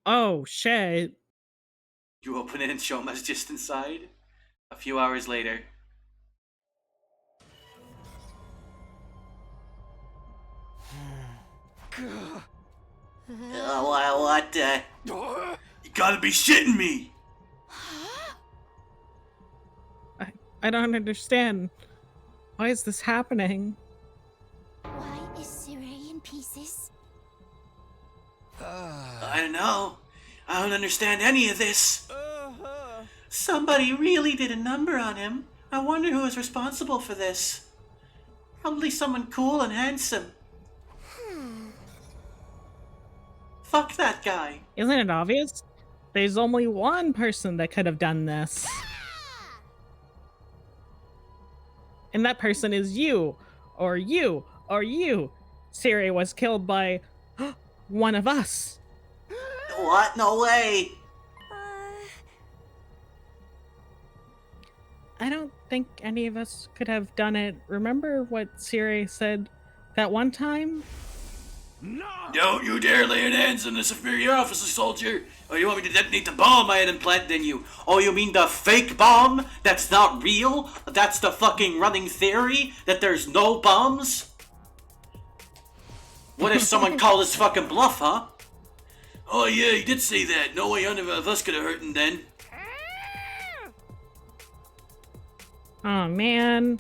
Oh, shit. You open it and Shoma's just inside. A few hours later. What the? You gotta be shitting me! I don't understand. Why is this happening? Why is Siray in pieces? I don't know. I don't understand any of this. Somebody really did a number on him. I wonder who is responsible for this. Probably someone cool and handsome. Fuck that guy. Isn't it obvious? There's only one person that could have done this. And that person is you, or you, or you. Siri was killed by one of us. What? No way. I don't think any of us could have done it. Remember what Siri said that one time? No! Don't you dare lay your hands on the superior officer, soldier! Or you want me to detonate the bomb I had implanted in you? Oh, you mean the fake bomb? That's not real? That's the fucking running theory? That there's no bombs? What if someone called us fucking bluff, huh? Oh yeah, he did say that. No way none of us could have hurt him then. Oh man.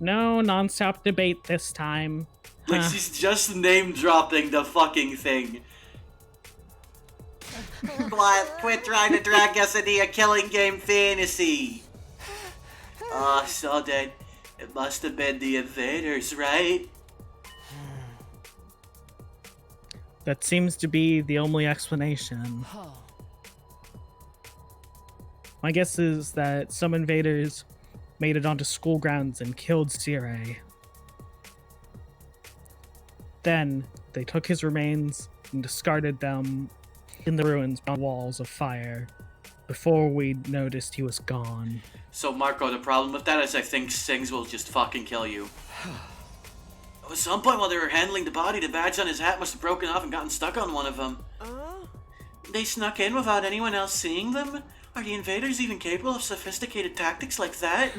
No non-stop debate this time. Like, she's just name-dropping the fucking thing. Quit trying to drag us into a killing game fantasy. Oh, so then, it must have been the invaders, right? That seems to be the only explanation. My guess is that some invaders made it onto school grounds and killed Sirei. Then they took his remains and discarded them in the ruins on walls of fire before we noticed he was gone. So Marco, the problem with that is I think Sings will just fucking kill you. At some point while they were handling the body, the badge on his hat must have broken off and gotten stuck on one of them. They snuck in without anyone else seeing them? Are the invaders even capable of sophisticated tactics like that?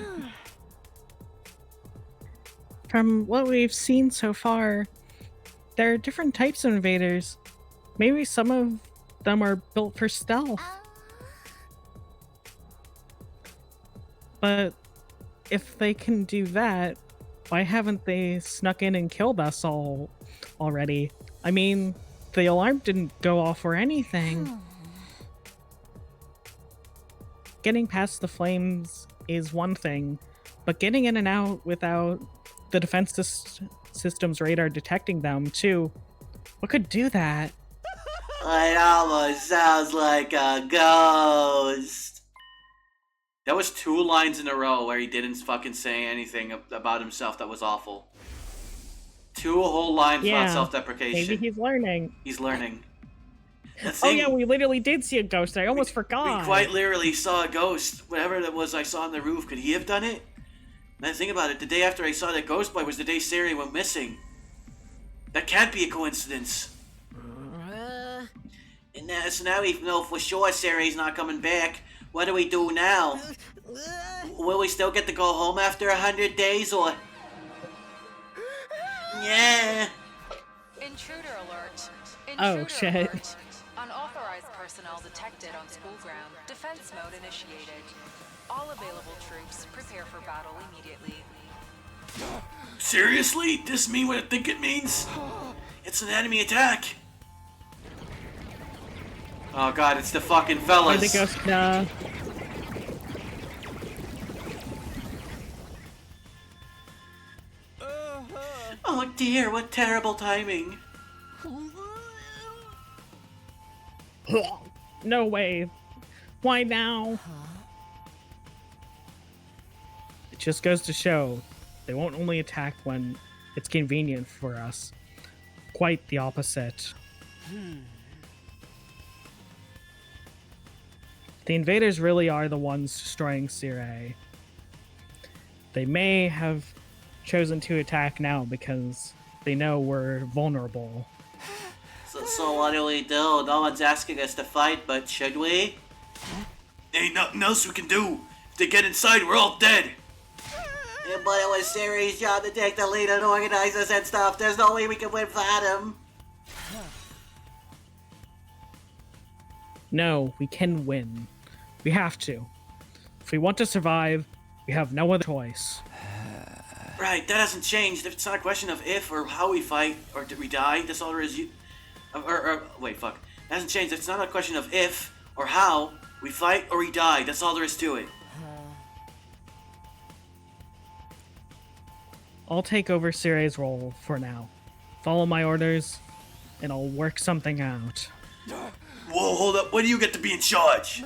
From what we've seen so far, there are different types of invaders. Maybe some of them are built for stealth. But if they can do that, why haven't they snuck in and killed us all already? I mean, the alarm didn't go off or anything. Getting past the flames is one thing, but getting in and out without the defense system's radar detecting them, too. What could do that? It almost sounds like a ghost. That was 2 lines in a row where he didn't fucking say anything about himself that was awful. 2 whole lines about Yeah, self-deprecation. maybe he's learning. He's learning. Oh yeah, we literally did see a ghost. I almost We forgot. quite literally saw a ghost. Whatever that was I saw on the roof, could he have done it? Now think about it, the day after I saw that ghost boy was the day Siri went missing. That can't be a coincidence. And so now we know for sure Siri's not coming back. What do we do now? Will we still get to go home after 100 days, or... Yeah. Intruder alert. Oh, shit. Alert. Unauthorized personnel detected on school ground. Defense mode initiated. All available troops, prepare for battle immediately. Seriously? This mean what I think it means? It's an enemy attack. Oh god, it's the fucking fellas. The ghost, nah. Oh dear, what terrible timing. No way. Why now? It just goes to show they won't only attack when it's convenient for us. Quite the opposite. The invaders really are the ones destroying Sire. They may have chosen to attack now because they know we're vulnerable. So what do we do? No one's asking us to fight, but should we? Ain't nothing else we can do. If they get inside, we're all dead. Yeah, but it was Siri's job to take the lead and organize us and stuff. There's no way we can win without him. No, we can win. We have to. If we want to survive, we have no other choice. Right, that hasn't changed. If it's not a question of if or how we fight or did we die, that's all there is. Wait, fuck. That hasn't changed. It's not a question of if or how we fight or we die. That's all there is to it. I'll take over Sire's role for now. Follow my orders, and I'll work something out. Whoa, hold up. When do you get to be in charge?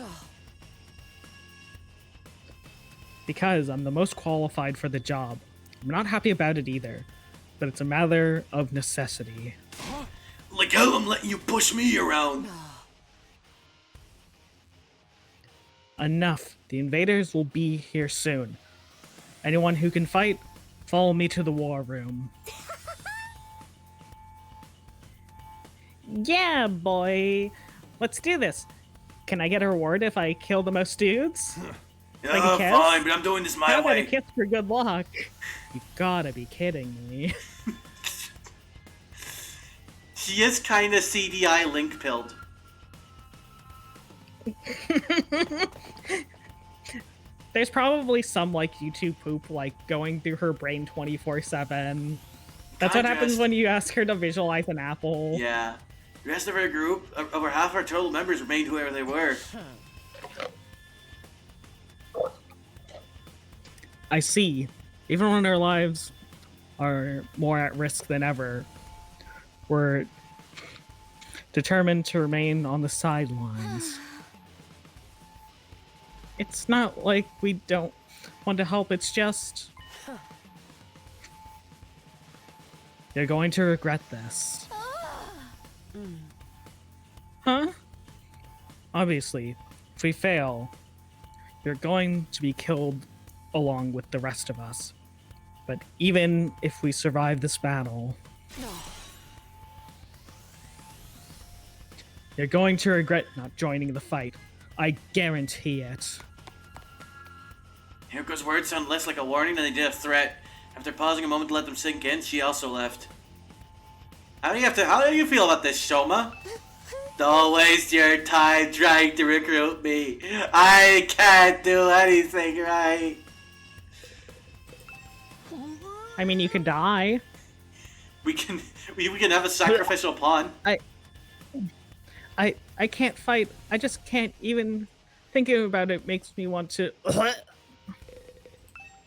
Because I'm the most qualified for the job. I'm not happy about it either, but it's a matter of necessity. Like hell, I'm letting you push me around. Enough. The invaders will be here soon. Anyone who can fight, follow me to the war room. Yeah, boy. Let's do this. Can I get a reward if I kill the most dudes? Like a kiss? Fine, but I'm doing this my How about way. a kiss for good luck? You gotta be kidding me. She is kinda CDI link pilled. There's probably some like YouTube poop like going through her brain 24/7. That's what happens when you ask her to visualize an apple. Yeah. The rest of our group, over half our total members remained whoever they were. I see. Even when our lives are more at risk than ever, we're determined to remain on the sidelines. It's not like we don't want to help, it's just... You're going to regret this. Huh? Obviously, if we fail, you're going to be killed along with the rest of us. But even if we survive this battle, you're going to regret not joining the fight. I guarantee it. Hirko's words sound less like a warning than they did a threat. After pausing a moment to let them sink in, she also left. How do you feel about this, Shoma? Don't waste your time trying to recruit me. I can't do anything right. I mean, you could die. We can have a sacrificial pawn. I can't fight. I just can't even... Thinking about it makes me want to...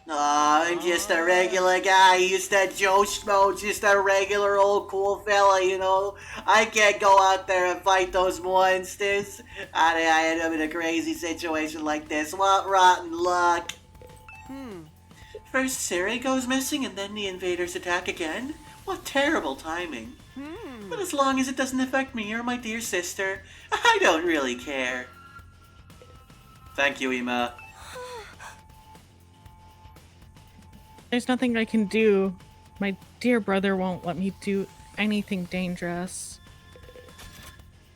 Aw, I'm just a regular guy. He's that Joe Schmo, just a regular old cool fella, you know? I can't go out there and fight those monsters. I end up in a crazy situation like this. What rotten luck. First Siri goes missing and then the invaders attack again? What terrible timing. But as long as it doesn't affect me or my dear sister, I don't really care. Thank you, Ema. There's nothing I can do. My dear brother won't let me do anything dangerous.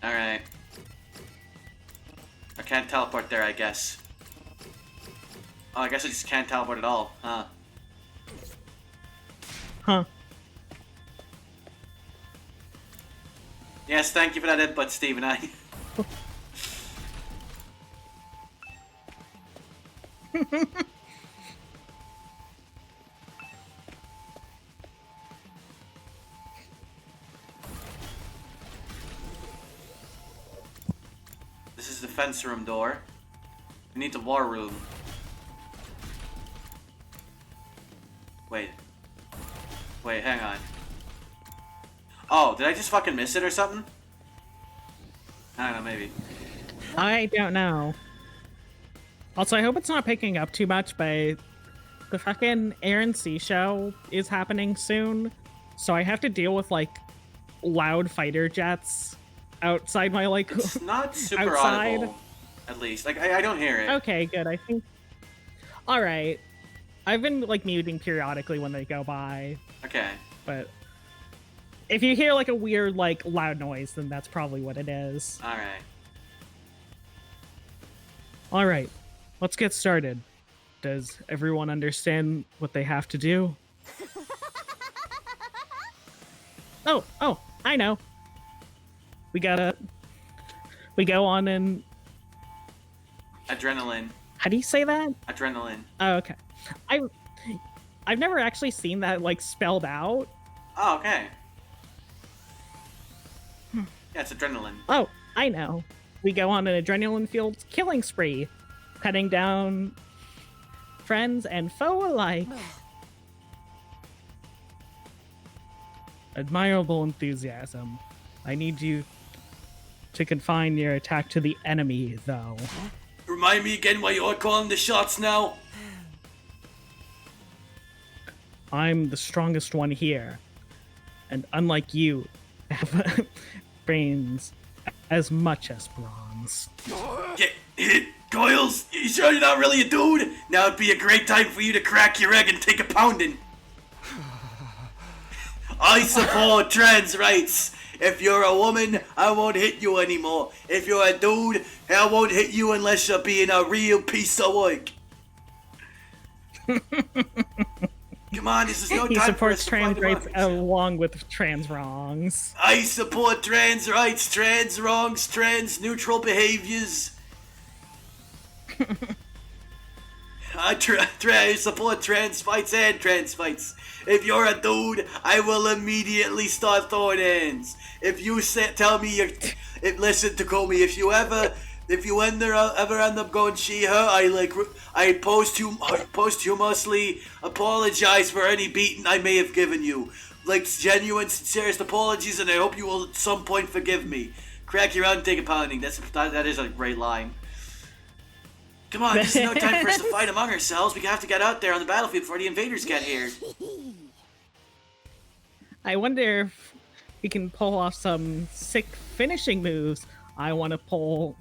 Alright. I can't teleport there, I guess. Oh, I guess I just can't teleport at all, huh? Huh. Yes, thank you for that input, Steve and I. This is the fence room door. We need the war room. Wait. Wait, hang on. Oh, did I just fucking miss it or something? I don't know, maybe. I don't know. Also, I hope it's not picking up too much, but the fucking Air and Sea show is happening soon, so I have to deal with, like, loud fighter jets outside my, like, It's not super outside. audible, at least. Like, I don't hear it. Okay, good, I think... Alright. I've been, like, muting periodically when they go by, Okay. but... If you hear, like, a weird, like, loud noise, then that's probably what it is. Alright. Alright, let's get started. Does everyone understand what they have to do? Oh, I know. We go on and... Adrenaline. How do you say that? Adrenaline. Oh, okay. I've never actually seen that, like, spelled out. Oh, okay. Yeah, it's adrenaline. Oh, I know. We go on an adrenaline-fueled killing spree, cutting down friends and foe alike. Admirable enthusiasm. I need you to confine your attack to the enemy, though. Remind me again why you're calling the shots now? I'm the strongest one here, and unlike you, I have brains as much as bronze. Get hit, Coils? You sure you're not really a dude? Now would be a great time for you to crack your egg and take a pounding. I support trans rights. If you're a woman, I won't hit you anymore. If you're a dude, I won't hit you unless you're being a real piece of work. Come on, this is no He time for us supports to trans fight rights democracy. along with trans wrongs. I support trans rights, trans wrongs, trans neutral behaviors. I support trans fights and trans fights. If you're a dude, I will immediately start throwing hands. If you tell me you're... listen, Takumi, if you ever end up going she/her, I posthumously apologize for any beating I may have given you. Like, genuine, sincerest apologies, and I hope you will at some point forgive me. Crack your out and take a pounding. That is a great line. Come on, this is no time for us to fight among ourselves. We have to get out there on the battlefield before the invaders get here. I wonder if we can pull off some sick finishing moves. I want to pull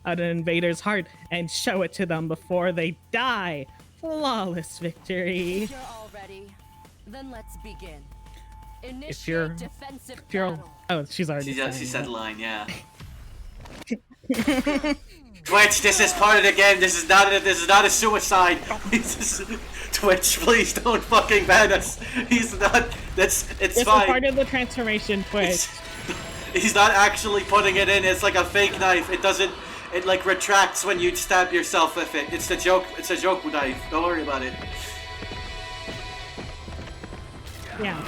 out an invader's heart and show it to them before they die. Flawless victory. You're all ready. Then let's begin. Initiate If you're battle. oh, she's already She saying said it. the line, yeah. Twitch, this is part of the game. This is not a suicide. Twitch, please don't fucking ban us. He's not. It's This fine. is part of the transformation, Twitch. He's not actually putting it in. It's like a fake knife. It doesn't. It like retracts when you stab yourself with it. It's a joke. It's a joke knife. Don't worry about it. Yeah.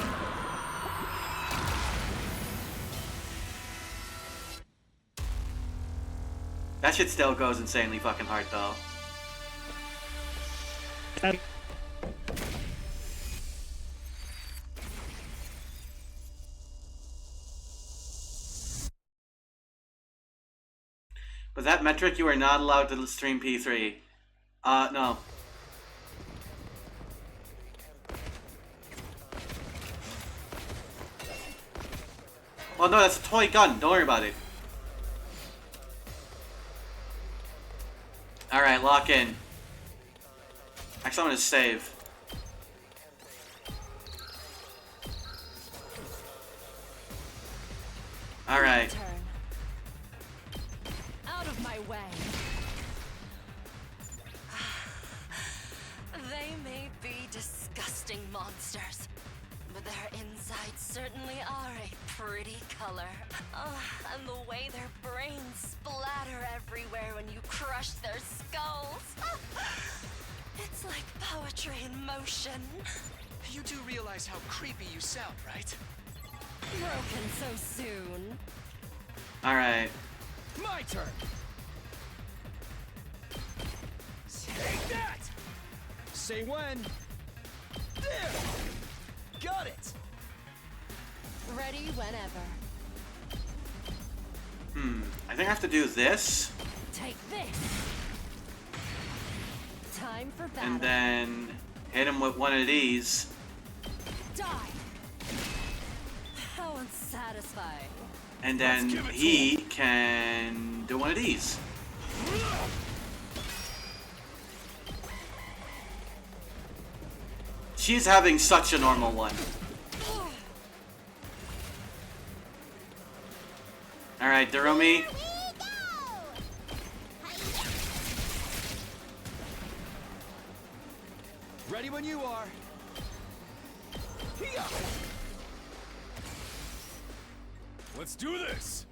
That shit still goes insanely fucking hard though. that metric, you are not allowed to stream P3. No. Well, no, that's a toy gun. Don't worry about it. Alright, lock in. Actually, I'm gonna save. Alright. Out of my way. They may be disgusting monsters, but their insides certainly are a pretty color. And the way their brains splatter everywhere when you crush their skulls. It's like poetry in motion. You do realize how creepy you sound, right? Broken so soon. Alright. My turn. Take that! Say when. There! Got it! Ready whenever. I think I have to do this. Take this. Time for battle. And then hit him with one of these. Die. How unsatisfying. And then he can do one of these. She's having such a normal one. Alright, Durumi. Ready when you are. Let's do this.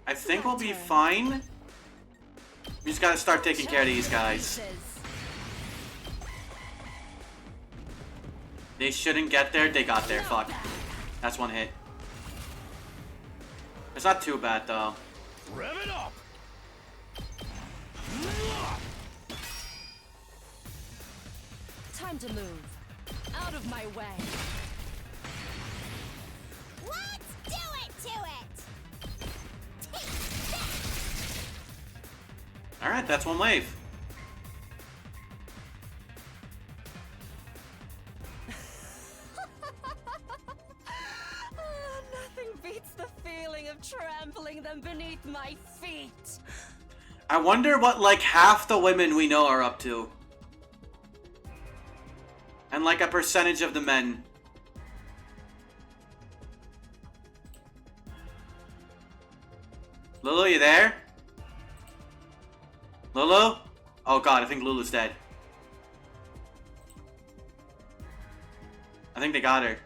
I think we'll be fine. We just gotta start taking care of these guys. They shouldn't get there. They got there. Fuck. That's one hit. It's not too bad though. Rev it up. Time to move. Out of my way. Let's do it to it! Take this! Alright, that's one wave. Nothing beats the feeling of trampling them beneath my feet. I wonder what like half the women we know are up to. And like a percentage of the men. Lulu, you there? Lulu? Oh god, I think Lulu's dead. I think they got her.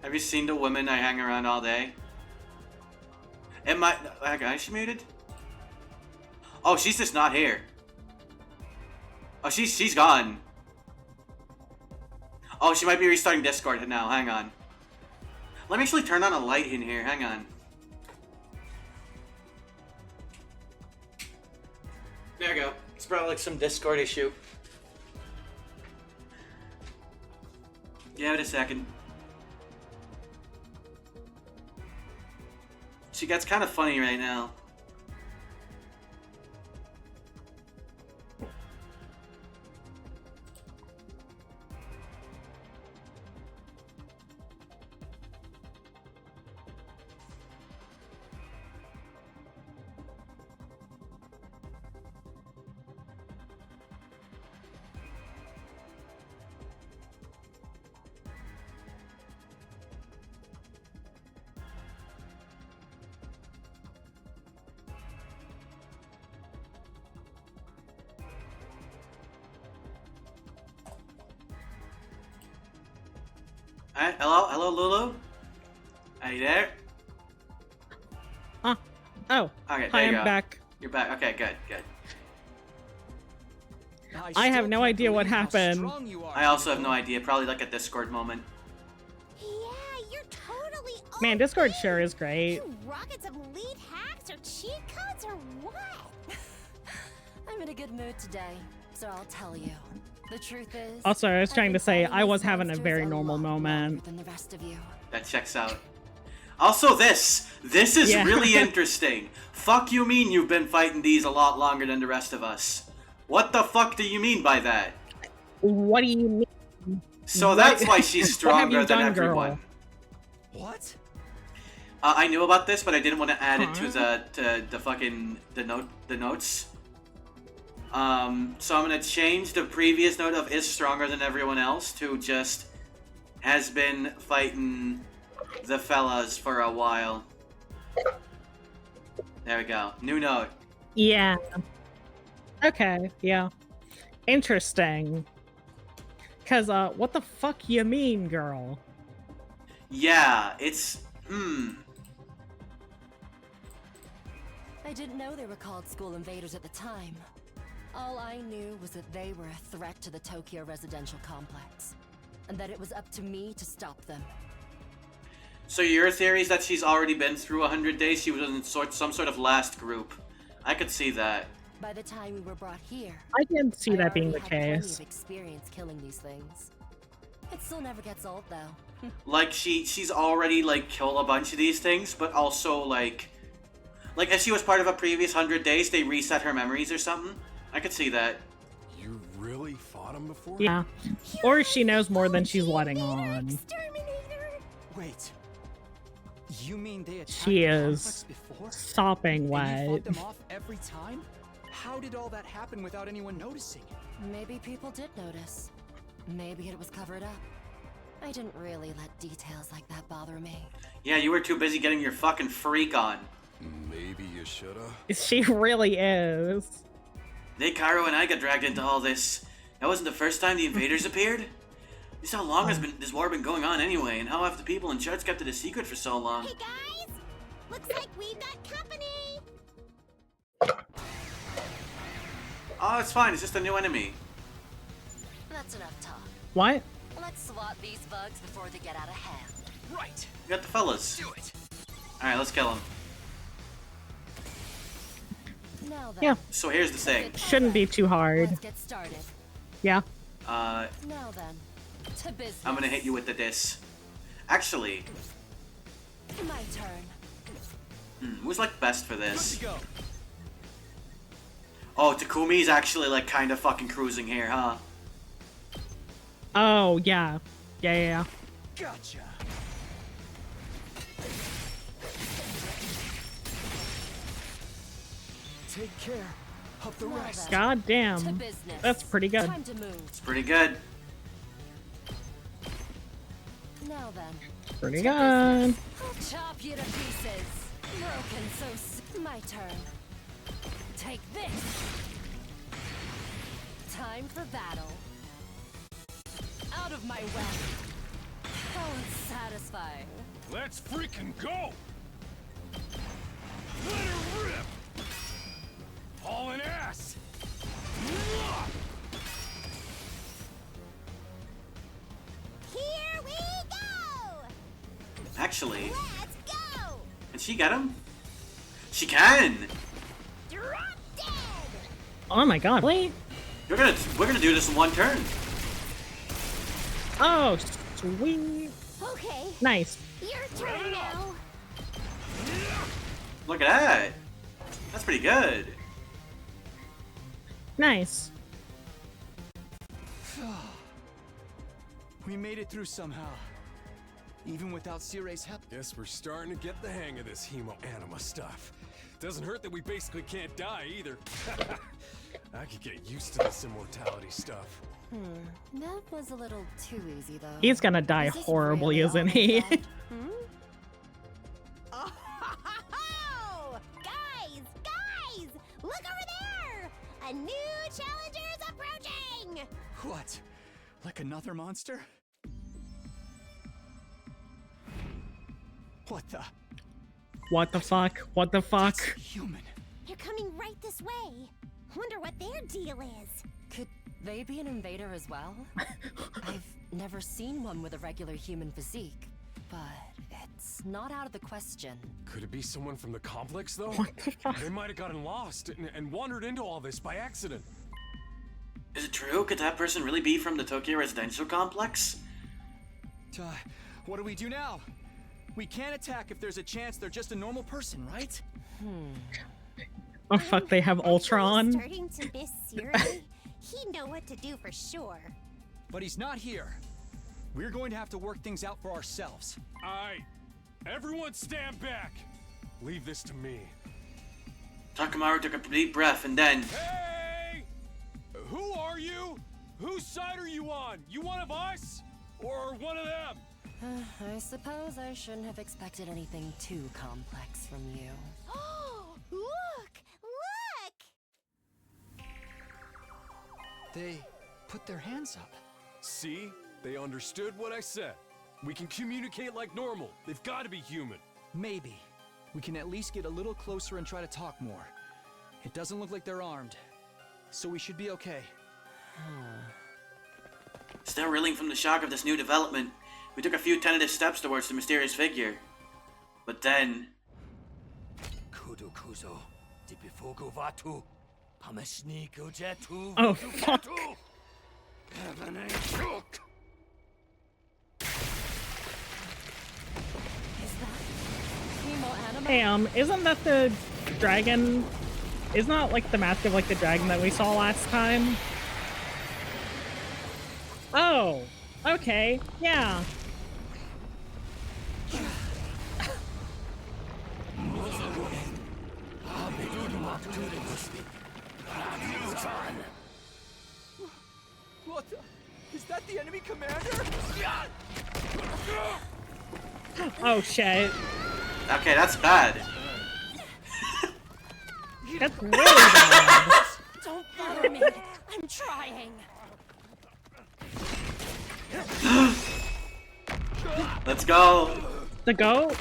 Have you seen the women I hang around all day? Am I... Is she muted? Oh, she's just not here. Oh, she's gone. Oh, she might be restarting Discord now. Hang on. Let me actually turn on a light in here. Hang on. There we go. It's probably like some Discord issue. Give it a second. She gets kind of funny right now. Alright, hello Lulu? Are you there? Huh? Oh. Okay, there Hi, you I'm go. back. You're back. Okay, good. I have still no can't idea what believe how happened. strong you are, I also have Lulu. no idea. Probably like a Discord moment. Yeah, you're totally Man, Discord sure is great. You rockets of lead hacks or cheat codes or what? I'm in a good mood today, so I'll tell you. The truth is, Also, I was I've trying been to say fighting I these was having a monsters very normal lot longer moment. than the rest of you. That checks out. Also, this is Yeah. really interesting. Fuck you mean you've been fighting these a lot longer than the rest of us? What the fuck do you mean by that? What do you mean? So that's why she's What have you stronger than done, everyone. girl? What? I knew about this, but I didn't want to add it to the notes. So I'm gonna change the previous note of is stronger than everyone else to just has been fighting the fellas for a while. There we go. New note. Yeah. Okay, yeah. Interesting. Cause, what the fuck you mean, girl? Yeah, it's... I didn't know they were called school invaders at the time. All I knew was that they were a threat to the Tokyo residential complex, and that it was up to me to stop them. So your theory is that she's already been through 100 days? She was in some sort of last group. I could see that. By the time we were brought here, I can see that being the already had plenty case. of experience killing these things. It still never gets old, though. Like, she's already, like, killed a bunch of these things, but also, like, if she was part of a previous 100 days, they reset her memories or something. I could see that. You really fought him before? Yeah. Or she knows more than she's letting on. Wait. You mean they attacked She the is complex before? sopping And you wet. fought them off every time? How did all that happen without anyone noticing? Maybe people did notice. Maybe it was covered up. I didn't really let details like that bother me. Yeah, you were too busy getting your fucking freak on. Maybe you shoulda. She really is. Nekaru and I got dragged into all this. That wasn't the first time the invaders appeared? This how long has this war been going on anyway, and how have the people in charge kept it a secret for so long? Hey guys! Looks like we've got company! Oh, it's fine. It's just a new enemy. That's enough talk. What? Let's swat these bugs before they get out of hand. Right. We got the fellas. Do it. Alright, let's kill him. Now then, Yeah. So here's the thing. Shouldn't be too hard. let's get started. Yeah. Now then, to business. I'm gonna hit you with the dis. Actually, My turn. who's like best for Good this? to go. Oh, Takumi's actually like kind of fucking cruising here, huh? Oh, yeah. Yeah. Gotcha. Take care of the Now rest. then, God to damn. business. That's pretty good. Time to move. It's pretty good. Now then, Pretty good. I'll chop you to pieces. Broken so my turn. Take this. Time for battle. Out of my way. How unsatisfying. Let's freaking go! Let her rip! Hauling ass! Here we go! Actually, Let's go! can she get him? She can! Drop dead! Oh my god. Really? We're gonna do this in one turn. Oh, sweet. Okay, Nice. your turn now. Look at that. That's pretty good. Nice. We made it through somehow. Even without Sirei's help. Guess we're starting to get the hang of this hemo anima stuff. Doesn't hurt that we basically can't die either. I could get used to this immortality stuff. That was a little too easy, though. He's gonna die Is this horribly, really isn't all he? like that? Oh! Guys! Look over there! A new challenger's approaching! What? Like another monster? What the? What the fuck? What the fuck? Human. They're coming right this way. Wonder what their deal is. Could they be an invader as well? I've never seen one with a regular human physique, but it's That's not out of the question. Could it be someone from the complex, though? What the fuck? They might have gotten lost and wandered into all this by accident. Is it true? Could that person really be from the Tokyo residential complex? What do we do now? We can't attack if there's a chance they're just a normal person, right? Oh fuck, they have Ultron. Starting to miss Siri. He'd know what to do for sure. But he's not here. We're going to have to work things out for ourselves. Alright, everyone stand back. Leave this to me. Takamaru took a deep breath and then... Hey! Who are you? Whose side are you on? You one of us? Or one of them? I suppose I shouldn't have expected anything too complex from you. Oh, look! Look! They put their hands up. See? They understood what I said. We can communicate like normal. They've got to be human. Maybe. We can at least get a little closer and try to talk more. It doesn't look like they're armed. So we should be okay. Still reeling from the shock of this new development, we took a few tentative steps towards the mysterious figure. But then... Oh fuck. Damn, isn't that the dragon? Isn't that like the mask of like the dragon that we saw last time? Oh, okay, yeah. What the? Is that the enemy commander? Oh shit. Okay, that's bad. That's really bad. Don't bother me. I'm trying. Let's go. The goat?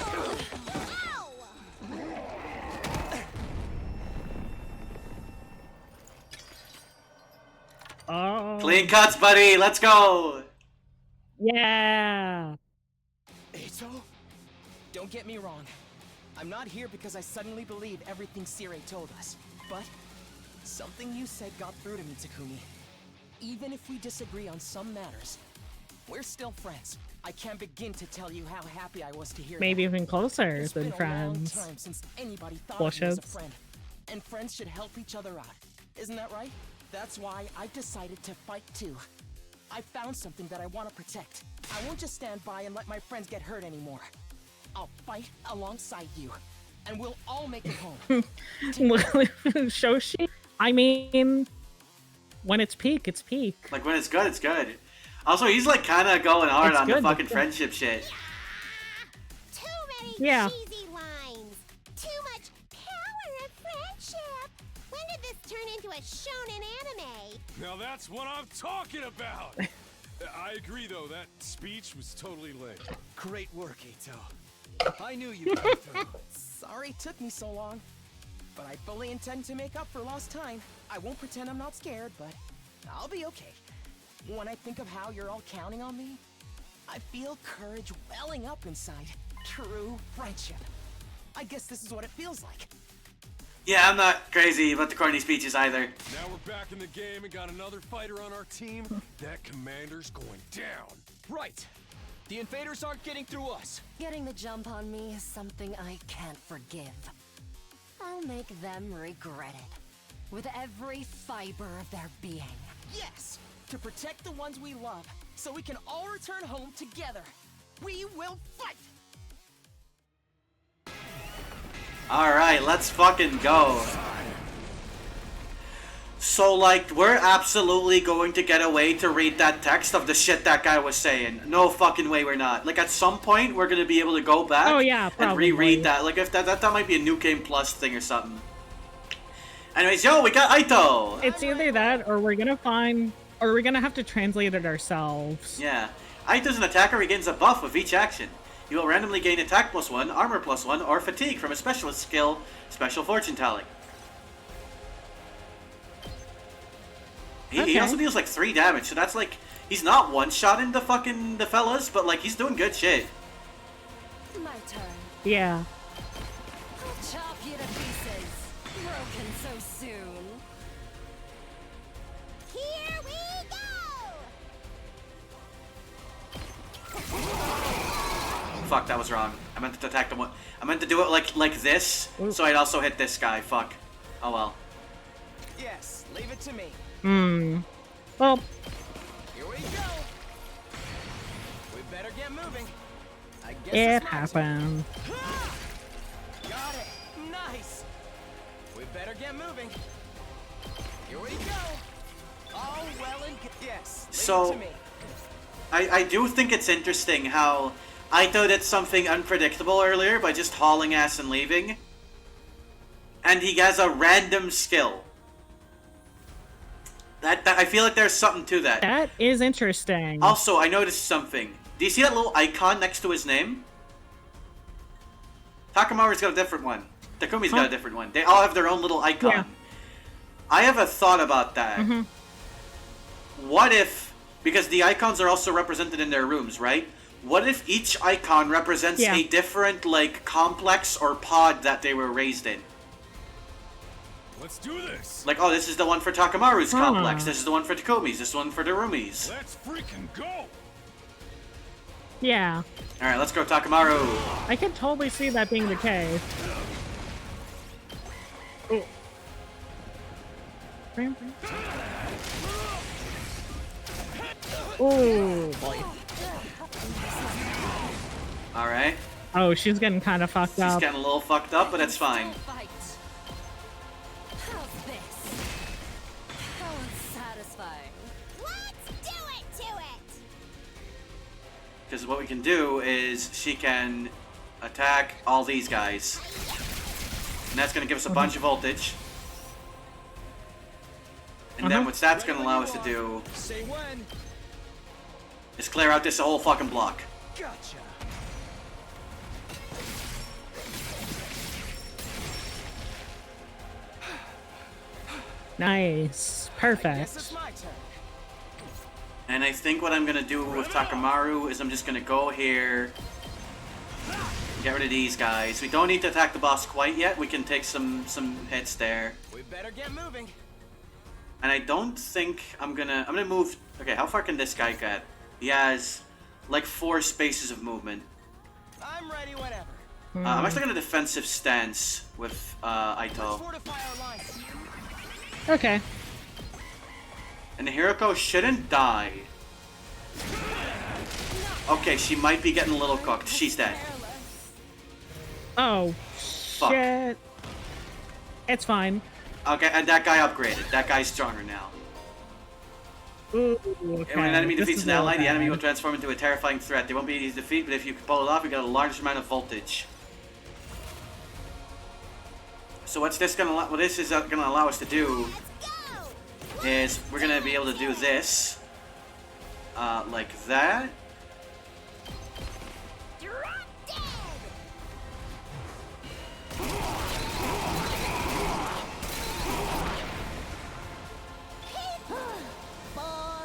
Oh. Clean cuts, buddy. Let's go. Yeah. Eito? Don't get me wrong. I'm not here because I suddenly believe everything Sirei told us. But something you said got through to me, Takumi. Even if we disagree on some matters, we're still friends. I can't begin to tell you how happy I was to hear Maybe that. even closer It's than been a friends. long time since anybody thought of me as a Blushes. friend. And friends should help each other out. Isn't that right? That's why I've decided to fight too. I found something that I want to protect. I won't just stand by and let my friends get hurt anymore. I'll fight alongside you, and we'll all make it home. Shoshi? I mean, when it's peak, it's peak. Like, when it's good, it's good. Also, he's like kind of going hard It's on the good, fucking it's good. friendship shit. Too many Yeah. cheesy lines. Too much power of friendship. When did this turn into a shonen anime? Now that's what I'm talking about! I agree, though. That speech was totally lame. Great work, Eito. I knew you'd come through. Sorry it took me so long, but I fully intend to make up for lost time. I won't pretend I'm not scared, but I'll be okay. When I think of how you're all counting on me, I feel courage welling up inside. True friendship. I guess this is what it feels like. Yeah, I'm not crazy about the corny speeches either. Now we're back in the game and got another fighter on our team. That commander's going down. Right. The invaders aren't getting through us. Getting the jump on me is something I can't forgive. I'll make them regret it. With every fiber of their being. Yes! To protect the ones we love, so we can all return home together. We will fight! Alright, let's fucking go. So, like, we're absolutely going to get away to read that text of the shit that guy was saying. No fucking way we're not. Like, at some point, we're gonna be able to go back Oh, yeah, and probably. reread that. Like, if that might be a New Game Plus thing or something. Anyways, yo, we got Aito! It's either that or we're gonna have to translate it ourselves. Yeah. Aito's an attacker who gains a buff with each action. You will randomly gain attack +1, armor +1, or fatigue from a specialist skill, Special Fortune Telling. He Okay. also deals like 3 damage, so that's like, he's not one-shotting the fellas, but like, he's doing good shit. My turn. Yeah. I'll chop you to pieces. Broken so soon. Here we go! Fuck, that was wrong. I meant to attack the one. I meant to do it like this, so I'd also hit this guy. Fuck. Oh well. Yes, leave it to me. Hmm. Well, Here we go. We better get moving. I guess it it's my turn. happened. Got it. Nice. We better get moving. Here we go. All well and good. Yes. Leave So- it to me. I do think it's interesting how Aito did something unpredictable earlier by just hauling ass and leaving. And he has a random skill. That I feel like there's something to that. That is interesting. Also, I noticed something. Do you see that little icon next to his name? Takamaru's got a different one. Takumi's got a different one. They all have their own little icon. Yeah. I have a thought about that. What if, because the icons are also represented in their rooms, right? What if each icon represents Yeah. a different, like, complex or pod that they were raised in? Let's do this. Like, oh, this is the one for Takamaru's Huh. complex. This is the one for Takumi's. This one for Darumi's. Let's freaking go. Yeah. Alright, let's go, Takamaru. I can totally see that being the case. Oh. Oh boy. Alright. Oh, she's getting kind of fucked She's up. getting a little fucked up, but that's fine. Fight. How's this? How unsatisfying. Let's do it to it! Because what we can do is she can attack all these guys. And that's going to give us a bunch of voltage. And then what that's going to allow us to do Say when. is clear out this whole fucking block. Gotcha. Nice. Guess Perfect. it's my turn. And I think what I'm going to do with Takamaru is I'm just going to go here. Get rid of these guys. We don't need to attack the boss quite yet. We can take some hits there. We better get moving. And I don't think I'm gonna move. Okay, how far can this guy get? He has like 4 spaces of movement. I'm ready whenever. I'm actually gonna defensive stance with Let's Aito. fortify our lines. Okay. And the Hiroko shouldn't die. Okay, she might be getting a little cooked. She's dead. Oh, Fuck. shit. It's fine. Okay, and that guy upgraded. That guy's stronger now. Ooh, And okay. when an enemy This defeats is an ally, really the enemy bad. will transform into a terrifying threat. They won't be easy to defeat, but if you can pull it off, you got a large amount of voltage. So what's this gonna? What this is gonna allow us to do is we're gonna be able to do this, like that.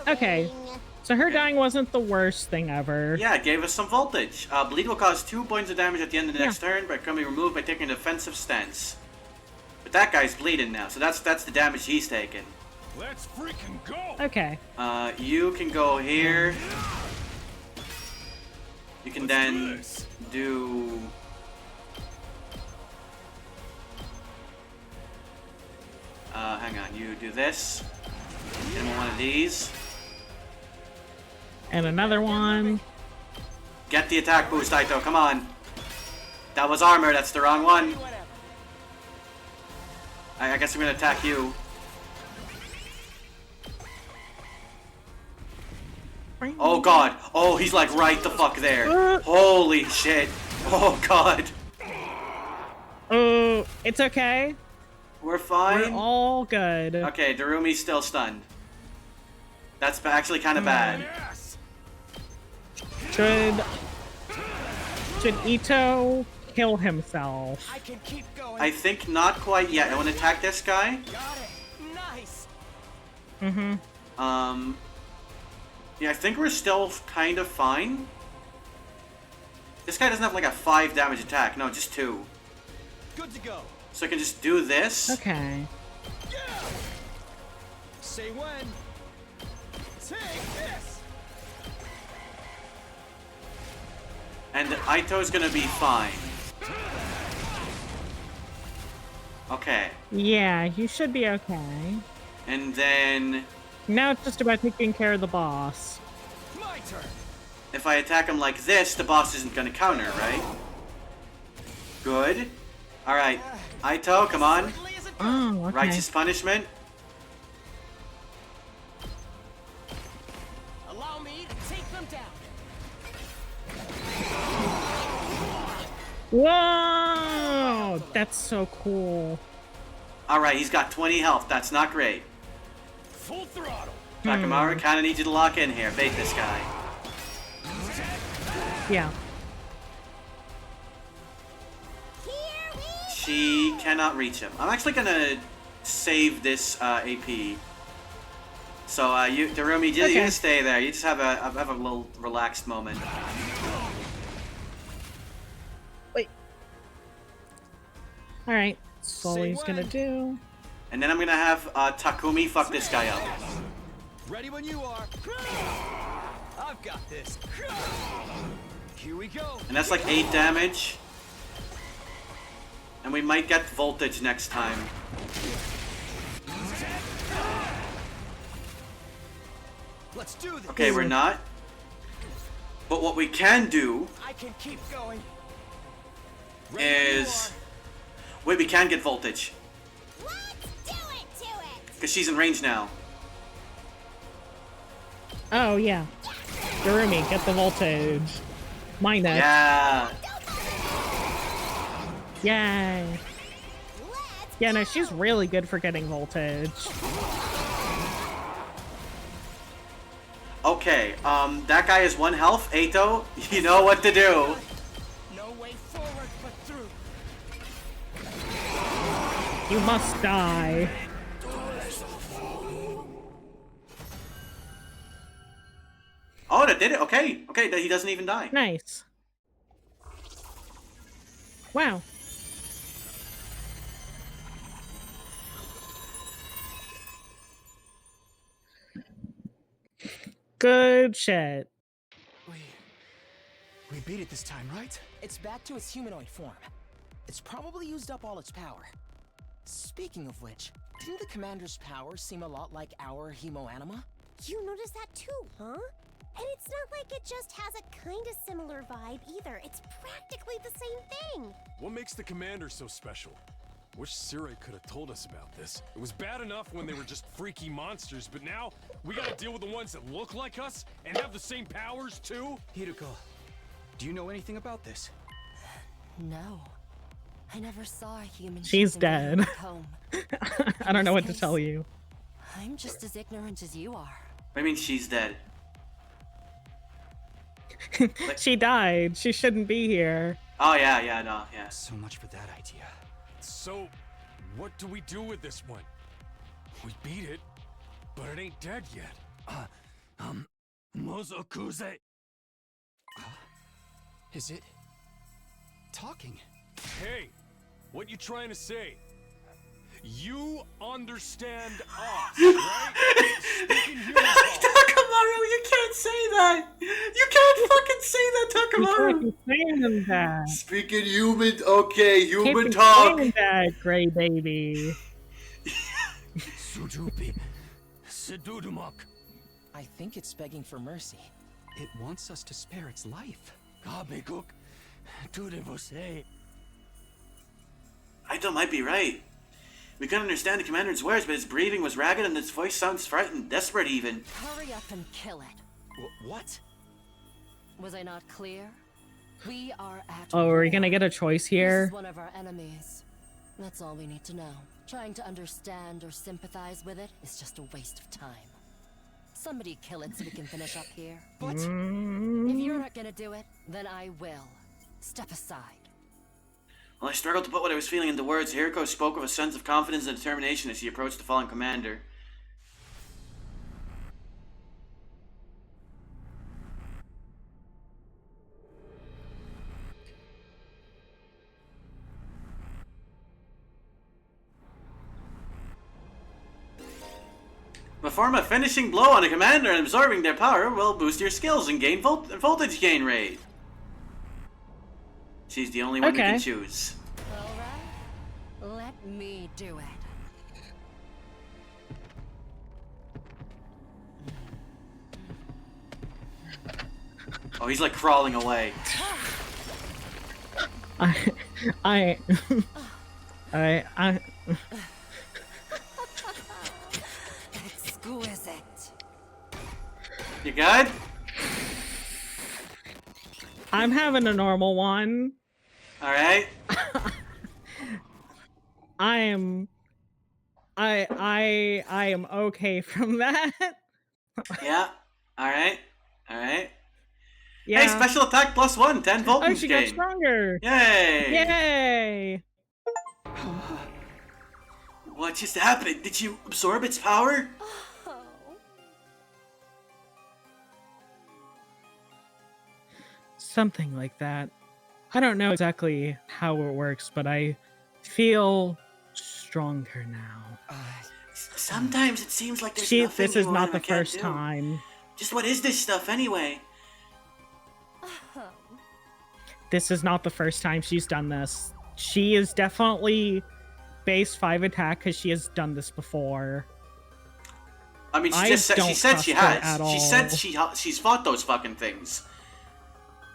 Okay. So her dying wasn't the worst thing ever. Yeah, it gave us some voltage. Bleed will cause 2 points of damage at the end of the next turn, but can be removed by taking a defensive stance. But that guy's bleeding now, so that's the damage he's taking. Let's freaking go. Okay. You can go here. You can Let's do then this. do. Hang on. You do this. And one of these. And another one. Get the attack boost, Aito. Come on. That was armor. That's the wrong one. I guess I'm gonna attack you. Oh god. Oh, he's like right the fuck there. Holy shit. Oh god. Oh, it's okay. We're fine. We're all good. Okay, Darumi's still stunned. That's actually kind of bad. Yes. Should Ito kill himself? I can keep going. I think not quite yet. I want to attack this guy. Got it. Nice. Mm-hmm. Yeah, I think we're still kind of fine. This guy doesn't have like a 5 damage attack. No, just 2. Good to go. So I can just do this. Okay. Say when. Take this. And Aito's gonna be fine. Okay. Yeah, you should be okay. And then Now it's just about taking care of the boss. My turn. if I attack him like this, the boss isn't gonna counter, right? Good. Alright. Aito, come on. Oh, okay. Righteous punishment. Allow me to take them down. Whoa! That's so cool. Alright, he's got 20 health. That's not great. Full throttle. Takamaru, kinda need you to lock in here. Bait this guy. Yeah. She cannot reach him. I'm actually gonna save this AP. So Darumi, you Okay. just stay there. You just have a little relaxed moment. Wait. All right. That's all Say he's gonna when. do. And then I'm gonna have Takumi fuck this guy up. Ready when you are. I've got this. Here we go. And that's like 8 damage. And we might get voltage next time. Let's do this. Okay, we're not. But what we can do I can keep going. is... Wait, we can get voltage. Let's do it to it! Because she's in range now. Oh yeah. Darumi, get the voltage. Mine that. Yeah. Yay. Yeah, no, she's really good for getting voltage. Okay, that guy is 1 health. Eito, you know what to do. No way forward but through. You must die. Oh, that did it. Okay, okay, he doesn't even die. Nice. Wow. Good shit. We beat it this time, right? It's back to its humanoid form. It's probably used up all its power. Speaking of which, didn't the commander's powers seem a lot like our hemoanima? You noticed that too, huh? And it's not like it just has a kind of similar vibe either. It's practically the same thing. What makes the commander so special? Wish Sirai could have told us about this. It was bad enough when they were just freaky monsters, but now we gotta deal with the ones that look like us and have the same powers too? Hiruko, do you know anything about this? No. I never saw a human. She's shaped in dead. a comb. I don't know what to tell you. I'm just as ignorant as you are. I mean, she's dead. She died. She shouldn't be here. Oh, yeah, yeah, no, yeah. So much for that idea. So, what do we do with this one? We beat it, but it ain't dead yet. Mozokuze. Is it talking? Hey, what you trying to say? You understand us, right? Speaking human talk. Takamaru, you can't say that! You can't fucking say that, You Takamaru! can't be saying that. Speaking human, okay, Can't human be talk. saying that, gray baby. Sudupi. Sedudumok. I think it's begging for mercy. It wants us to spare its life. Kabekuk. Tudevose. Aito might be right. We couldn't understand the commander's words, but his breathing was ragged and his voice sounds frightened, desperate even. Hurry up and kill it. What? Was I not clear? We are at Oh, are we war. gonna get a choice This here? is one of our enemies. That's all we need to know. Trying to understand or sympathize with it is just a waste of time. Somebody kill it so we can finish up here. But If you're not gonna do it, then I will. Step aside. While I struggled to put what I was feeling into words, Hiriko spoke of a sense of confidence and determination as he approached the fallen commander. Perform a finishing blow on a commander and absorbing their power will boost your skills and gain voltage gain rate. She's the only one who can choose. Alright, let me do it. Oh, he's like crawling away. I Exquisite. You good? I'm having a normal one. Alright. I am okay from that. Yeah. Alright. Alright. Yeah. Hey, special attack +1, 10 voltage Oh, she got gain. stronger. Yay! Yay! What just happened? Did you absorb its power? Something like that. I don't know exactly how it works, but I feel stronger now. Sometimes it seems like there's nothing This is you not the can't first do. time. Just what is this stuff anyway? This is not the first time she's done this. She is definitely base 5 attack because she has done this before. I mean, she said she has. At she said she's fought those fucking things.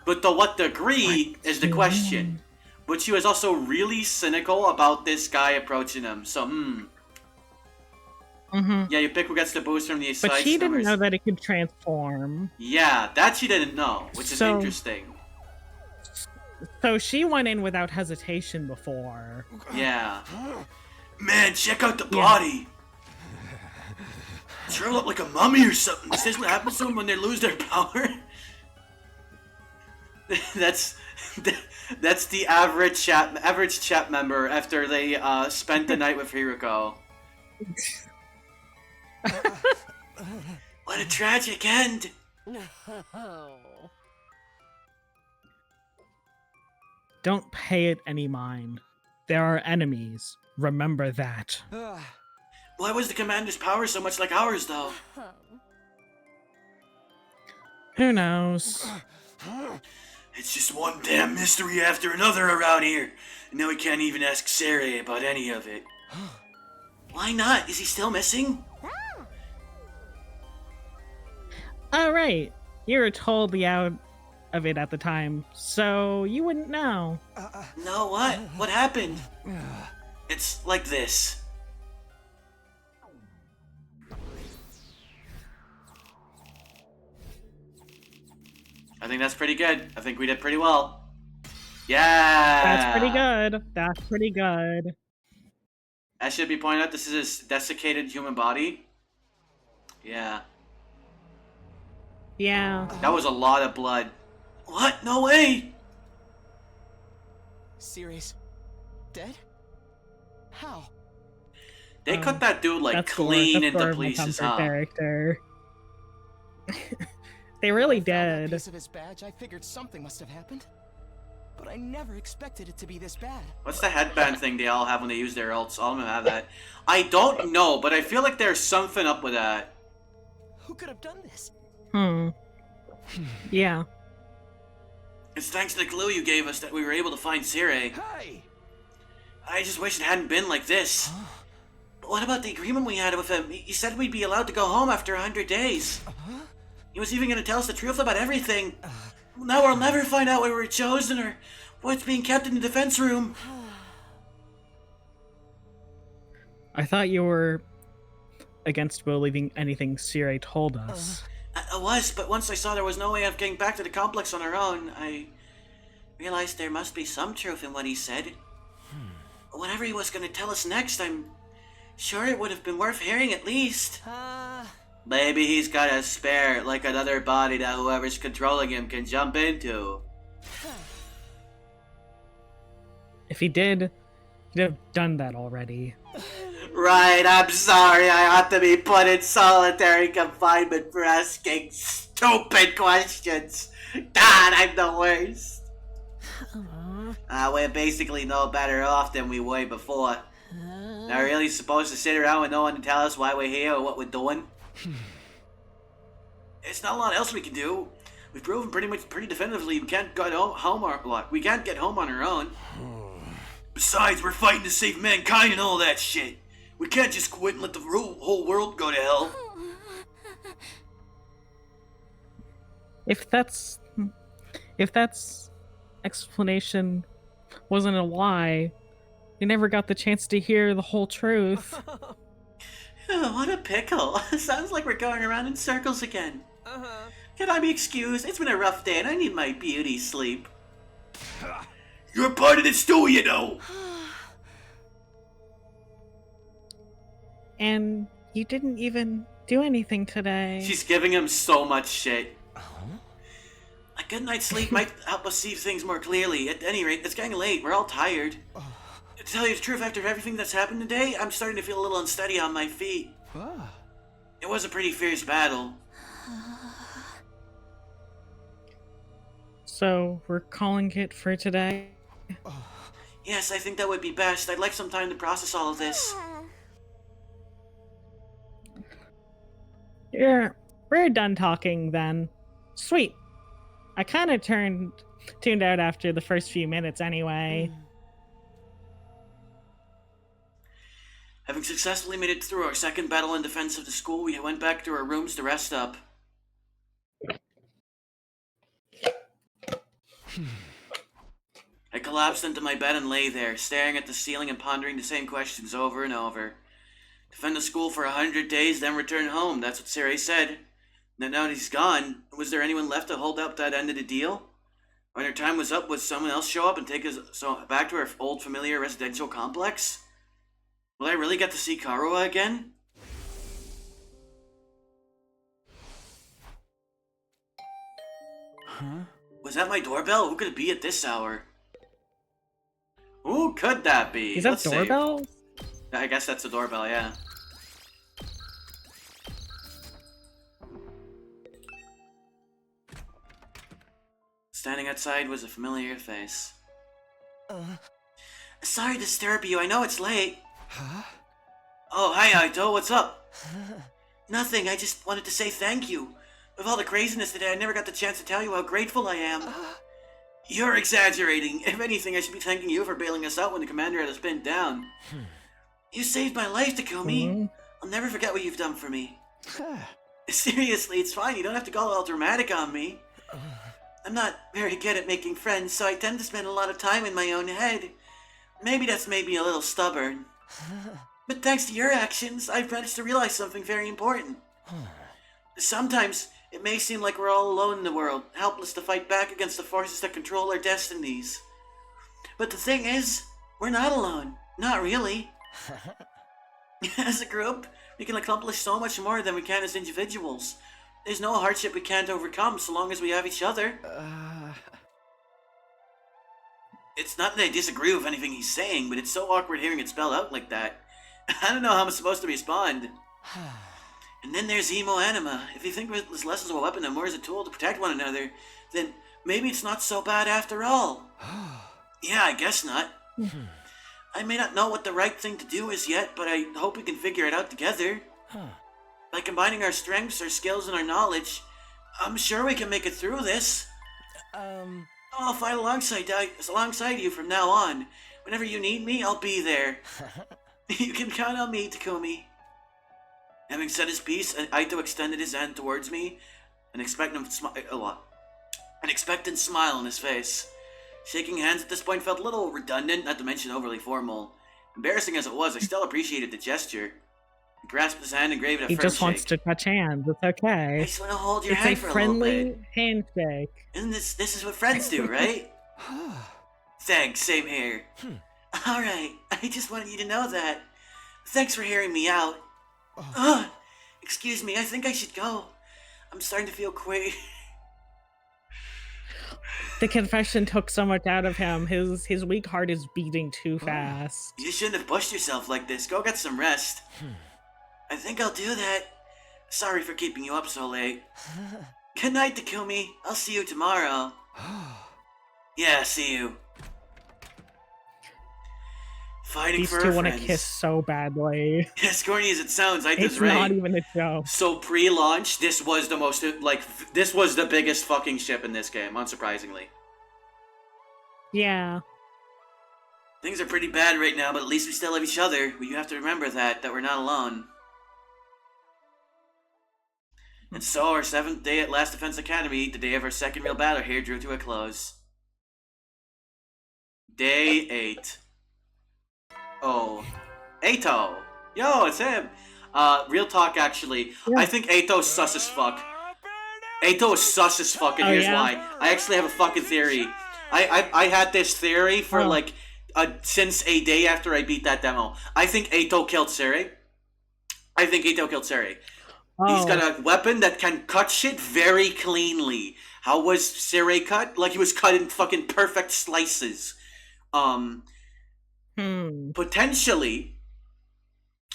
But to what degree is the question. But she was also really cynical about this guy approaching him. So, Yeah, you pick who gets the boost from the side. But she didn't know that it could transform. Yeah, that she didn't know, which is interesting. So she went in without hesitation before. Yeah. Man, check out the body. It's rolled up like a mummy or something. Is this what happens to them when they lose their power? That's the average chat member after they spent the night with Hiroko. What a tragic end! No. Don't pay it any mind. There are enemies. Remember that. Why was the commander's power so much like ours, though? Who knows? It's just one damn mystery after another around here. And now we can't even ask Sarah about any of it. Why not? Is he still missing? Alright. You were totally out of it at the time, so you wouldn't know. No, what? What happened? It's like this. I think that's pretty good. I think we did pretty well. Yeah! That's pretty good. That's pretty good. I should be pointing out this is a desiccated human body. Yeah. Yeah. That was a lot of blood. What? No way! Series dead? How? They cut that dude like That's clean into Thor pieces, Comfort huh? character. They really That did. piece of his badge, I figured something must have happened. But I never expected it to be this bad. What's the headband thing they all have when they use their ults? All of them have that. I don't know, but I feel like there's something up with that. Who could have done this? Yeah. It's thanks to the clue you gave us that we were able to find Sire. Hey! I just wish it hadn't been like this. But what about the agreement we had with him? He said we'd be allowed to go home after 100 days. He was even going to tell us the truth about everything. Now we'll never find out why we were chosen or what's being kept in the defense room. I thought you were against believing anything Sire told us. I was, but once I saw there was no way of getting back to the complex on our own, I realized there must be some truth in what he said. Whatever he was going to tell us next, I'm sure it would have been worth hearing at least. Maybe he's got a spare, like another body that whoever's controlling him can jump into. If he did, he'd have done that already. Right, I'm sorry. I ought to be put in solitary confinement for asking stupid questions. God, I'm the worst. We're basically no better off than we were before. Are we really supposed to sit around with no one to tell us why we're here or what we're doing? It's not a lot else we can do. We've proven pretty definitively we can't get home on our own. Besides, we're fighting to save mankind and all that shit. We can't just quit and let the whole world go to hell. If that's explanation wasn't a lie, we never got the chance to hear the whole truth. Oh, what a pickle. Sounds like we're going around in circles again. Can I be excused? It's been a rough day and I need my beauty sleep. You're part of this too, you know. And you didn't even do anything today. She's giving him so much shit. A good night's sleep might help us see things more clearly. At any rate, it's getting late. We're all tired. To tell you the truth, after everything that's happened today, I'm starting to feel a little unsteady on my feet. It was a pretty fierce battle. So, we're calling it for today? Yes, I think that would be best. I'd like some time to process all of this. Yeah, we're done talking then. Sweet. I kind of tuned out after the first few minutes anyway. Having successfully made it through our second battle in defense of the school, we went back to our rooms to rest up. I collapsed into my bed and lay there, staring at the ceiling and pondering the same questions over and over. Defend the school for 100 days, then return home. That's what Siri said. Now he's gone. Was there anyone left to hold up that end of the deal? When our time was up, would someone else show up and take us back to our old familiar residential complex? Will I really get to see Karua again? Was that my doorbell? Who could it be at this hour? Who could that be? Is that doorbell? I guess that's the doorbell, yeah. Standing outside was a familiar face. Sorry to disturb you, I know it's late. Oh, hi, Aito, what's up? Nothing, I just wanted to say thank you. With all the craziness today, I never got the chance to tell you how grateful I am. You're exaggerating. If anything, I should be thanking you for bailing us out when the commander had us pinned down. You saved my life, Takumi. I'll never forget what you've done for me. Seriously, it's fine. You don't have to go all dramatic on me. I'm not very good at making friends, so I tend to spend a lot of time in my own head. Maybe that's made me a little stubborn. But thanks to your actions, I've managed to realize something very important. Sometimes, it may seem like we're all alone in the world, helpless to fight back against the forces that control our destinies. But the thing is, we're not alone. Not really. As a group, we can accomplish so much more than we can as individuals. There's no hardship we can't overcome so long as we have each other. It's not that I disagree with anything he's saying, but it's so awkward hearing it spelled out like that. I don't know how I'm supposed to respond. And then there's Emo Anima. If you think of this less as a weapon and more as a tool to protect one another, then maybe it's not so bad after all. Yeah, I guess not. I may not know what the right thing to do is yet, but I hope we can figure it out together. By combining our strengths, our skills, and our knowledge, I'm sure we can make it through this. I'll fight alongside you from now on. Whenever you need me, I'll be there. You can count on me, Takumi. Having said his piece, Aito extended his hand towards me, an expectant smile on his face. Shaking hands at this point felt a little redundant, not to mention overly formal. Embarrassing as it was, I still appreciated the gesture. I grasped his hand and gave it a firm shake. He just wants to touch hands. It's okay. I just want to hold your hand for a little bit. It's a friendly handshake. And this is what friends do, right? Thanks, same here. Alright, I just wanted you to know that. Thanks for hearing me out. Excuse me, I think I should go. I'm starting to feel queer. The confession took so much out of him. His weak heart is beating too fast. You shouldn't have pushed yourself like this. Go get some rest. I think I'll do that. Sorry for keeping you up so late. Good night, Takumi. I'll see you tomorrow. Yeah, see you. Fighting These for two our want to friends. kiss so badly. As corny as it sounds, I It's was right. not even a joke. So pre-launch, this was the most, like, this was the biggest fucking ship in this game, unsurprisingly. Yeah. Things are pretty bad right now, but at least we still have each other. You have to remember that we're not alone. And so, our 7th day at Last Defense Academy, the day of our second real battle here, drew to a close. Day 8. Oh. Ato! Yo, it's him! Real talk, actually. Yeah. I think Ato's sus as fuck. Ato is sus as fuck, and Oh, here's yeah? why. I actually have a fucking theory. I had this theory for, Oh. like, since a day after I beat that demo. I think Ato killed Siri. He's got a weapon that can cut shit very cleanly. How was Siri cut? Like he was cut in fucking perfect slices. Potentially,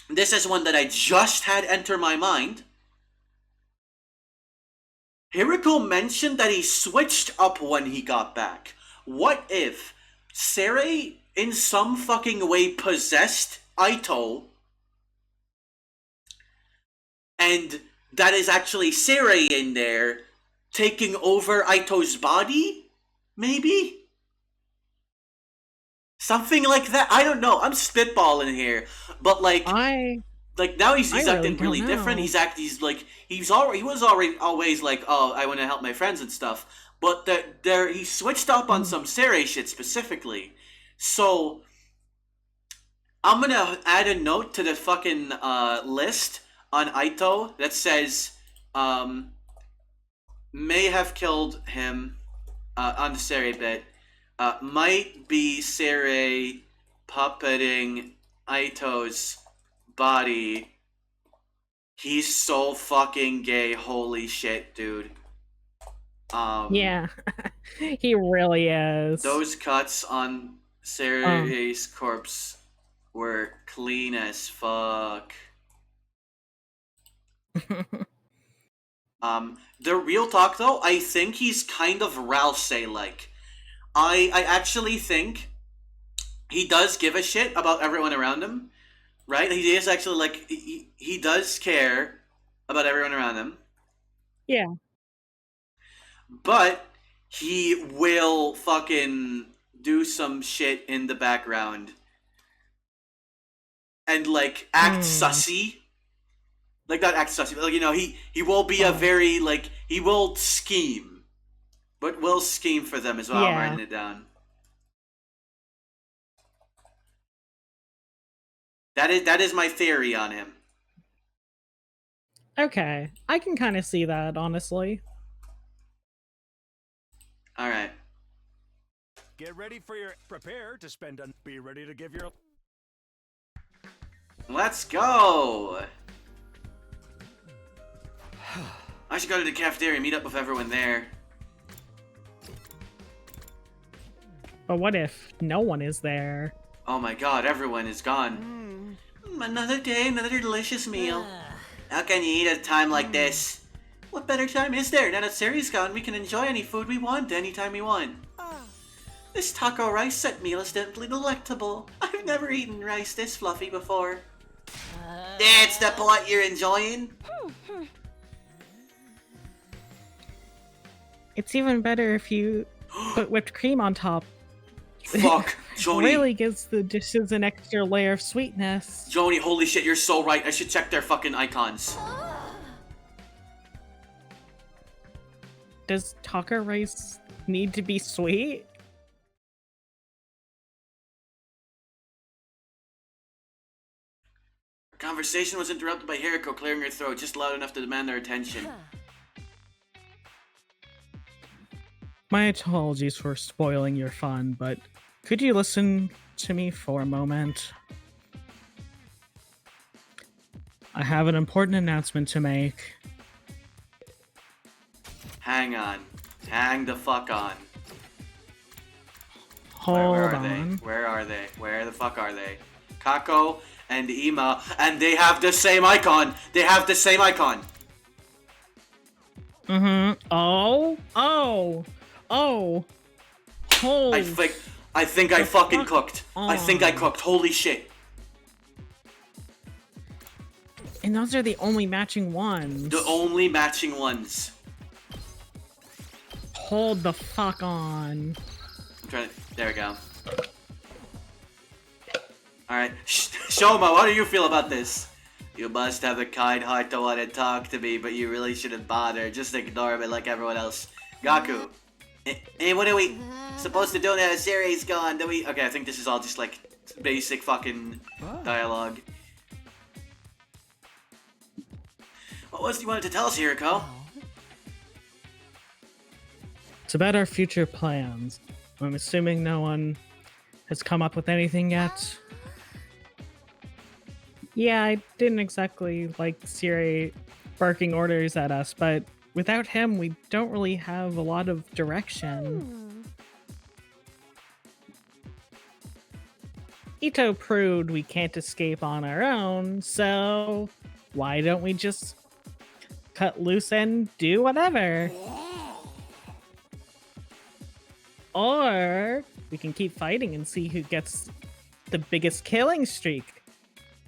this is one that I just had enter my mind. Hiriko mentioned that he switched up when he got back. What if Siri in some fucking way possessed Aito, and that is actually Siri in there taking over Aito's body? Maybe? Something like that. I don't know. I'm spitballing here, but like now he's acting really different. He was always like, oh, I want to help my friends and stuff. But he switched up on some Siri shit specifically. So I'm gonna add a note to the fucking list on Aito that says may have killed him on the Siri bit. Might be Siri puppeting Aito's body. He's so fucking gay. Holy shit, dude. Yeah, he really is. Those cuts on Siri's corpse were clean as fuck. The real talk though, I think he's kind of Ralsei-like. I actually think he does give a shit about everyone around him, right? He is actually like, he does care about everyone around him. Yeah. But he will fucking do some shit in the background and like act sussy. Like not act sussy, but like, you know, he will be a very like, he will scheme. But will scheme for them as well. I'm writing it down. That is my theory on him. Okay, I can kind of see that, honestly. All right. Get ready for your prepare to spend a be ready to give your Let's go. I should go to the cafeteria and meet up with everyone there. But what if no one is there? Oh my god, everyone is gone. Another day, another delicious meal. How can you eat at a time like this? What better time is there? Now that Siri's gone, we can enjoy any food we want anytime we want. This taco rice set meal is simply delectable. I've never eaten rice this fluffy before. That's the part you're enjoying? It's even better if you put whipped cream on top. Fuck, Joni. Really gives the dishes an extra layer of sweetness. Joni, holy shit, you're so right. I should check their fucking icons. Does taco rice need to be sweet? Our conversation was interrupted by Hiriko clearing her throat just loud enough to demand their attention. My apologies for spoiling your fun, but could you listen to me for a moment? I have an important announcement to make. Hang on. Hang the fuck on. Hold Where are on. they? Where are they? Where the fuck are they? Kako and Ima, and they have the same icon! They have the same icon! Oh. I think I fucking cooked. I think I cooked. Holy shit. And those are the only matching ones. The only matching ones. Hold the fuck on. I'm trying to... There we go. Alright. Shoma, what do you feel about this? You must have a kind heart to want to talk to me, but you really shouldn't bother. Just ignore me like everyone else. Gaku. Hey, what are we supposed to do now? The series gone. Do we... Okay, I think this is all just like basic fucking dialogue. What was it you wanted to tell us, Hiriko? It's about our future plans. I'm assuming no one has come up with anything yet. Yeah, I didn't exactly like Siri barking orders at us, but without him, we don't really have a lot of direction. Ito proved we can't escape on our own, so why don't we just cut loose and do whatever? Or we can keep fighting and see who gets the biggest killing streak.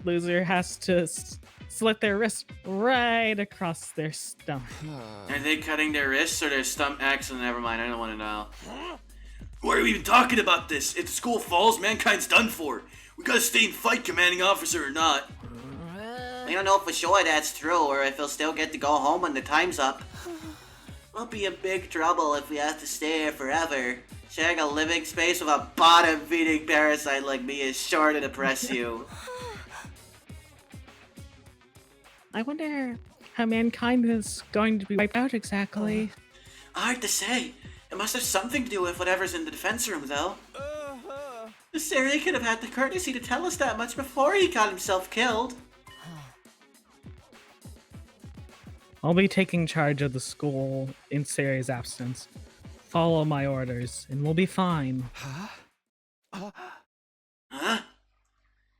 Loser has to slit their wrist right across their stomach. Are they cutting their wrists or their stomachs? Never mind, I don't want to know. Why are we even talking about this? If the school falls, mankind's done for. We gotta stay and fight, commanding officer or not. We don't know for sure that's true, or if he'll still get to go home when the time's up. We'll be in big trouble if we have to stay here forever. Sharing a living space with a bottom-feeding parasite like me is sure to depress you. I wonder how mankind is going to be wiped out exactly. Hard to say. It must have something to do with whatever's in the defense room, though. The Siri could have had the courtesy to tell us that much before he got himself killed. I'll be taking charge of the school in Sari's absence. Follow my orders, and we'll be fine. Huh?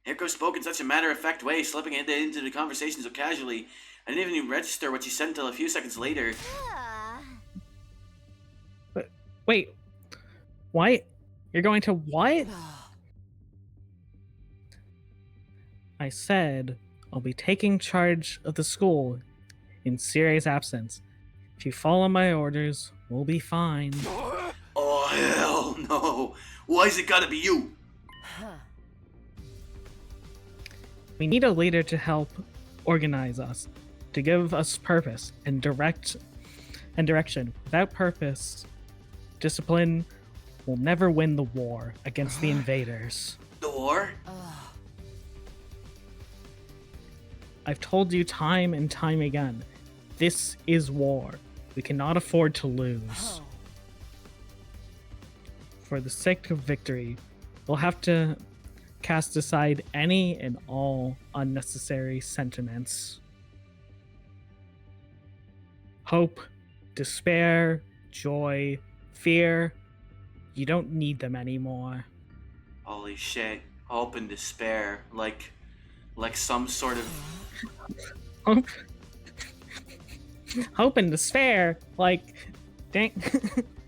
Hiriko spoke in such a matter-of-fact way, slipping into the conversation so casually. I didn't even register what she said until a few seconds later. But wait, what? You're going to what? I said I'll be taking charge of the school in Siri's absence. If you follow my orders, we'll be fine. Oh, hell no. Why's it gotta be you? We need a leader to help organize us, to give us purpose and direction. Without purpose, discipline will never win the war against the invaders. The war? I've told you time and time again, this is war. We cannot afford to lose. For the sake of victory, we'll have to cast aside any and all unnecessary sentiments. Hope, despair, joy, fear, you don't need them anymore. Holy shit. Hope and despair. Like some sort of... Hope, hope and despair, like, dang.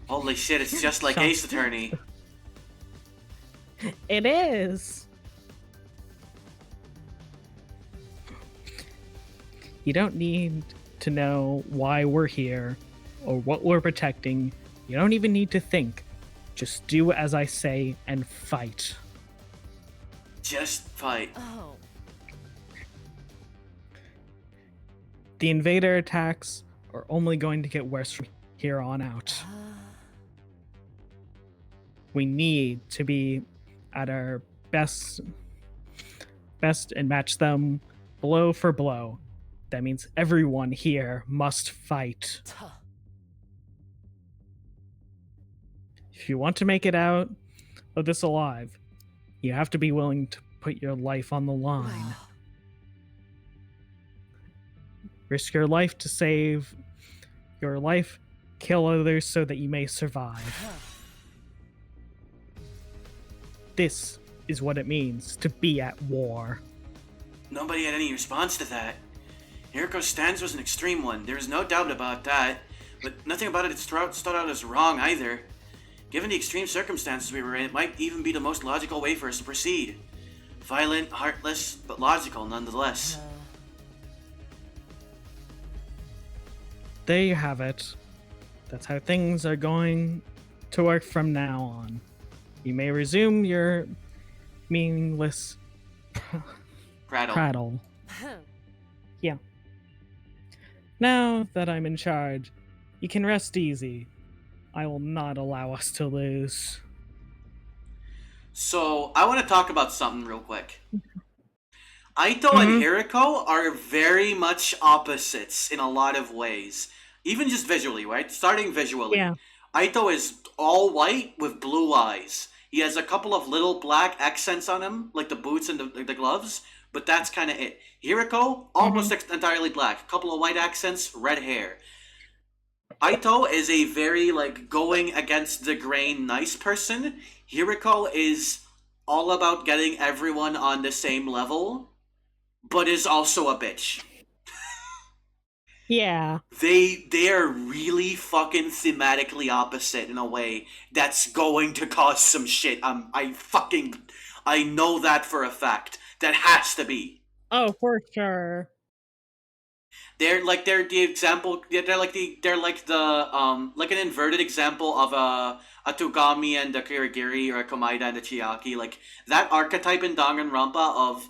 Holy shit, it's just like Ace Attorney. It is. You don't need to know why we're here or what we're protecting. You don't even need to think. Just do as I say and fight. Just fight. The invader attacks are only going to get worse from here on out. We need to be at our best and match them blow for blow. That means everyone here must fight. If you want to make it out of this alive, you have to be willing to put your life on the line. Risk your life to save your life, kill others so that you may survive. This is what it means to be at war. Nobody had any response to that. Hiriko's stance was an extreme one, there is no doubt about that, but nothing about it stood out as wrong either. Given the extreme circumstances we were in, it might even be the most logical way for us to proceed. Violent, heartless, but logical nonetheless. There you have it. That's how things are going to work from now on. You may resume your meaningless prattle. Yeah. Now that I'm in charge, you can rest easy. I will not allow us to lose. So, I want to talk about something real quick. Aito and Hiriko are very much opposites in a lot of ways. Even just visually, right? Starting visually. Yeah. Aito is all white with blue eyes. He has a couple of little black accents on him, like the boots and the gloves, but that's kind of it. Hiriko, almost entirely black. A couple of white accents, red hair. Aito is a very, like, going against the grain nice person. Hiriko is all about getting everyone on the same level, but is also a bitch. Yeah. They are really fucking thematically opposite in a way that's going to cause some shit. I know that for a fact. That has to be. Oh, for sure. They're the example. They're like an inverted example of a Togami and a Kirigiri, or a Komaida and a Chiaki. Like that archetype in Danganronpa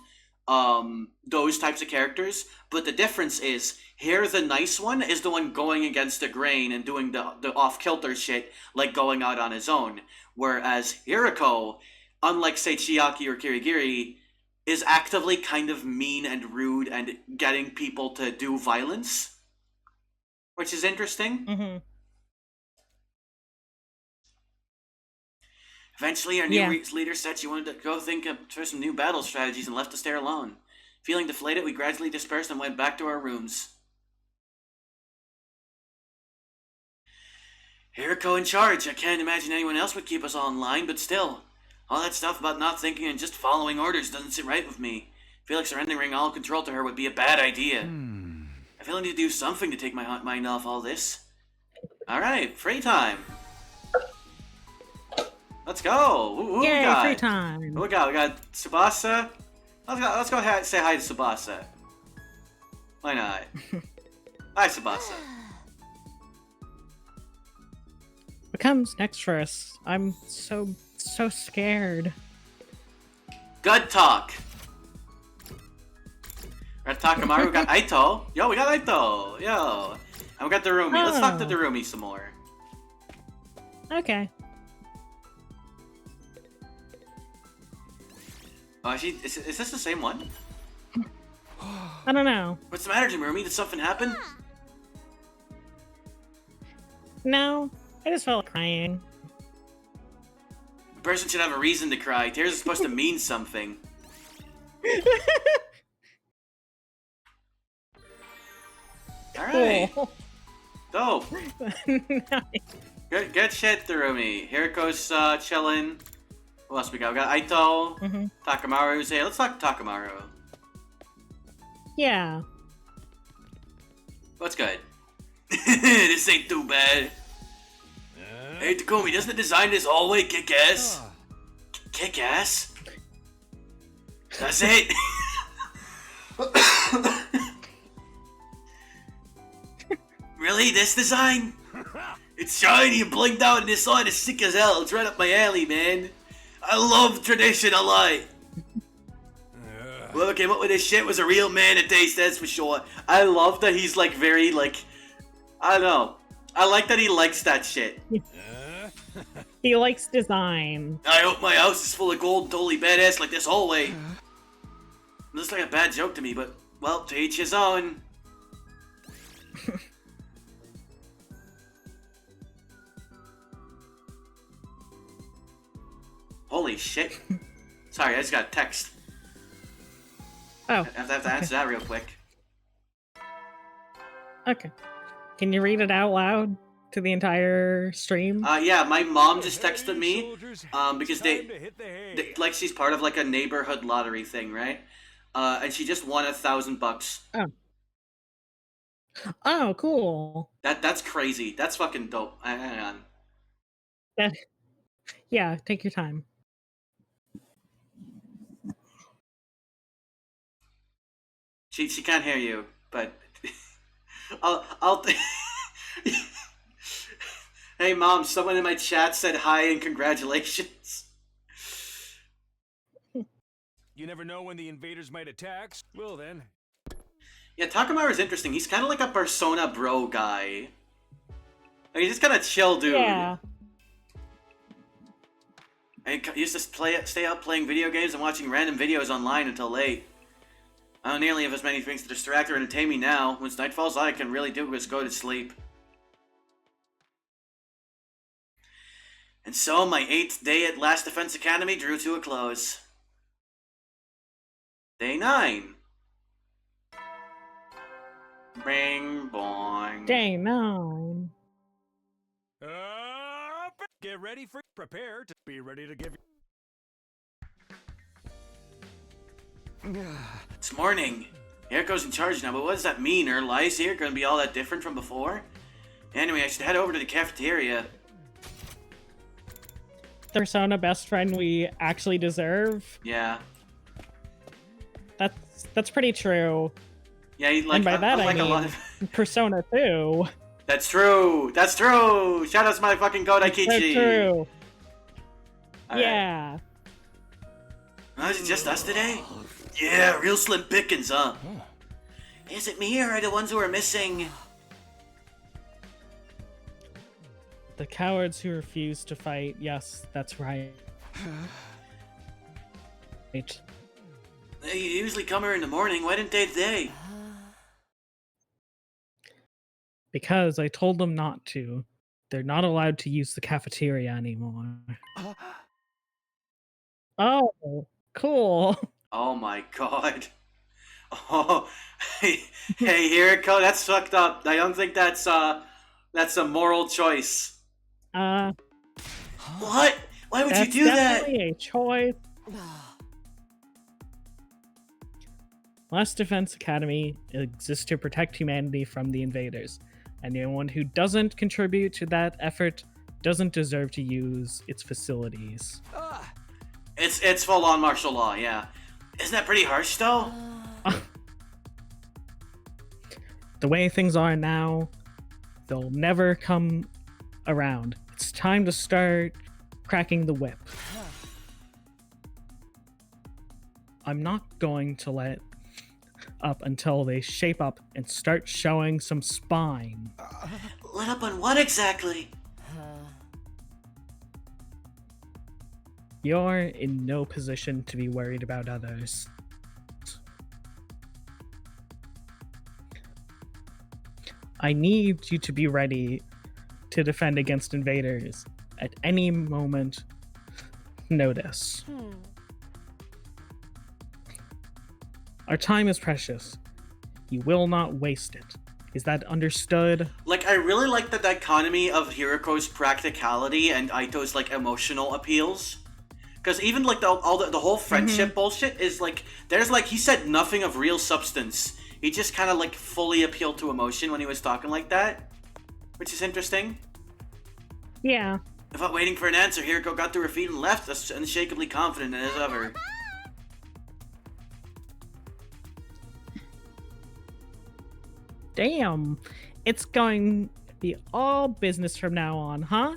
of those types of characters. But the difference is here the nice one is the one going against the grain and doing the off kilter shit, like going out on his own. Whereas Hiriko, unlike say Chiaki or Kirigiri, is actively kind of mean and rude and getting people to do violence, which is interesting. Eventually, our new leader said she wanted to go think for some new battle strategies and left us there alone. Feeling deflated, we gradually dispersed and went back to our rooms. Hiriko in charge. I can't imagine anyone else would keep us all in line, but still. All that stuff about not thinking and just following orders doesn't sit right with me. I feel like surrendering all control to her would be a bad idea. I feel I need to do something to take my mind off all this. Alright, free time. Let's go. Who Yay, we got? free time. Who we got? We got Tsubasa. Let's go say hi to Tsubasa. Why not? Hi, Tsubasa. What comes next for us? I'm so scared. Good talk. We got Takamaru, we got Aito. Yo, we got Aito. Yo. And we got Darumi. Let's talk to Darumi some more. Okay. Oh, is this the same one? I don't know. What's the matter, Darumi? Did something happen? No, I just felt like crying. A person should have a reason to cry. Tears are supposed to mean something. Alright. Cool. Dope. Nice. Good shit, Darumi. Hiriko's chilling. Who else we got? We got Aito. Takamaru's here. Let's talk to Takamaru. Yeah. What's good? This ain't too bad. Hey, Takumi, doesn't the design this hallway kick ass? Kick ass? That's it. Really? This design? It's shiny and blinked out, and this line is sick as hell. It's right up my alley, man. I love tradition a lot. Whoever came up with this shit was a real man at taste, that's for sure. I love that he's like very like, I don't know. I like that he likes that shit. He likes design. I hope my house is full of gold and totally badass like this hallway. It looks like a bad joke to me, but, well, to each his own. Holy shit. Sorry, I just got a text. Oh. I have to answer that real quick. Okay. Can you read it out loud to the entire stream? Yeah, my mom just texted me, because they like, she's part of, like, a neighborhood lottery thing, right? And she just won $1,000. Oh. Oh, cool. That's crazy. That's fucking dope. Hang on. Yeah, take your time. She can't hear you, but I'll. Hey mom, someone in my chat said hi and congratulations. You never know when the invaders might attack. Well then. Yeah, Takamaru's interesting. He's kind of like a Persona bro guy. Like, he's just kind of chill dude. Yeah. I used to stay up playing video games and watching random videos online until late. I don't nearly have as many things to distract or entertain me now. Once night falls, all I can really do is go to sleep. And so, my 8th day at Last Defense Academy drew to a close. Day 9. Bing boing. Day 9. Get ready for prepare to be ready to give. It's morning. Hiriko's in charge now, but what does that mean? Are lives here going to be all that different from before? Anyway, I should head over to the cafeteria. The Persona best friend we actually deserve. Yeah. That's pretty true. Yeah, like, and by that I mean Persona 2. That's true. That's true. Shout out to my fucking Godaikichi. That's true. All yeah. Right. Is it just us today? Yeah, real slim pickings, huh? Is it me or are the ones who are missing? The cowards who refuse to fight. Yes, that's right. Right. They usually come here in the morning. Why didn't they today? Because I told them not to. They're not allowed to use the cafeteria anymore. Oh, cool. Oh my god. Oh, hey, Hiriko, that's fucked up. I don't think that's a moral choice. What? Why would you do that? That's definitely a choice. Last Defense Academy exists to protect humanity from the invaders. Anyone who doesn't contribute to that effort doesn't deserve to use its facilities. It's full-on martial law, yeah. Isn't that pretty harsh, though? The way things are now, they'll never come around. It's time to start cracking the whip. I'm not going to let up until they shape up and start showing some spine. Let up on what exactly? You're in no position to be worried about others. I need you to be ready to defend against invaders at any moment notice. Our time is precious. You will not waste it. Is that understood? Like, I really like the dichotomy of Hiriko's practicality and Aito's, like, emotional appeals. Because even, like, the whole friendship bullshit is, like, there's, like, he said nothing of real substance. He just kind of, like, fully appealed to emotion when he was talking like that. Which is interesting. Yeah. Without waiting for an answer, Hiriko got to her feet and left, as unshakably confident as ever. Damn. It's going to be all business from now on, huh?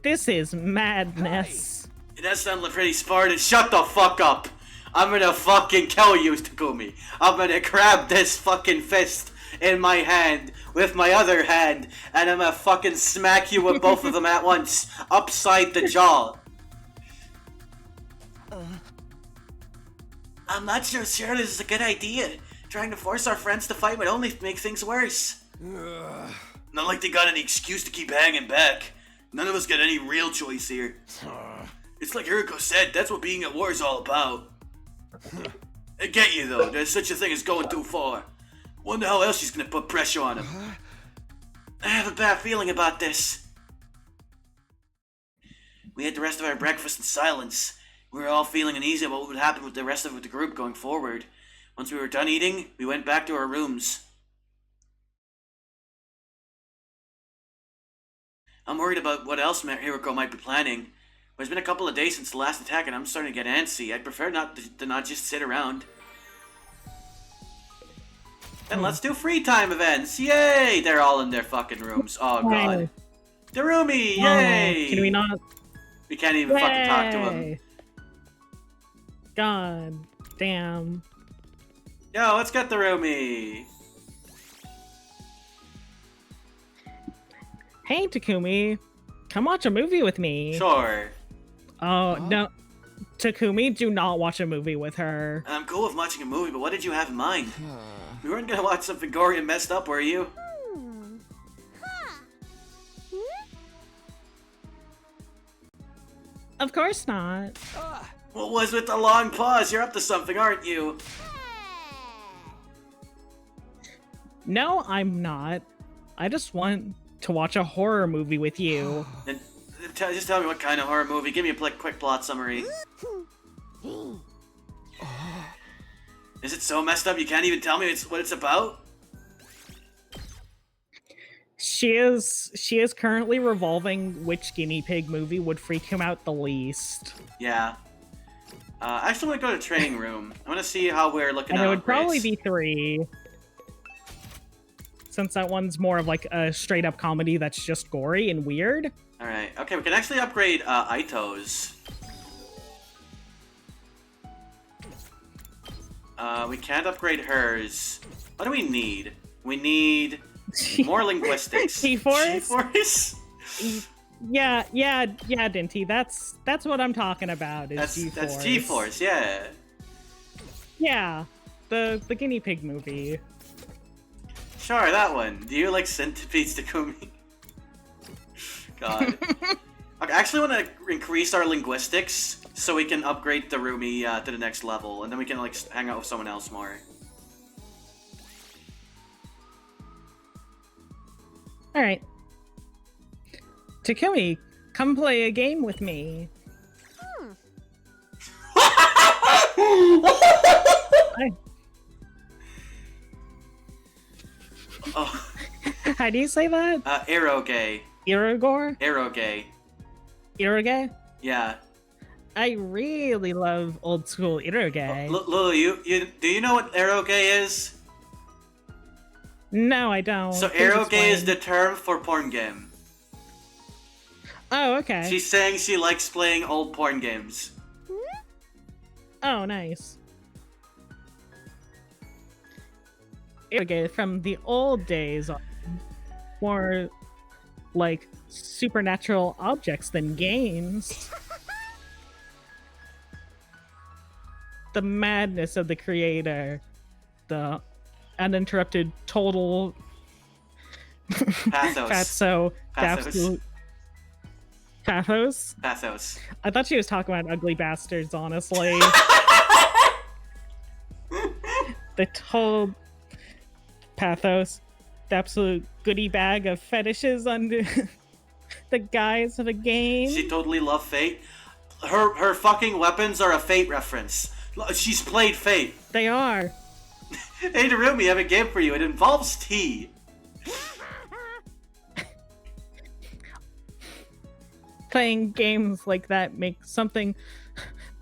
This is madness. It does sound pretty Spartan. Shut the fuck up! I'm gonna fucking kill you, Takumi. I'm gonna grab this fucking fist in my hand with my other hand, and I'm gonna fucking smack you with both of them at once, upside the jaw. I'm not so sure this is a good idea. Trying to force our friends to fight would only make things worse. Not like they got any excuse to keep hanging back. None of us got any real choice here. It's like Hiriko said, that's what being at war is all about. I get you though, there's such a thing as going too far. Wonder how else she's gonna put pressure on him. I have a bad feeling about this. We ate the rest of our breakfast in silence. We were all feeling uneasy about what would happen with the rest of the group going forward. Once we were done eating, we went back to our rooms. I'm worried about what else Hiriko might be planning. It's been a couple of days since the last attack and I'm starting to get antsy. I'd prefer to not just sit around. And let's do free time events! Yay! They're all in their fucking rooms. Oh god. Darumi! Yay! Can we not? We can't even fucking talk to him. God damn. Yo, let's get Darumi! Hey, Takumi. Come watch a movie with me. Sure. Oh, no. Takumi, do not watch a movie with her. I'm cool with watching a movie, but what did you have in mind? We weren't gonna watch something gory and messed up, were you? Of course not. What was with the long pause? You're up to something, aren't you? No, I'm not. I just want to watch a horror movie with you. Then just tell me what kind of horror movie. Give me a quick plot summary. Is it so messed up you can't even tell me what it's about? She is currently revolving which guinea pig movie would freak him out the least. Yeah. I actually want to go to training room. I want to see how we're looking at And it would probably upgrades. be 3. Since that one's more of like a straight up comedy that's just gory and weird. Alright, okay, we can actually upgrade Aito's. We can't upgrade hers. What do we need? We need more linguistics. G-Force? G-Force? Yeah, Dinty. That's what I'm talking about. Is G-Force. That's G-Force, yeah. Yeah, the guinea pig movie. Sure, that one. Do you like centipedes, Takumi? God. I actually want to increase our linguistics so we can upgrade Darumi to the next level, and then we can like hang out with someone else more. All right, Takumi, come play a game with me. Oh. How do you say that? Eroge. Irogor? Eroge. Iroge? Yeah. I really love old school Iroge. Lulu, do you know what eroge is? No, I don't. So Please eroge explain. is the term for porn game. Oh, okay. She's saying she likes playing old porn games. Oh, nice. Iroge from the old days, more like supernatural objects than games. The madness of the creator, the uninterrupted total Pathos. absolute pathos. Pathos. I thought she was talking about ugly bastards, honestly. The total pathos, the absolute goodie bag of fetishes under the guise of a game. She totally loved Fate. Her fucking weapons are a Fate reference. She's played Fate. They are. Hey Darumi, I have a game for you. It involves tea. Playing games like that makes something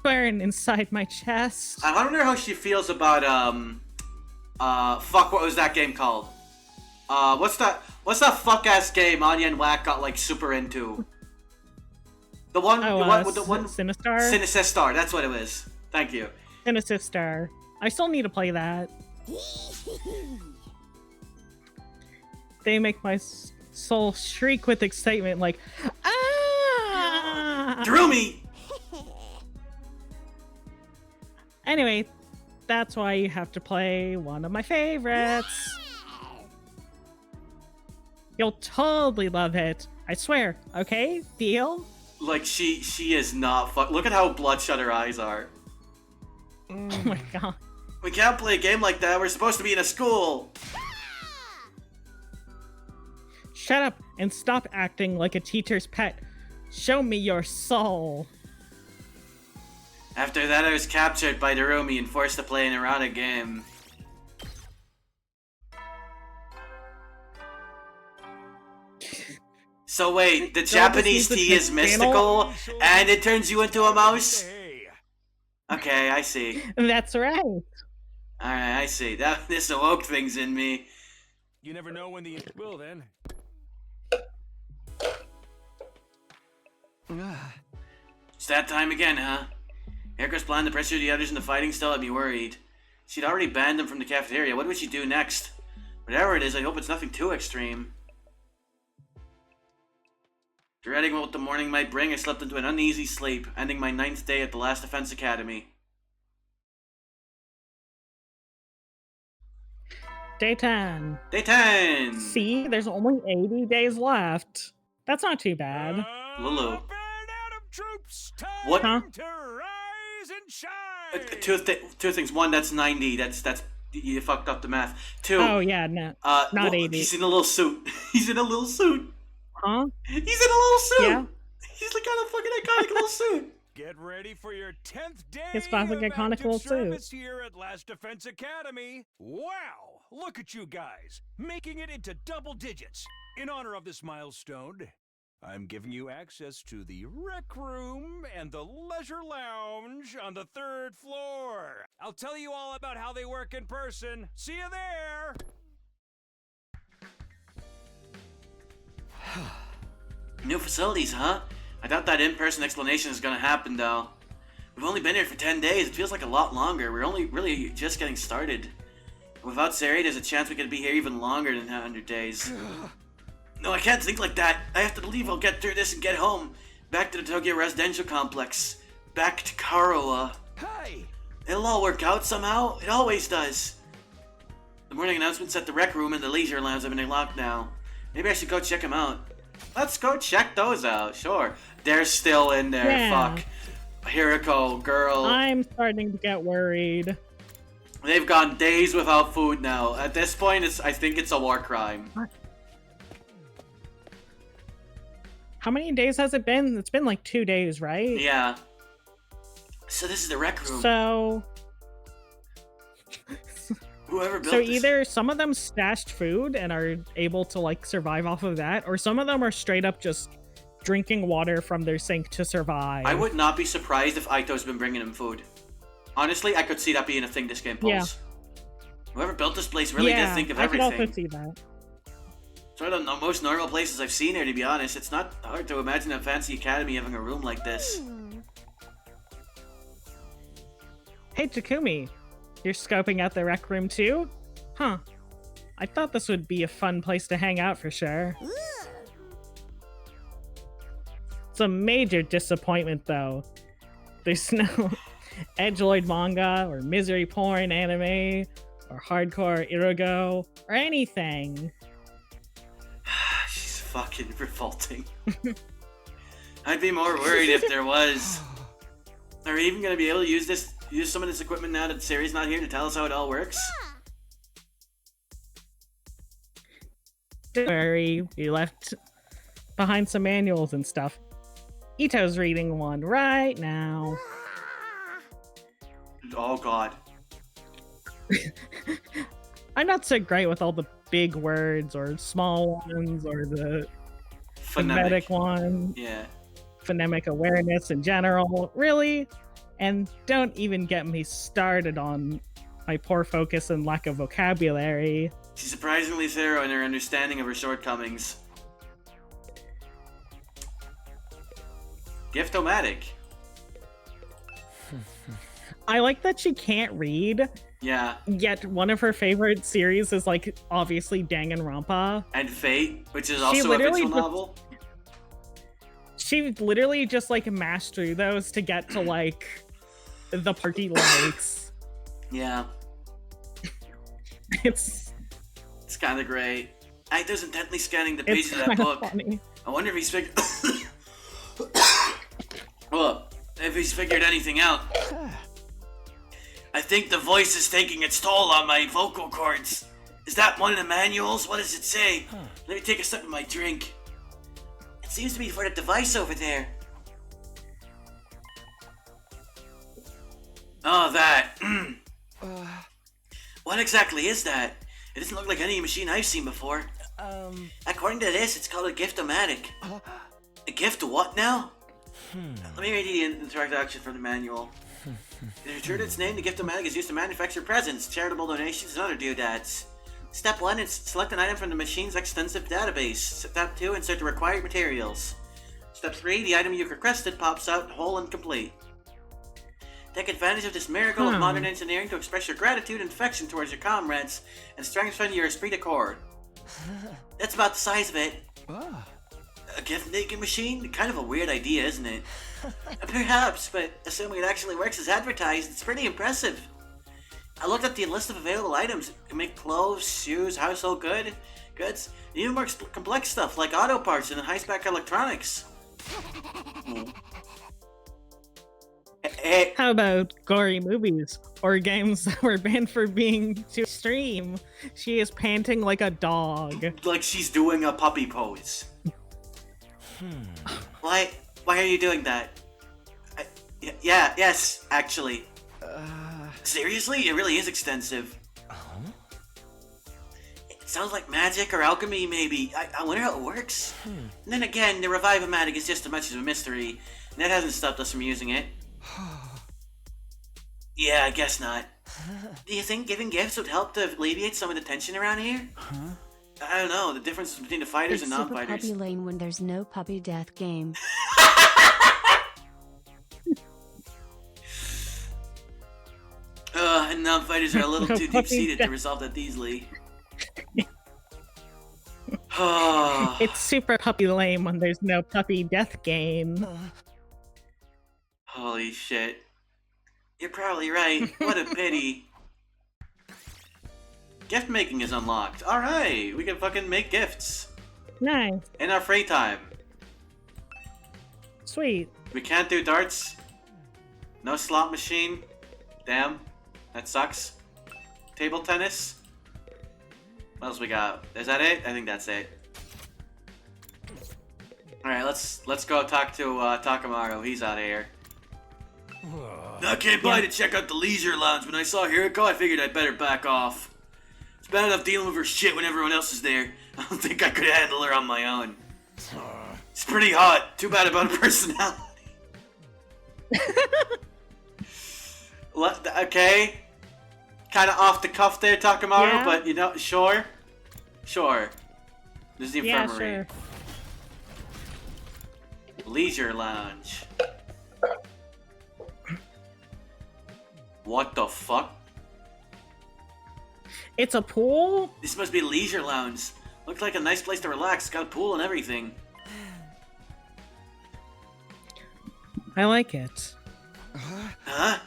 burn inside my chest. I wonder how she feels about fuck, what was that game called? What's that fuck ass game Anya and Wack got like super into? The one with the one Sinistar? Sinistar, that's what it was. Thank you. Sinistar. I still need to play that. They make my soul shriek with excitement like, ah! Darumi! Anyway, that's why you have to play one of my favorites. You'll totally love it. I swear, okay? Deal? Like, she is not look at how bloodshot her eyes are. Oh my god. We can't play a game like that. We're supposed to be in a school. Shut up and stop acting like a teacher's pet. Show me your soul. After that, I was captured by Darumi and forced to play an erotic game. So wait, the Girl just Japanese needs a tea is Twitch channel. mystical, and it turns you into a mouse? Okay, I see. That's right. Alright, I see. This awoke things in me. You never know when the... Well then. It's that time again, huh? Erika's plan to pressure the others into fighting still had me worried. She'd already banned them from the cafeteria. What would she do next? Whatever it is, I hope it's nothing too extreme. Dreading what the morning might bring, I slept into an uneasy sleep, ending my 9th day at the Last Defense Academy. Day 10. Day 10! See, there's only 80 days left. That's not too bad. Lulu. Troops, What? time to rise and shine. Two things. One, that's 90. That's you fucked up the math. Two. Oh yeah, no, not 80. He's in a little suit. He's in a little suit. Huh? He's in a little suit. Yeah. He's like got a fucking iconic little suit. Get ready for your 10th day His classic of iconic active little suit. service here at Last Defense Academy. Wow! Look at you guys, making it into double digits. In honor of this milestone, I'm giving you access to the rec room and the leisure lounge on the 3rd floor. I'll tell you all about how they work in person. See you there! New facilities, huh? I doubt that in-person explanation is gonna happen, though. We've only been here for 10 days. It feels like a lot longer. We're only really just getting started. Without Sari, there's a chance we could be here even longer than 100 days. No, I can't think like that. I have to believe I'll get through this and get home. Back to the Tokyo residential complex. Back to Karawa. Hey! It'll all work out somehow. It always does. The morning announcements at the rec room and the leisure lounge have been locked now. Maybe I should go check them out. Let's go check those out, sure. They're still in there, Yeah. fuck. Hiriko, girl. I'm starting to get worried. They've gone days without food now. At this point, I think it's a war crime. How many days has it been? It's been like 2 days, right? Yeah. So this is the rec room. So Whoever built So this. either some of them stashed food and are able to like survive off of that, or some of them are straight up just drinking water from their sink to survive. I would not be surprised if Aito's been bringing him food. Honestly, I could see that being a thing this game pulls. Yeah. Whoever built this place really did think of everything. I could also see that. It's one of the most normal places I've seen here, to be honest. It's not hard to imagine a fancy academy having a room like this. Hey Takumi, you're scoping out the rec room too? Huh. I thought this would be a fun place to hang out for sure. It's a major disappointment though. There's no edgelord manga or misery porn anime or hardcore irugo or anything. She's fucking revolting. I'd be more worried if there was. Are we even gonna be able to use some of this equipment now that Sari's not here to tell us how it all works? Don't worry, we left behind some manuals and stuff. Ito's reading one right now. Oh god. I'm not so great with all the big words or small ones or the phonetic one. Yeah. Phonemic awareness in general. Really? And don't even get me started on my poor focus and lack of vocabulary. She's surprisingly thorough in her understanding of her shortcomings. Gift-o-matic. I like that she can't read, Yeah. yet one of her favorite series is like obviously Danganronpa. And Fate, which is She also a literally visual just- novel. She literally just like mashed through those to get to like the party likes. Yeah. It's kind of great. Aito's intently scanning the it's pages of that kind of book. funny. I wonder if he's figured... well, if he's figured anything out. I think the voice is taking its toll on my vocal cords. Is that one of the manuals? What does it say? Let me take a sip of my drink. It seems to be for the device over there. Oh, that. What exactly is that? It doesn't look like any machine I've seen before. That According to this, it's called a gift-o-matic. A gift to what now? Let me read you the introduction from the manual. In return its name, the gift-o-matic is used to manufacture presents, charitable donations, and other doodads. Step 1 is select an item from the machine's extensive database. Step 2, insert the required materials. Step 3, the item you've requested pops out whole and complete. Take advantage of this miracle of modern engineering to express your gratitude and affection towards your comrades and strengthen your esprit de corps. That's about the size of it. A gift-making machine? Kind of a weird idea, isn't it? Perhaps, but assuming it actually works as advertised, it's pretty impressive. I looked at the list of available items. It can make clothes, shoes, household goods, and even more complex stuff like auto parts and high-spec electronics. Hey. How about gory movies or games that were banned for being too extreme? She is panting like a dog. Like she's doing a puppy pose. Why are you doing that? Yes, actually. Seriously? It really is extensive. It sounds like magic or alchemy, maybe. I wonder how it works. And then again, the Revive-O-Matic is just as much of a mystery, and that hasn't stopped us from using it. Yeah, I guess not. Do you think giving gifts would help to alleviate some of the tension around here? I don't know, the difference between the fighters and non-fighters. It's super puppy lane when there's no puppy death game. And non-fighters are a little too deep-seated to resolve that easily. It's super puppy lame when there's no puppy death game. Holy shit. You're probably right. What a pity. Gift making is unlocked. Alright, we can fucking make gifts. Nice. In our free time. Sweet. We can't do darts. No slot machine. Damn. That sucks. Table tennis. What else we got? Is that it? I think that's it. Alright, let's go talk to Takamaru. He's out of here. I came by to check out the leisure lounge. When I saw Hiriko, I figured I'd better back off. It's bad enough dealing with her shit when everyone else is there. I don't think I could handle her on my own. It's pretty hot. Too bad about her personality. Okay. Kind of off the cuff there, Takamaru, Yeah. but you know, sure. Sure. There's the infirmary. Yeah, sure. Leisure lounge. What the fuck? It's a pool? This must be a leisure lounge. Looks like a nice place to relax. Got a pool and everything. I like it. Huh?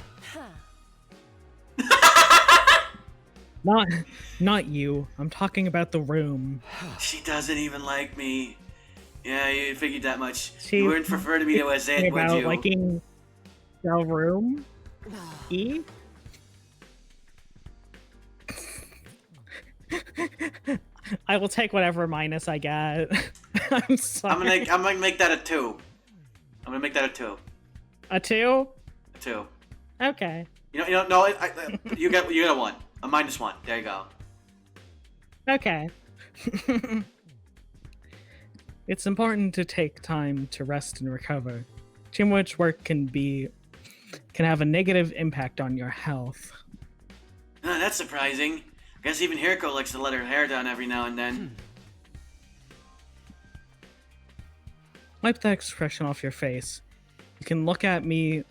Not you. I'm talking about the room. She doesn't even like me. Yeah, you figured that much. She You wouldn't prefer to be with it, would about you? liking the room? E? I will take whatever minus I get. I'm sorry. I'm gonna make that a 2. I'm gonna make that a 2. A 2? A 2. Okay. You know, no, you get a 1. A -1. There you go. Okay. It's important to take time to rest and recover. Too much work can have a negative impact on your health. That's surprising. I guess even Hiriko likes to let her hair down every now and then. Wipe that expression off your face. You can look at me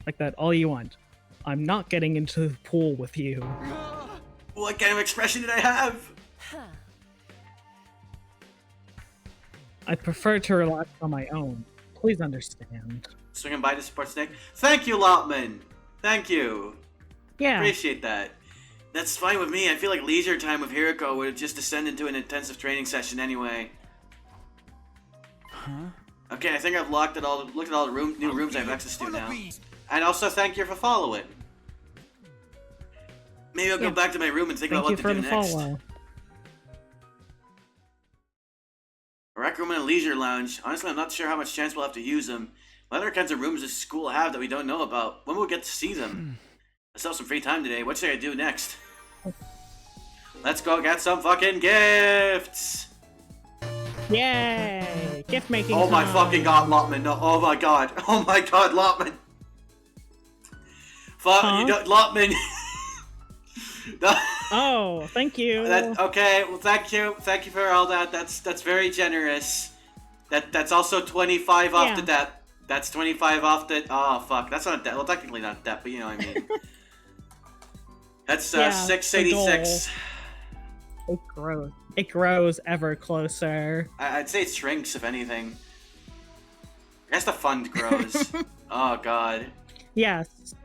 like that all you want. I'm not getting into the pool with you. What kind of expression did I have? I prefer to relax on my own. Please understand. Swinging by the support stick. Thank you, Lotman. Thank you. Yeah. Appreciate that. That's fine with me. I feel like leisure time with Hiriko would just descend into an intensive training session anyway. Okay, I think I've looked at all the new rooms I have access to now. And also thank you for following. Maybe I'll go back to my room and think about what to do next. Follow. A rec room and a leisure lounge. Honestly, I'm not sure how much chance we'll have to use them. What other kinds of rooms does school have that we don't know about? When will we get to see them? I still have some free time today. What should I do next? Let's go get some fucking gifts! Yay! Gift making. Oh my time. fucking god, Lotman! No, oh my god! Oh my god, Lotman! Fuck, Huh? you don't, Lotman! No. Oh, thank you. Okay, well, thank you for all that. That's very generous. That's also 25 off the debt. That's 25 off the. Oh fuck, that's not a debt. Well, technically not a debt, but you know what I mean. That's 686. It grows. It grows ever closer. I'd say it shrinks if anything. I guess the fund grows. Oh god. Yes.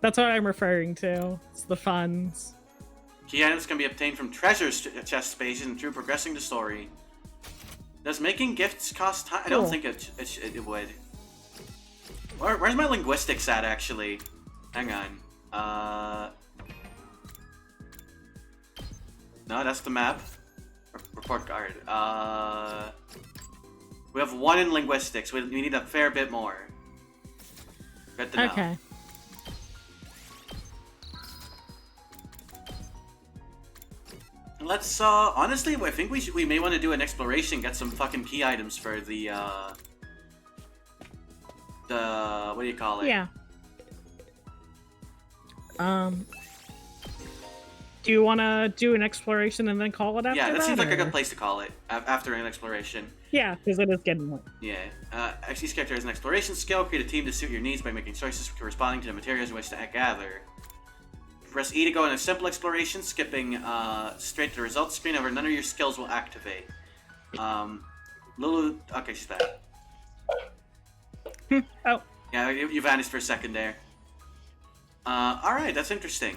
That's what I'm referring to. It's the funds. Key items can be obtained from treasure chest spaces and through progressing the story. Does making gifts cost time? I don't think it would. Where's my linguistics at, actually? Hang on. No, that's the map. Report card. We have 1 in linguistics. We need a fair bit more. Good to know. Okay. Let's, honestly, I think we may want to do an exploration, get some fucking key items for the, what do you call it? Yeah. Do you want to do an exploration and then call it after Yeah, that seems like a or? good place to call it, after an exploration. Yeah, because it is getting late. Yeah. Each character has an exploration skill. Create a team to suit your needs by making choices corresponding to the materials you wish to gather. Press E to go in a simple exploration, skipping straight to the results screen. However, none of your skills will activate. Lulu... Okay, she's back. Oh. Yeah, you vanished for a second there. Alright, that's interesting.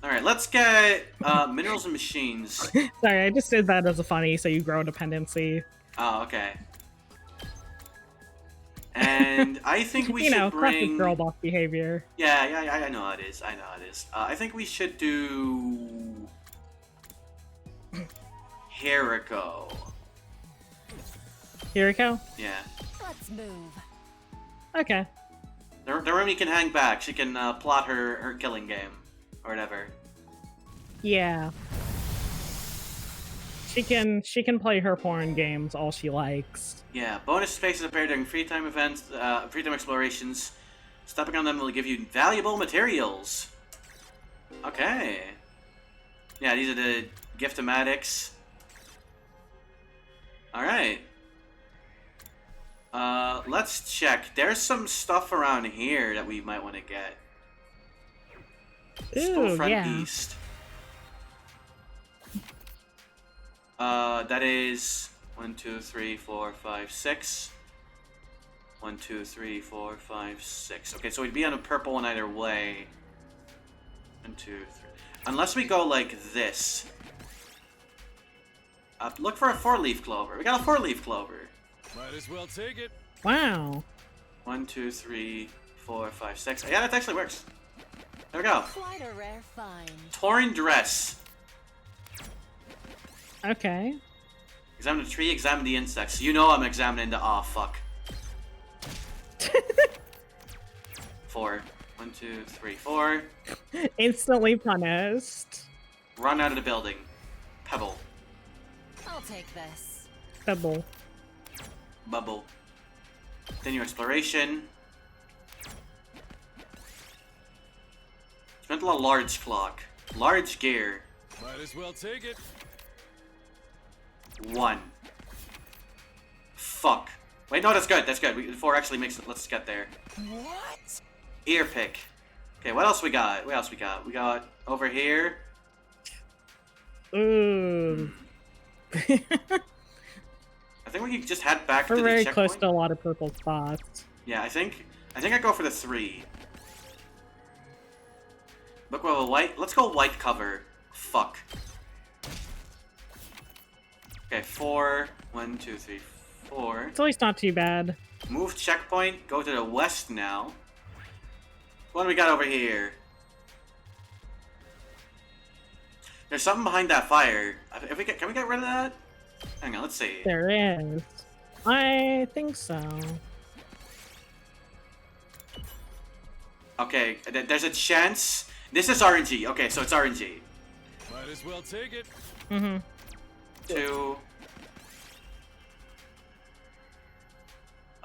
Alright, let's get minerals and machines. Sorry, I just did that as a funny, so you grow dependency. Oh, okay. And I think we should bring... classic girl boss behavior. Yeah, I know how it is. I know how it is. I think we should do... Hiriko. Hiriko? Yeah. Let's move. Okay. The Rumi can hang back. She can plot her killing game. Or whatever. Yeah. She can play her porn games all she likes. Yeah, bonus spaces appear during free time events, free time explorations. Stepping on them will give you valuable materials. Okay. Yeah, these are the giftomatics. Alright. Let's check. There's some stuff around here that we might want to get. Storefront East. That is 1, 2, 3, 4, 5, 6. 1, 2, 3, 4, 5, 6. Okay, so we'd be on a purple one either way. 1, 2, 3. Unless we go like this. Look for a 4-leaf clover. We got a 4-leaf clover. Might as well take it. Wow. 1, 2, 3, 4, 5, 6. Yeah, that actually works. There we go. Quite a rare find. Torn dress. Okay. Examine the tree, examine the insects. You know I'm examining the... Oh, fuck. 4. 1, 2, 3, 4. Instantly punished. Run out of the building. Pebble. I'll take this. Pebble. Bubble. Continue exploration. Spent a large clock. Large gear. Might as well take it. 1. Fuck. Wait, no, that's good. That's good. 4 actually makes it. Let's get there. What? Ear pick. Okay, what else we got? What else we got? We got over here. Ooh. I think we can just head back We're to the very checkpoint. close to a lot of purple spots. Yeah, I think I go for the 3. Look, well, white. Let's go white cover. Fuck. Okay, 4. 1, 2, 3, 4. It's at least not too bad. Move checkpoint. Go to the west now. What do we got over here? There's something behind that fire. Can we get rid of that? Hang on, let's see. There is. I think so. Okay, there's a chance. This is RNG. Okay, so it's RNG. Might as well take it. Mm-hmm. 2,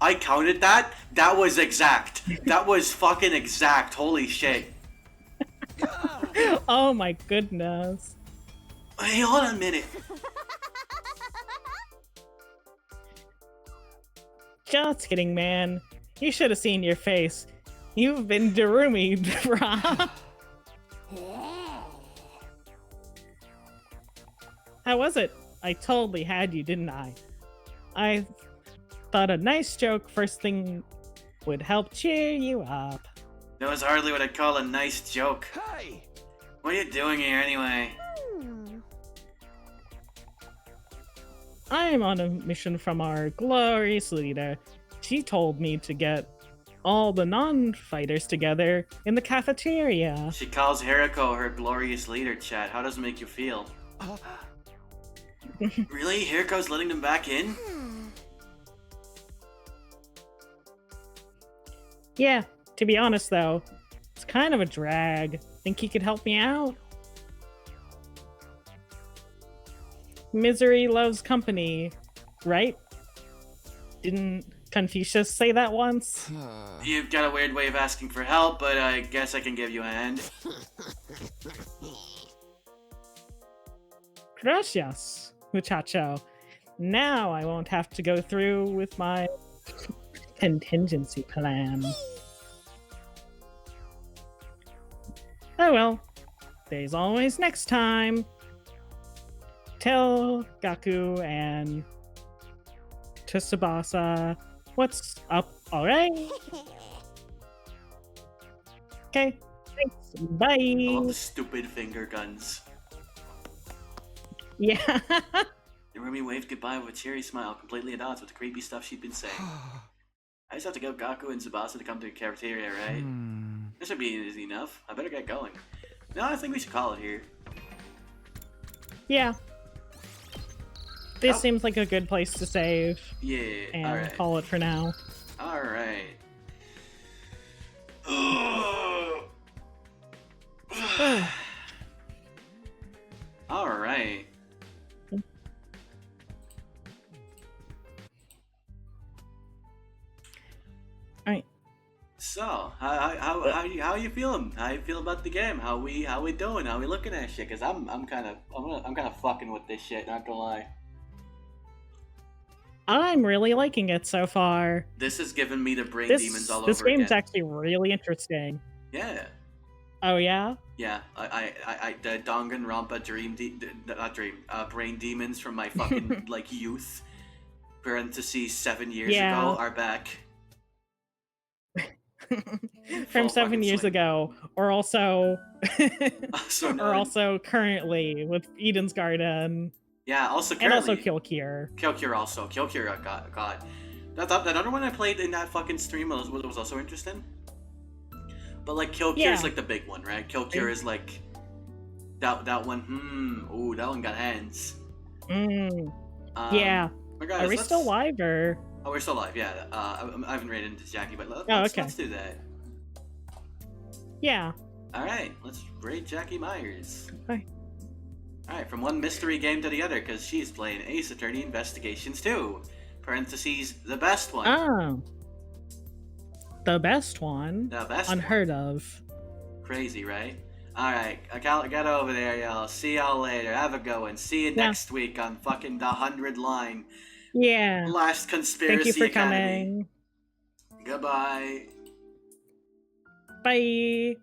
I counted that. That was exact. That was fucking exact. Holy shit. Oh my goodness. Hey, hold on a minute. Just kidding, man. You should have seen your face. You've been Darumi, brah. How was it? I totally had you, didn't I? I thought a nice joke first thing would help cheer you up. That was hardly what I'd call a nice joke. Hey! What are you doing here anyway? I'm on a mission from our glorious leader. She told me to get all the non-fighters together in the cafeteria. She calls Hiriko her glorious leader, chat. How does it make you feel? Really? Hiriko's letting them back in? Yeah, to be honest though, it's kind of a drag. Think he could help me out? Misery loves company, right? Didn't Confucius say that once? You've got a weird way of asking for help, but I guess I can give you a hand. Gracias, muchacho. Now I won't have to go through with my contingency plan. Oh well, there's always next time. Tell Gaku and Tsubasa what's up, alright? Okay, thanks, bye! I love the stupid finger guns. Yeah. Narumi waved goodbye with a cheery smile, completely at odds with the creepy stuff she'd been saying. I just have to get Gaku and Tsubasa to come to the cafeteria, right? This should be easy enough. I better get going. No, I think we should call it here. Yeah. This seems like a good place to save. Yeah, and alright. call it for now. Alright. Alright. Alright. So, how you feeling? How you feel about the game? How we doing? How we looking at shit? Cause I'm kind of fucking with this shit. Not gonna lie. I'm really liking it so far. This has given me the brain This demons all this over game's again. actually really interesting. Yeah. Oh yeah? Yeah, the Danganronpa brain demons from my fucking like youth, parentheses 7 years ago, are back. From 7 years ago, or also, So also currently with Eden's Garden. Yeah, also and currently. also Kill-Cure. Kill-Cure also. Kill-Cure, God. That other one I played in that fucking stream was also interesting. But like Kill-Cure is like the big one, right? Kill-Cure is like that one. Ooh, that one got hands. Yeah. Guys, are we still live or? Oh, we're still live. Yeah. I haven't raided into Jackie, but let's do that. Yeah. All right, let's raid Jackie Myers. Okay. All right, from one mystery game to the other, because she's playing Ace Attorney Investigations 2. Parentheses, the best one. Oh. The best one? The best Unheard of. Crazy, right? All right, I got over there, y'all. See y'all later. Have a good one. See you next week on fucking the 100 line. Yeah. Last Conspiracy Thank you for Academy. coming. Goodbye. Bye.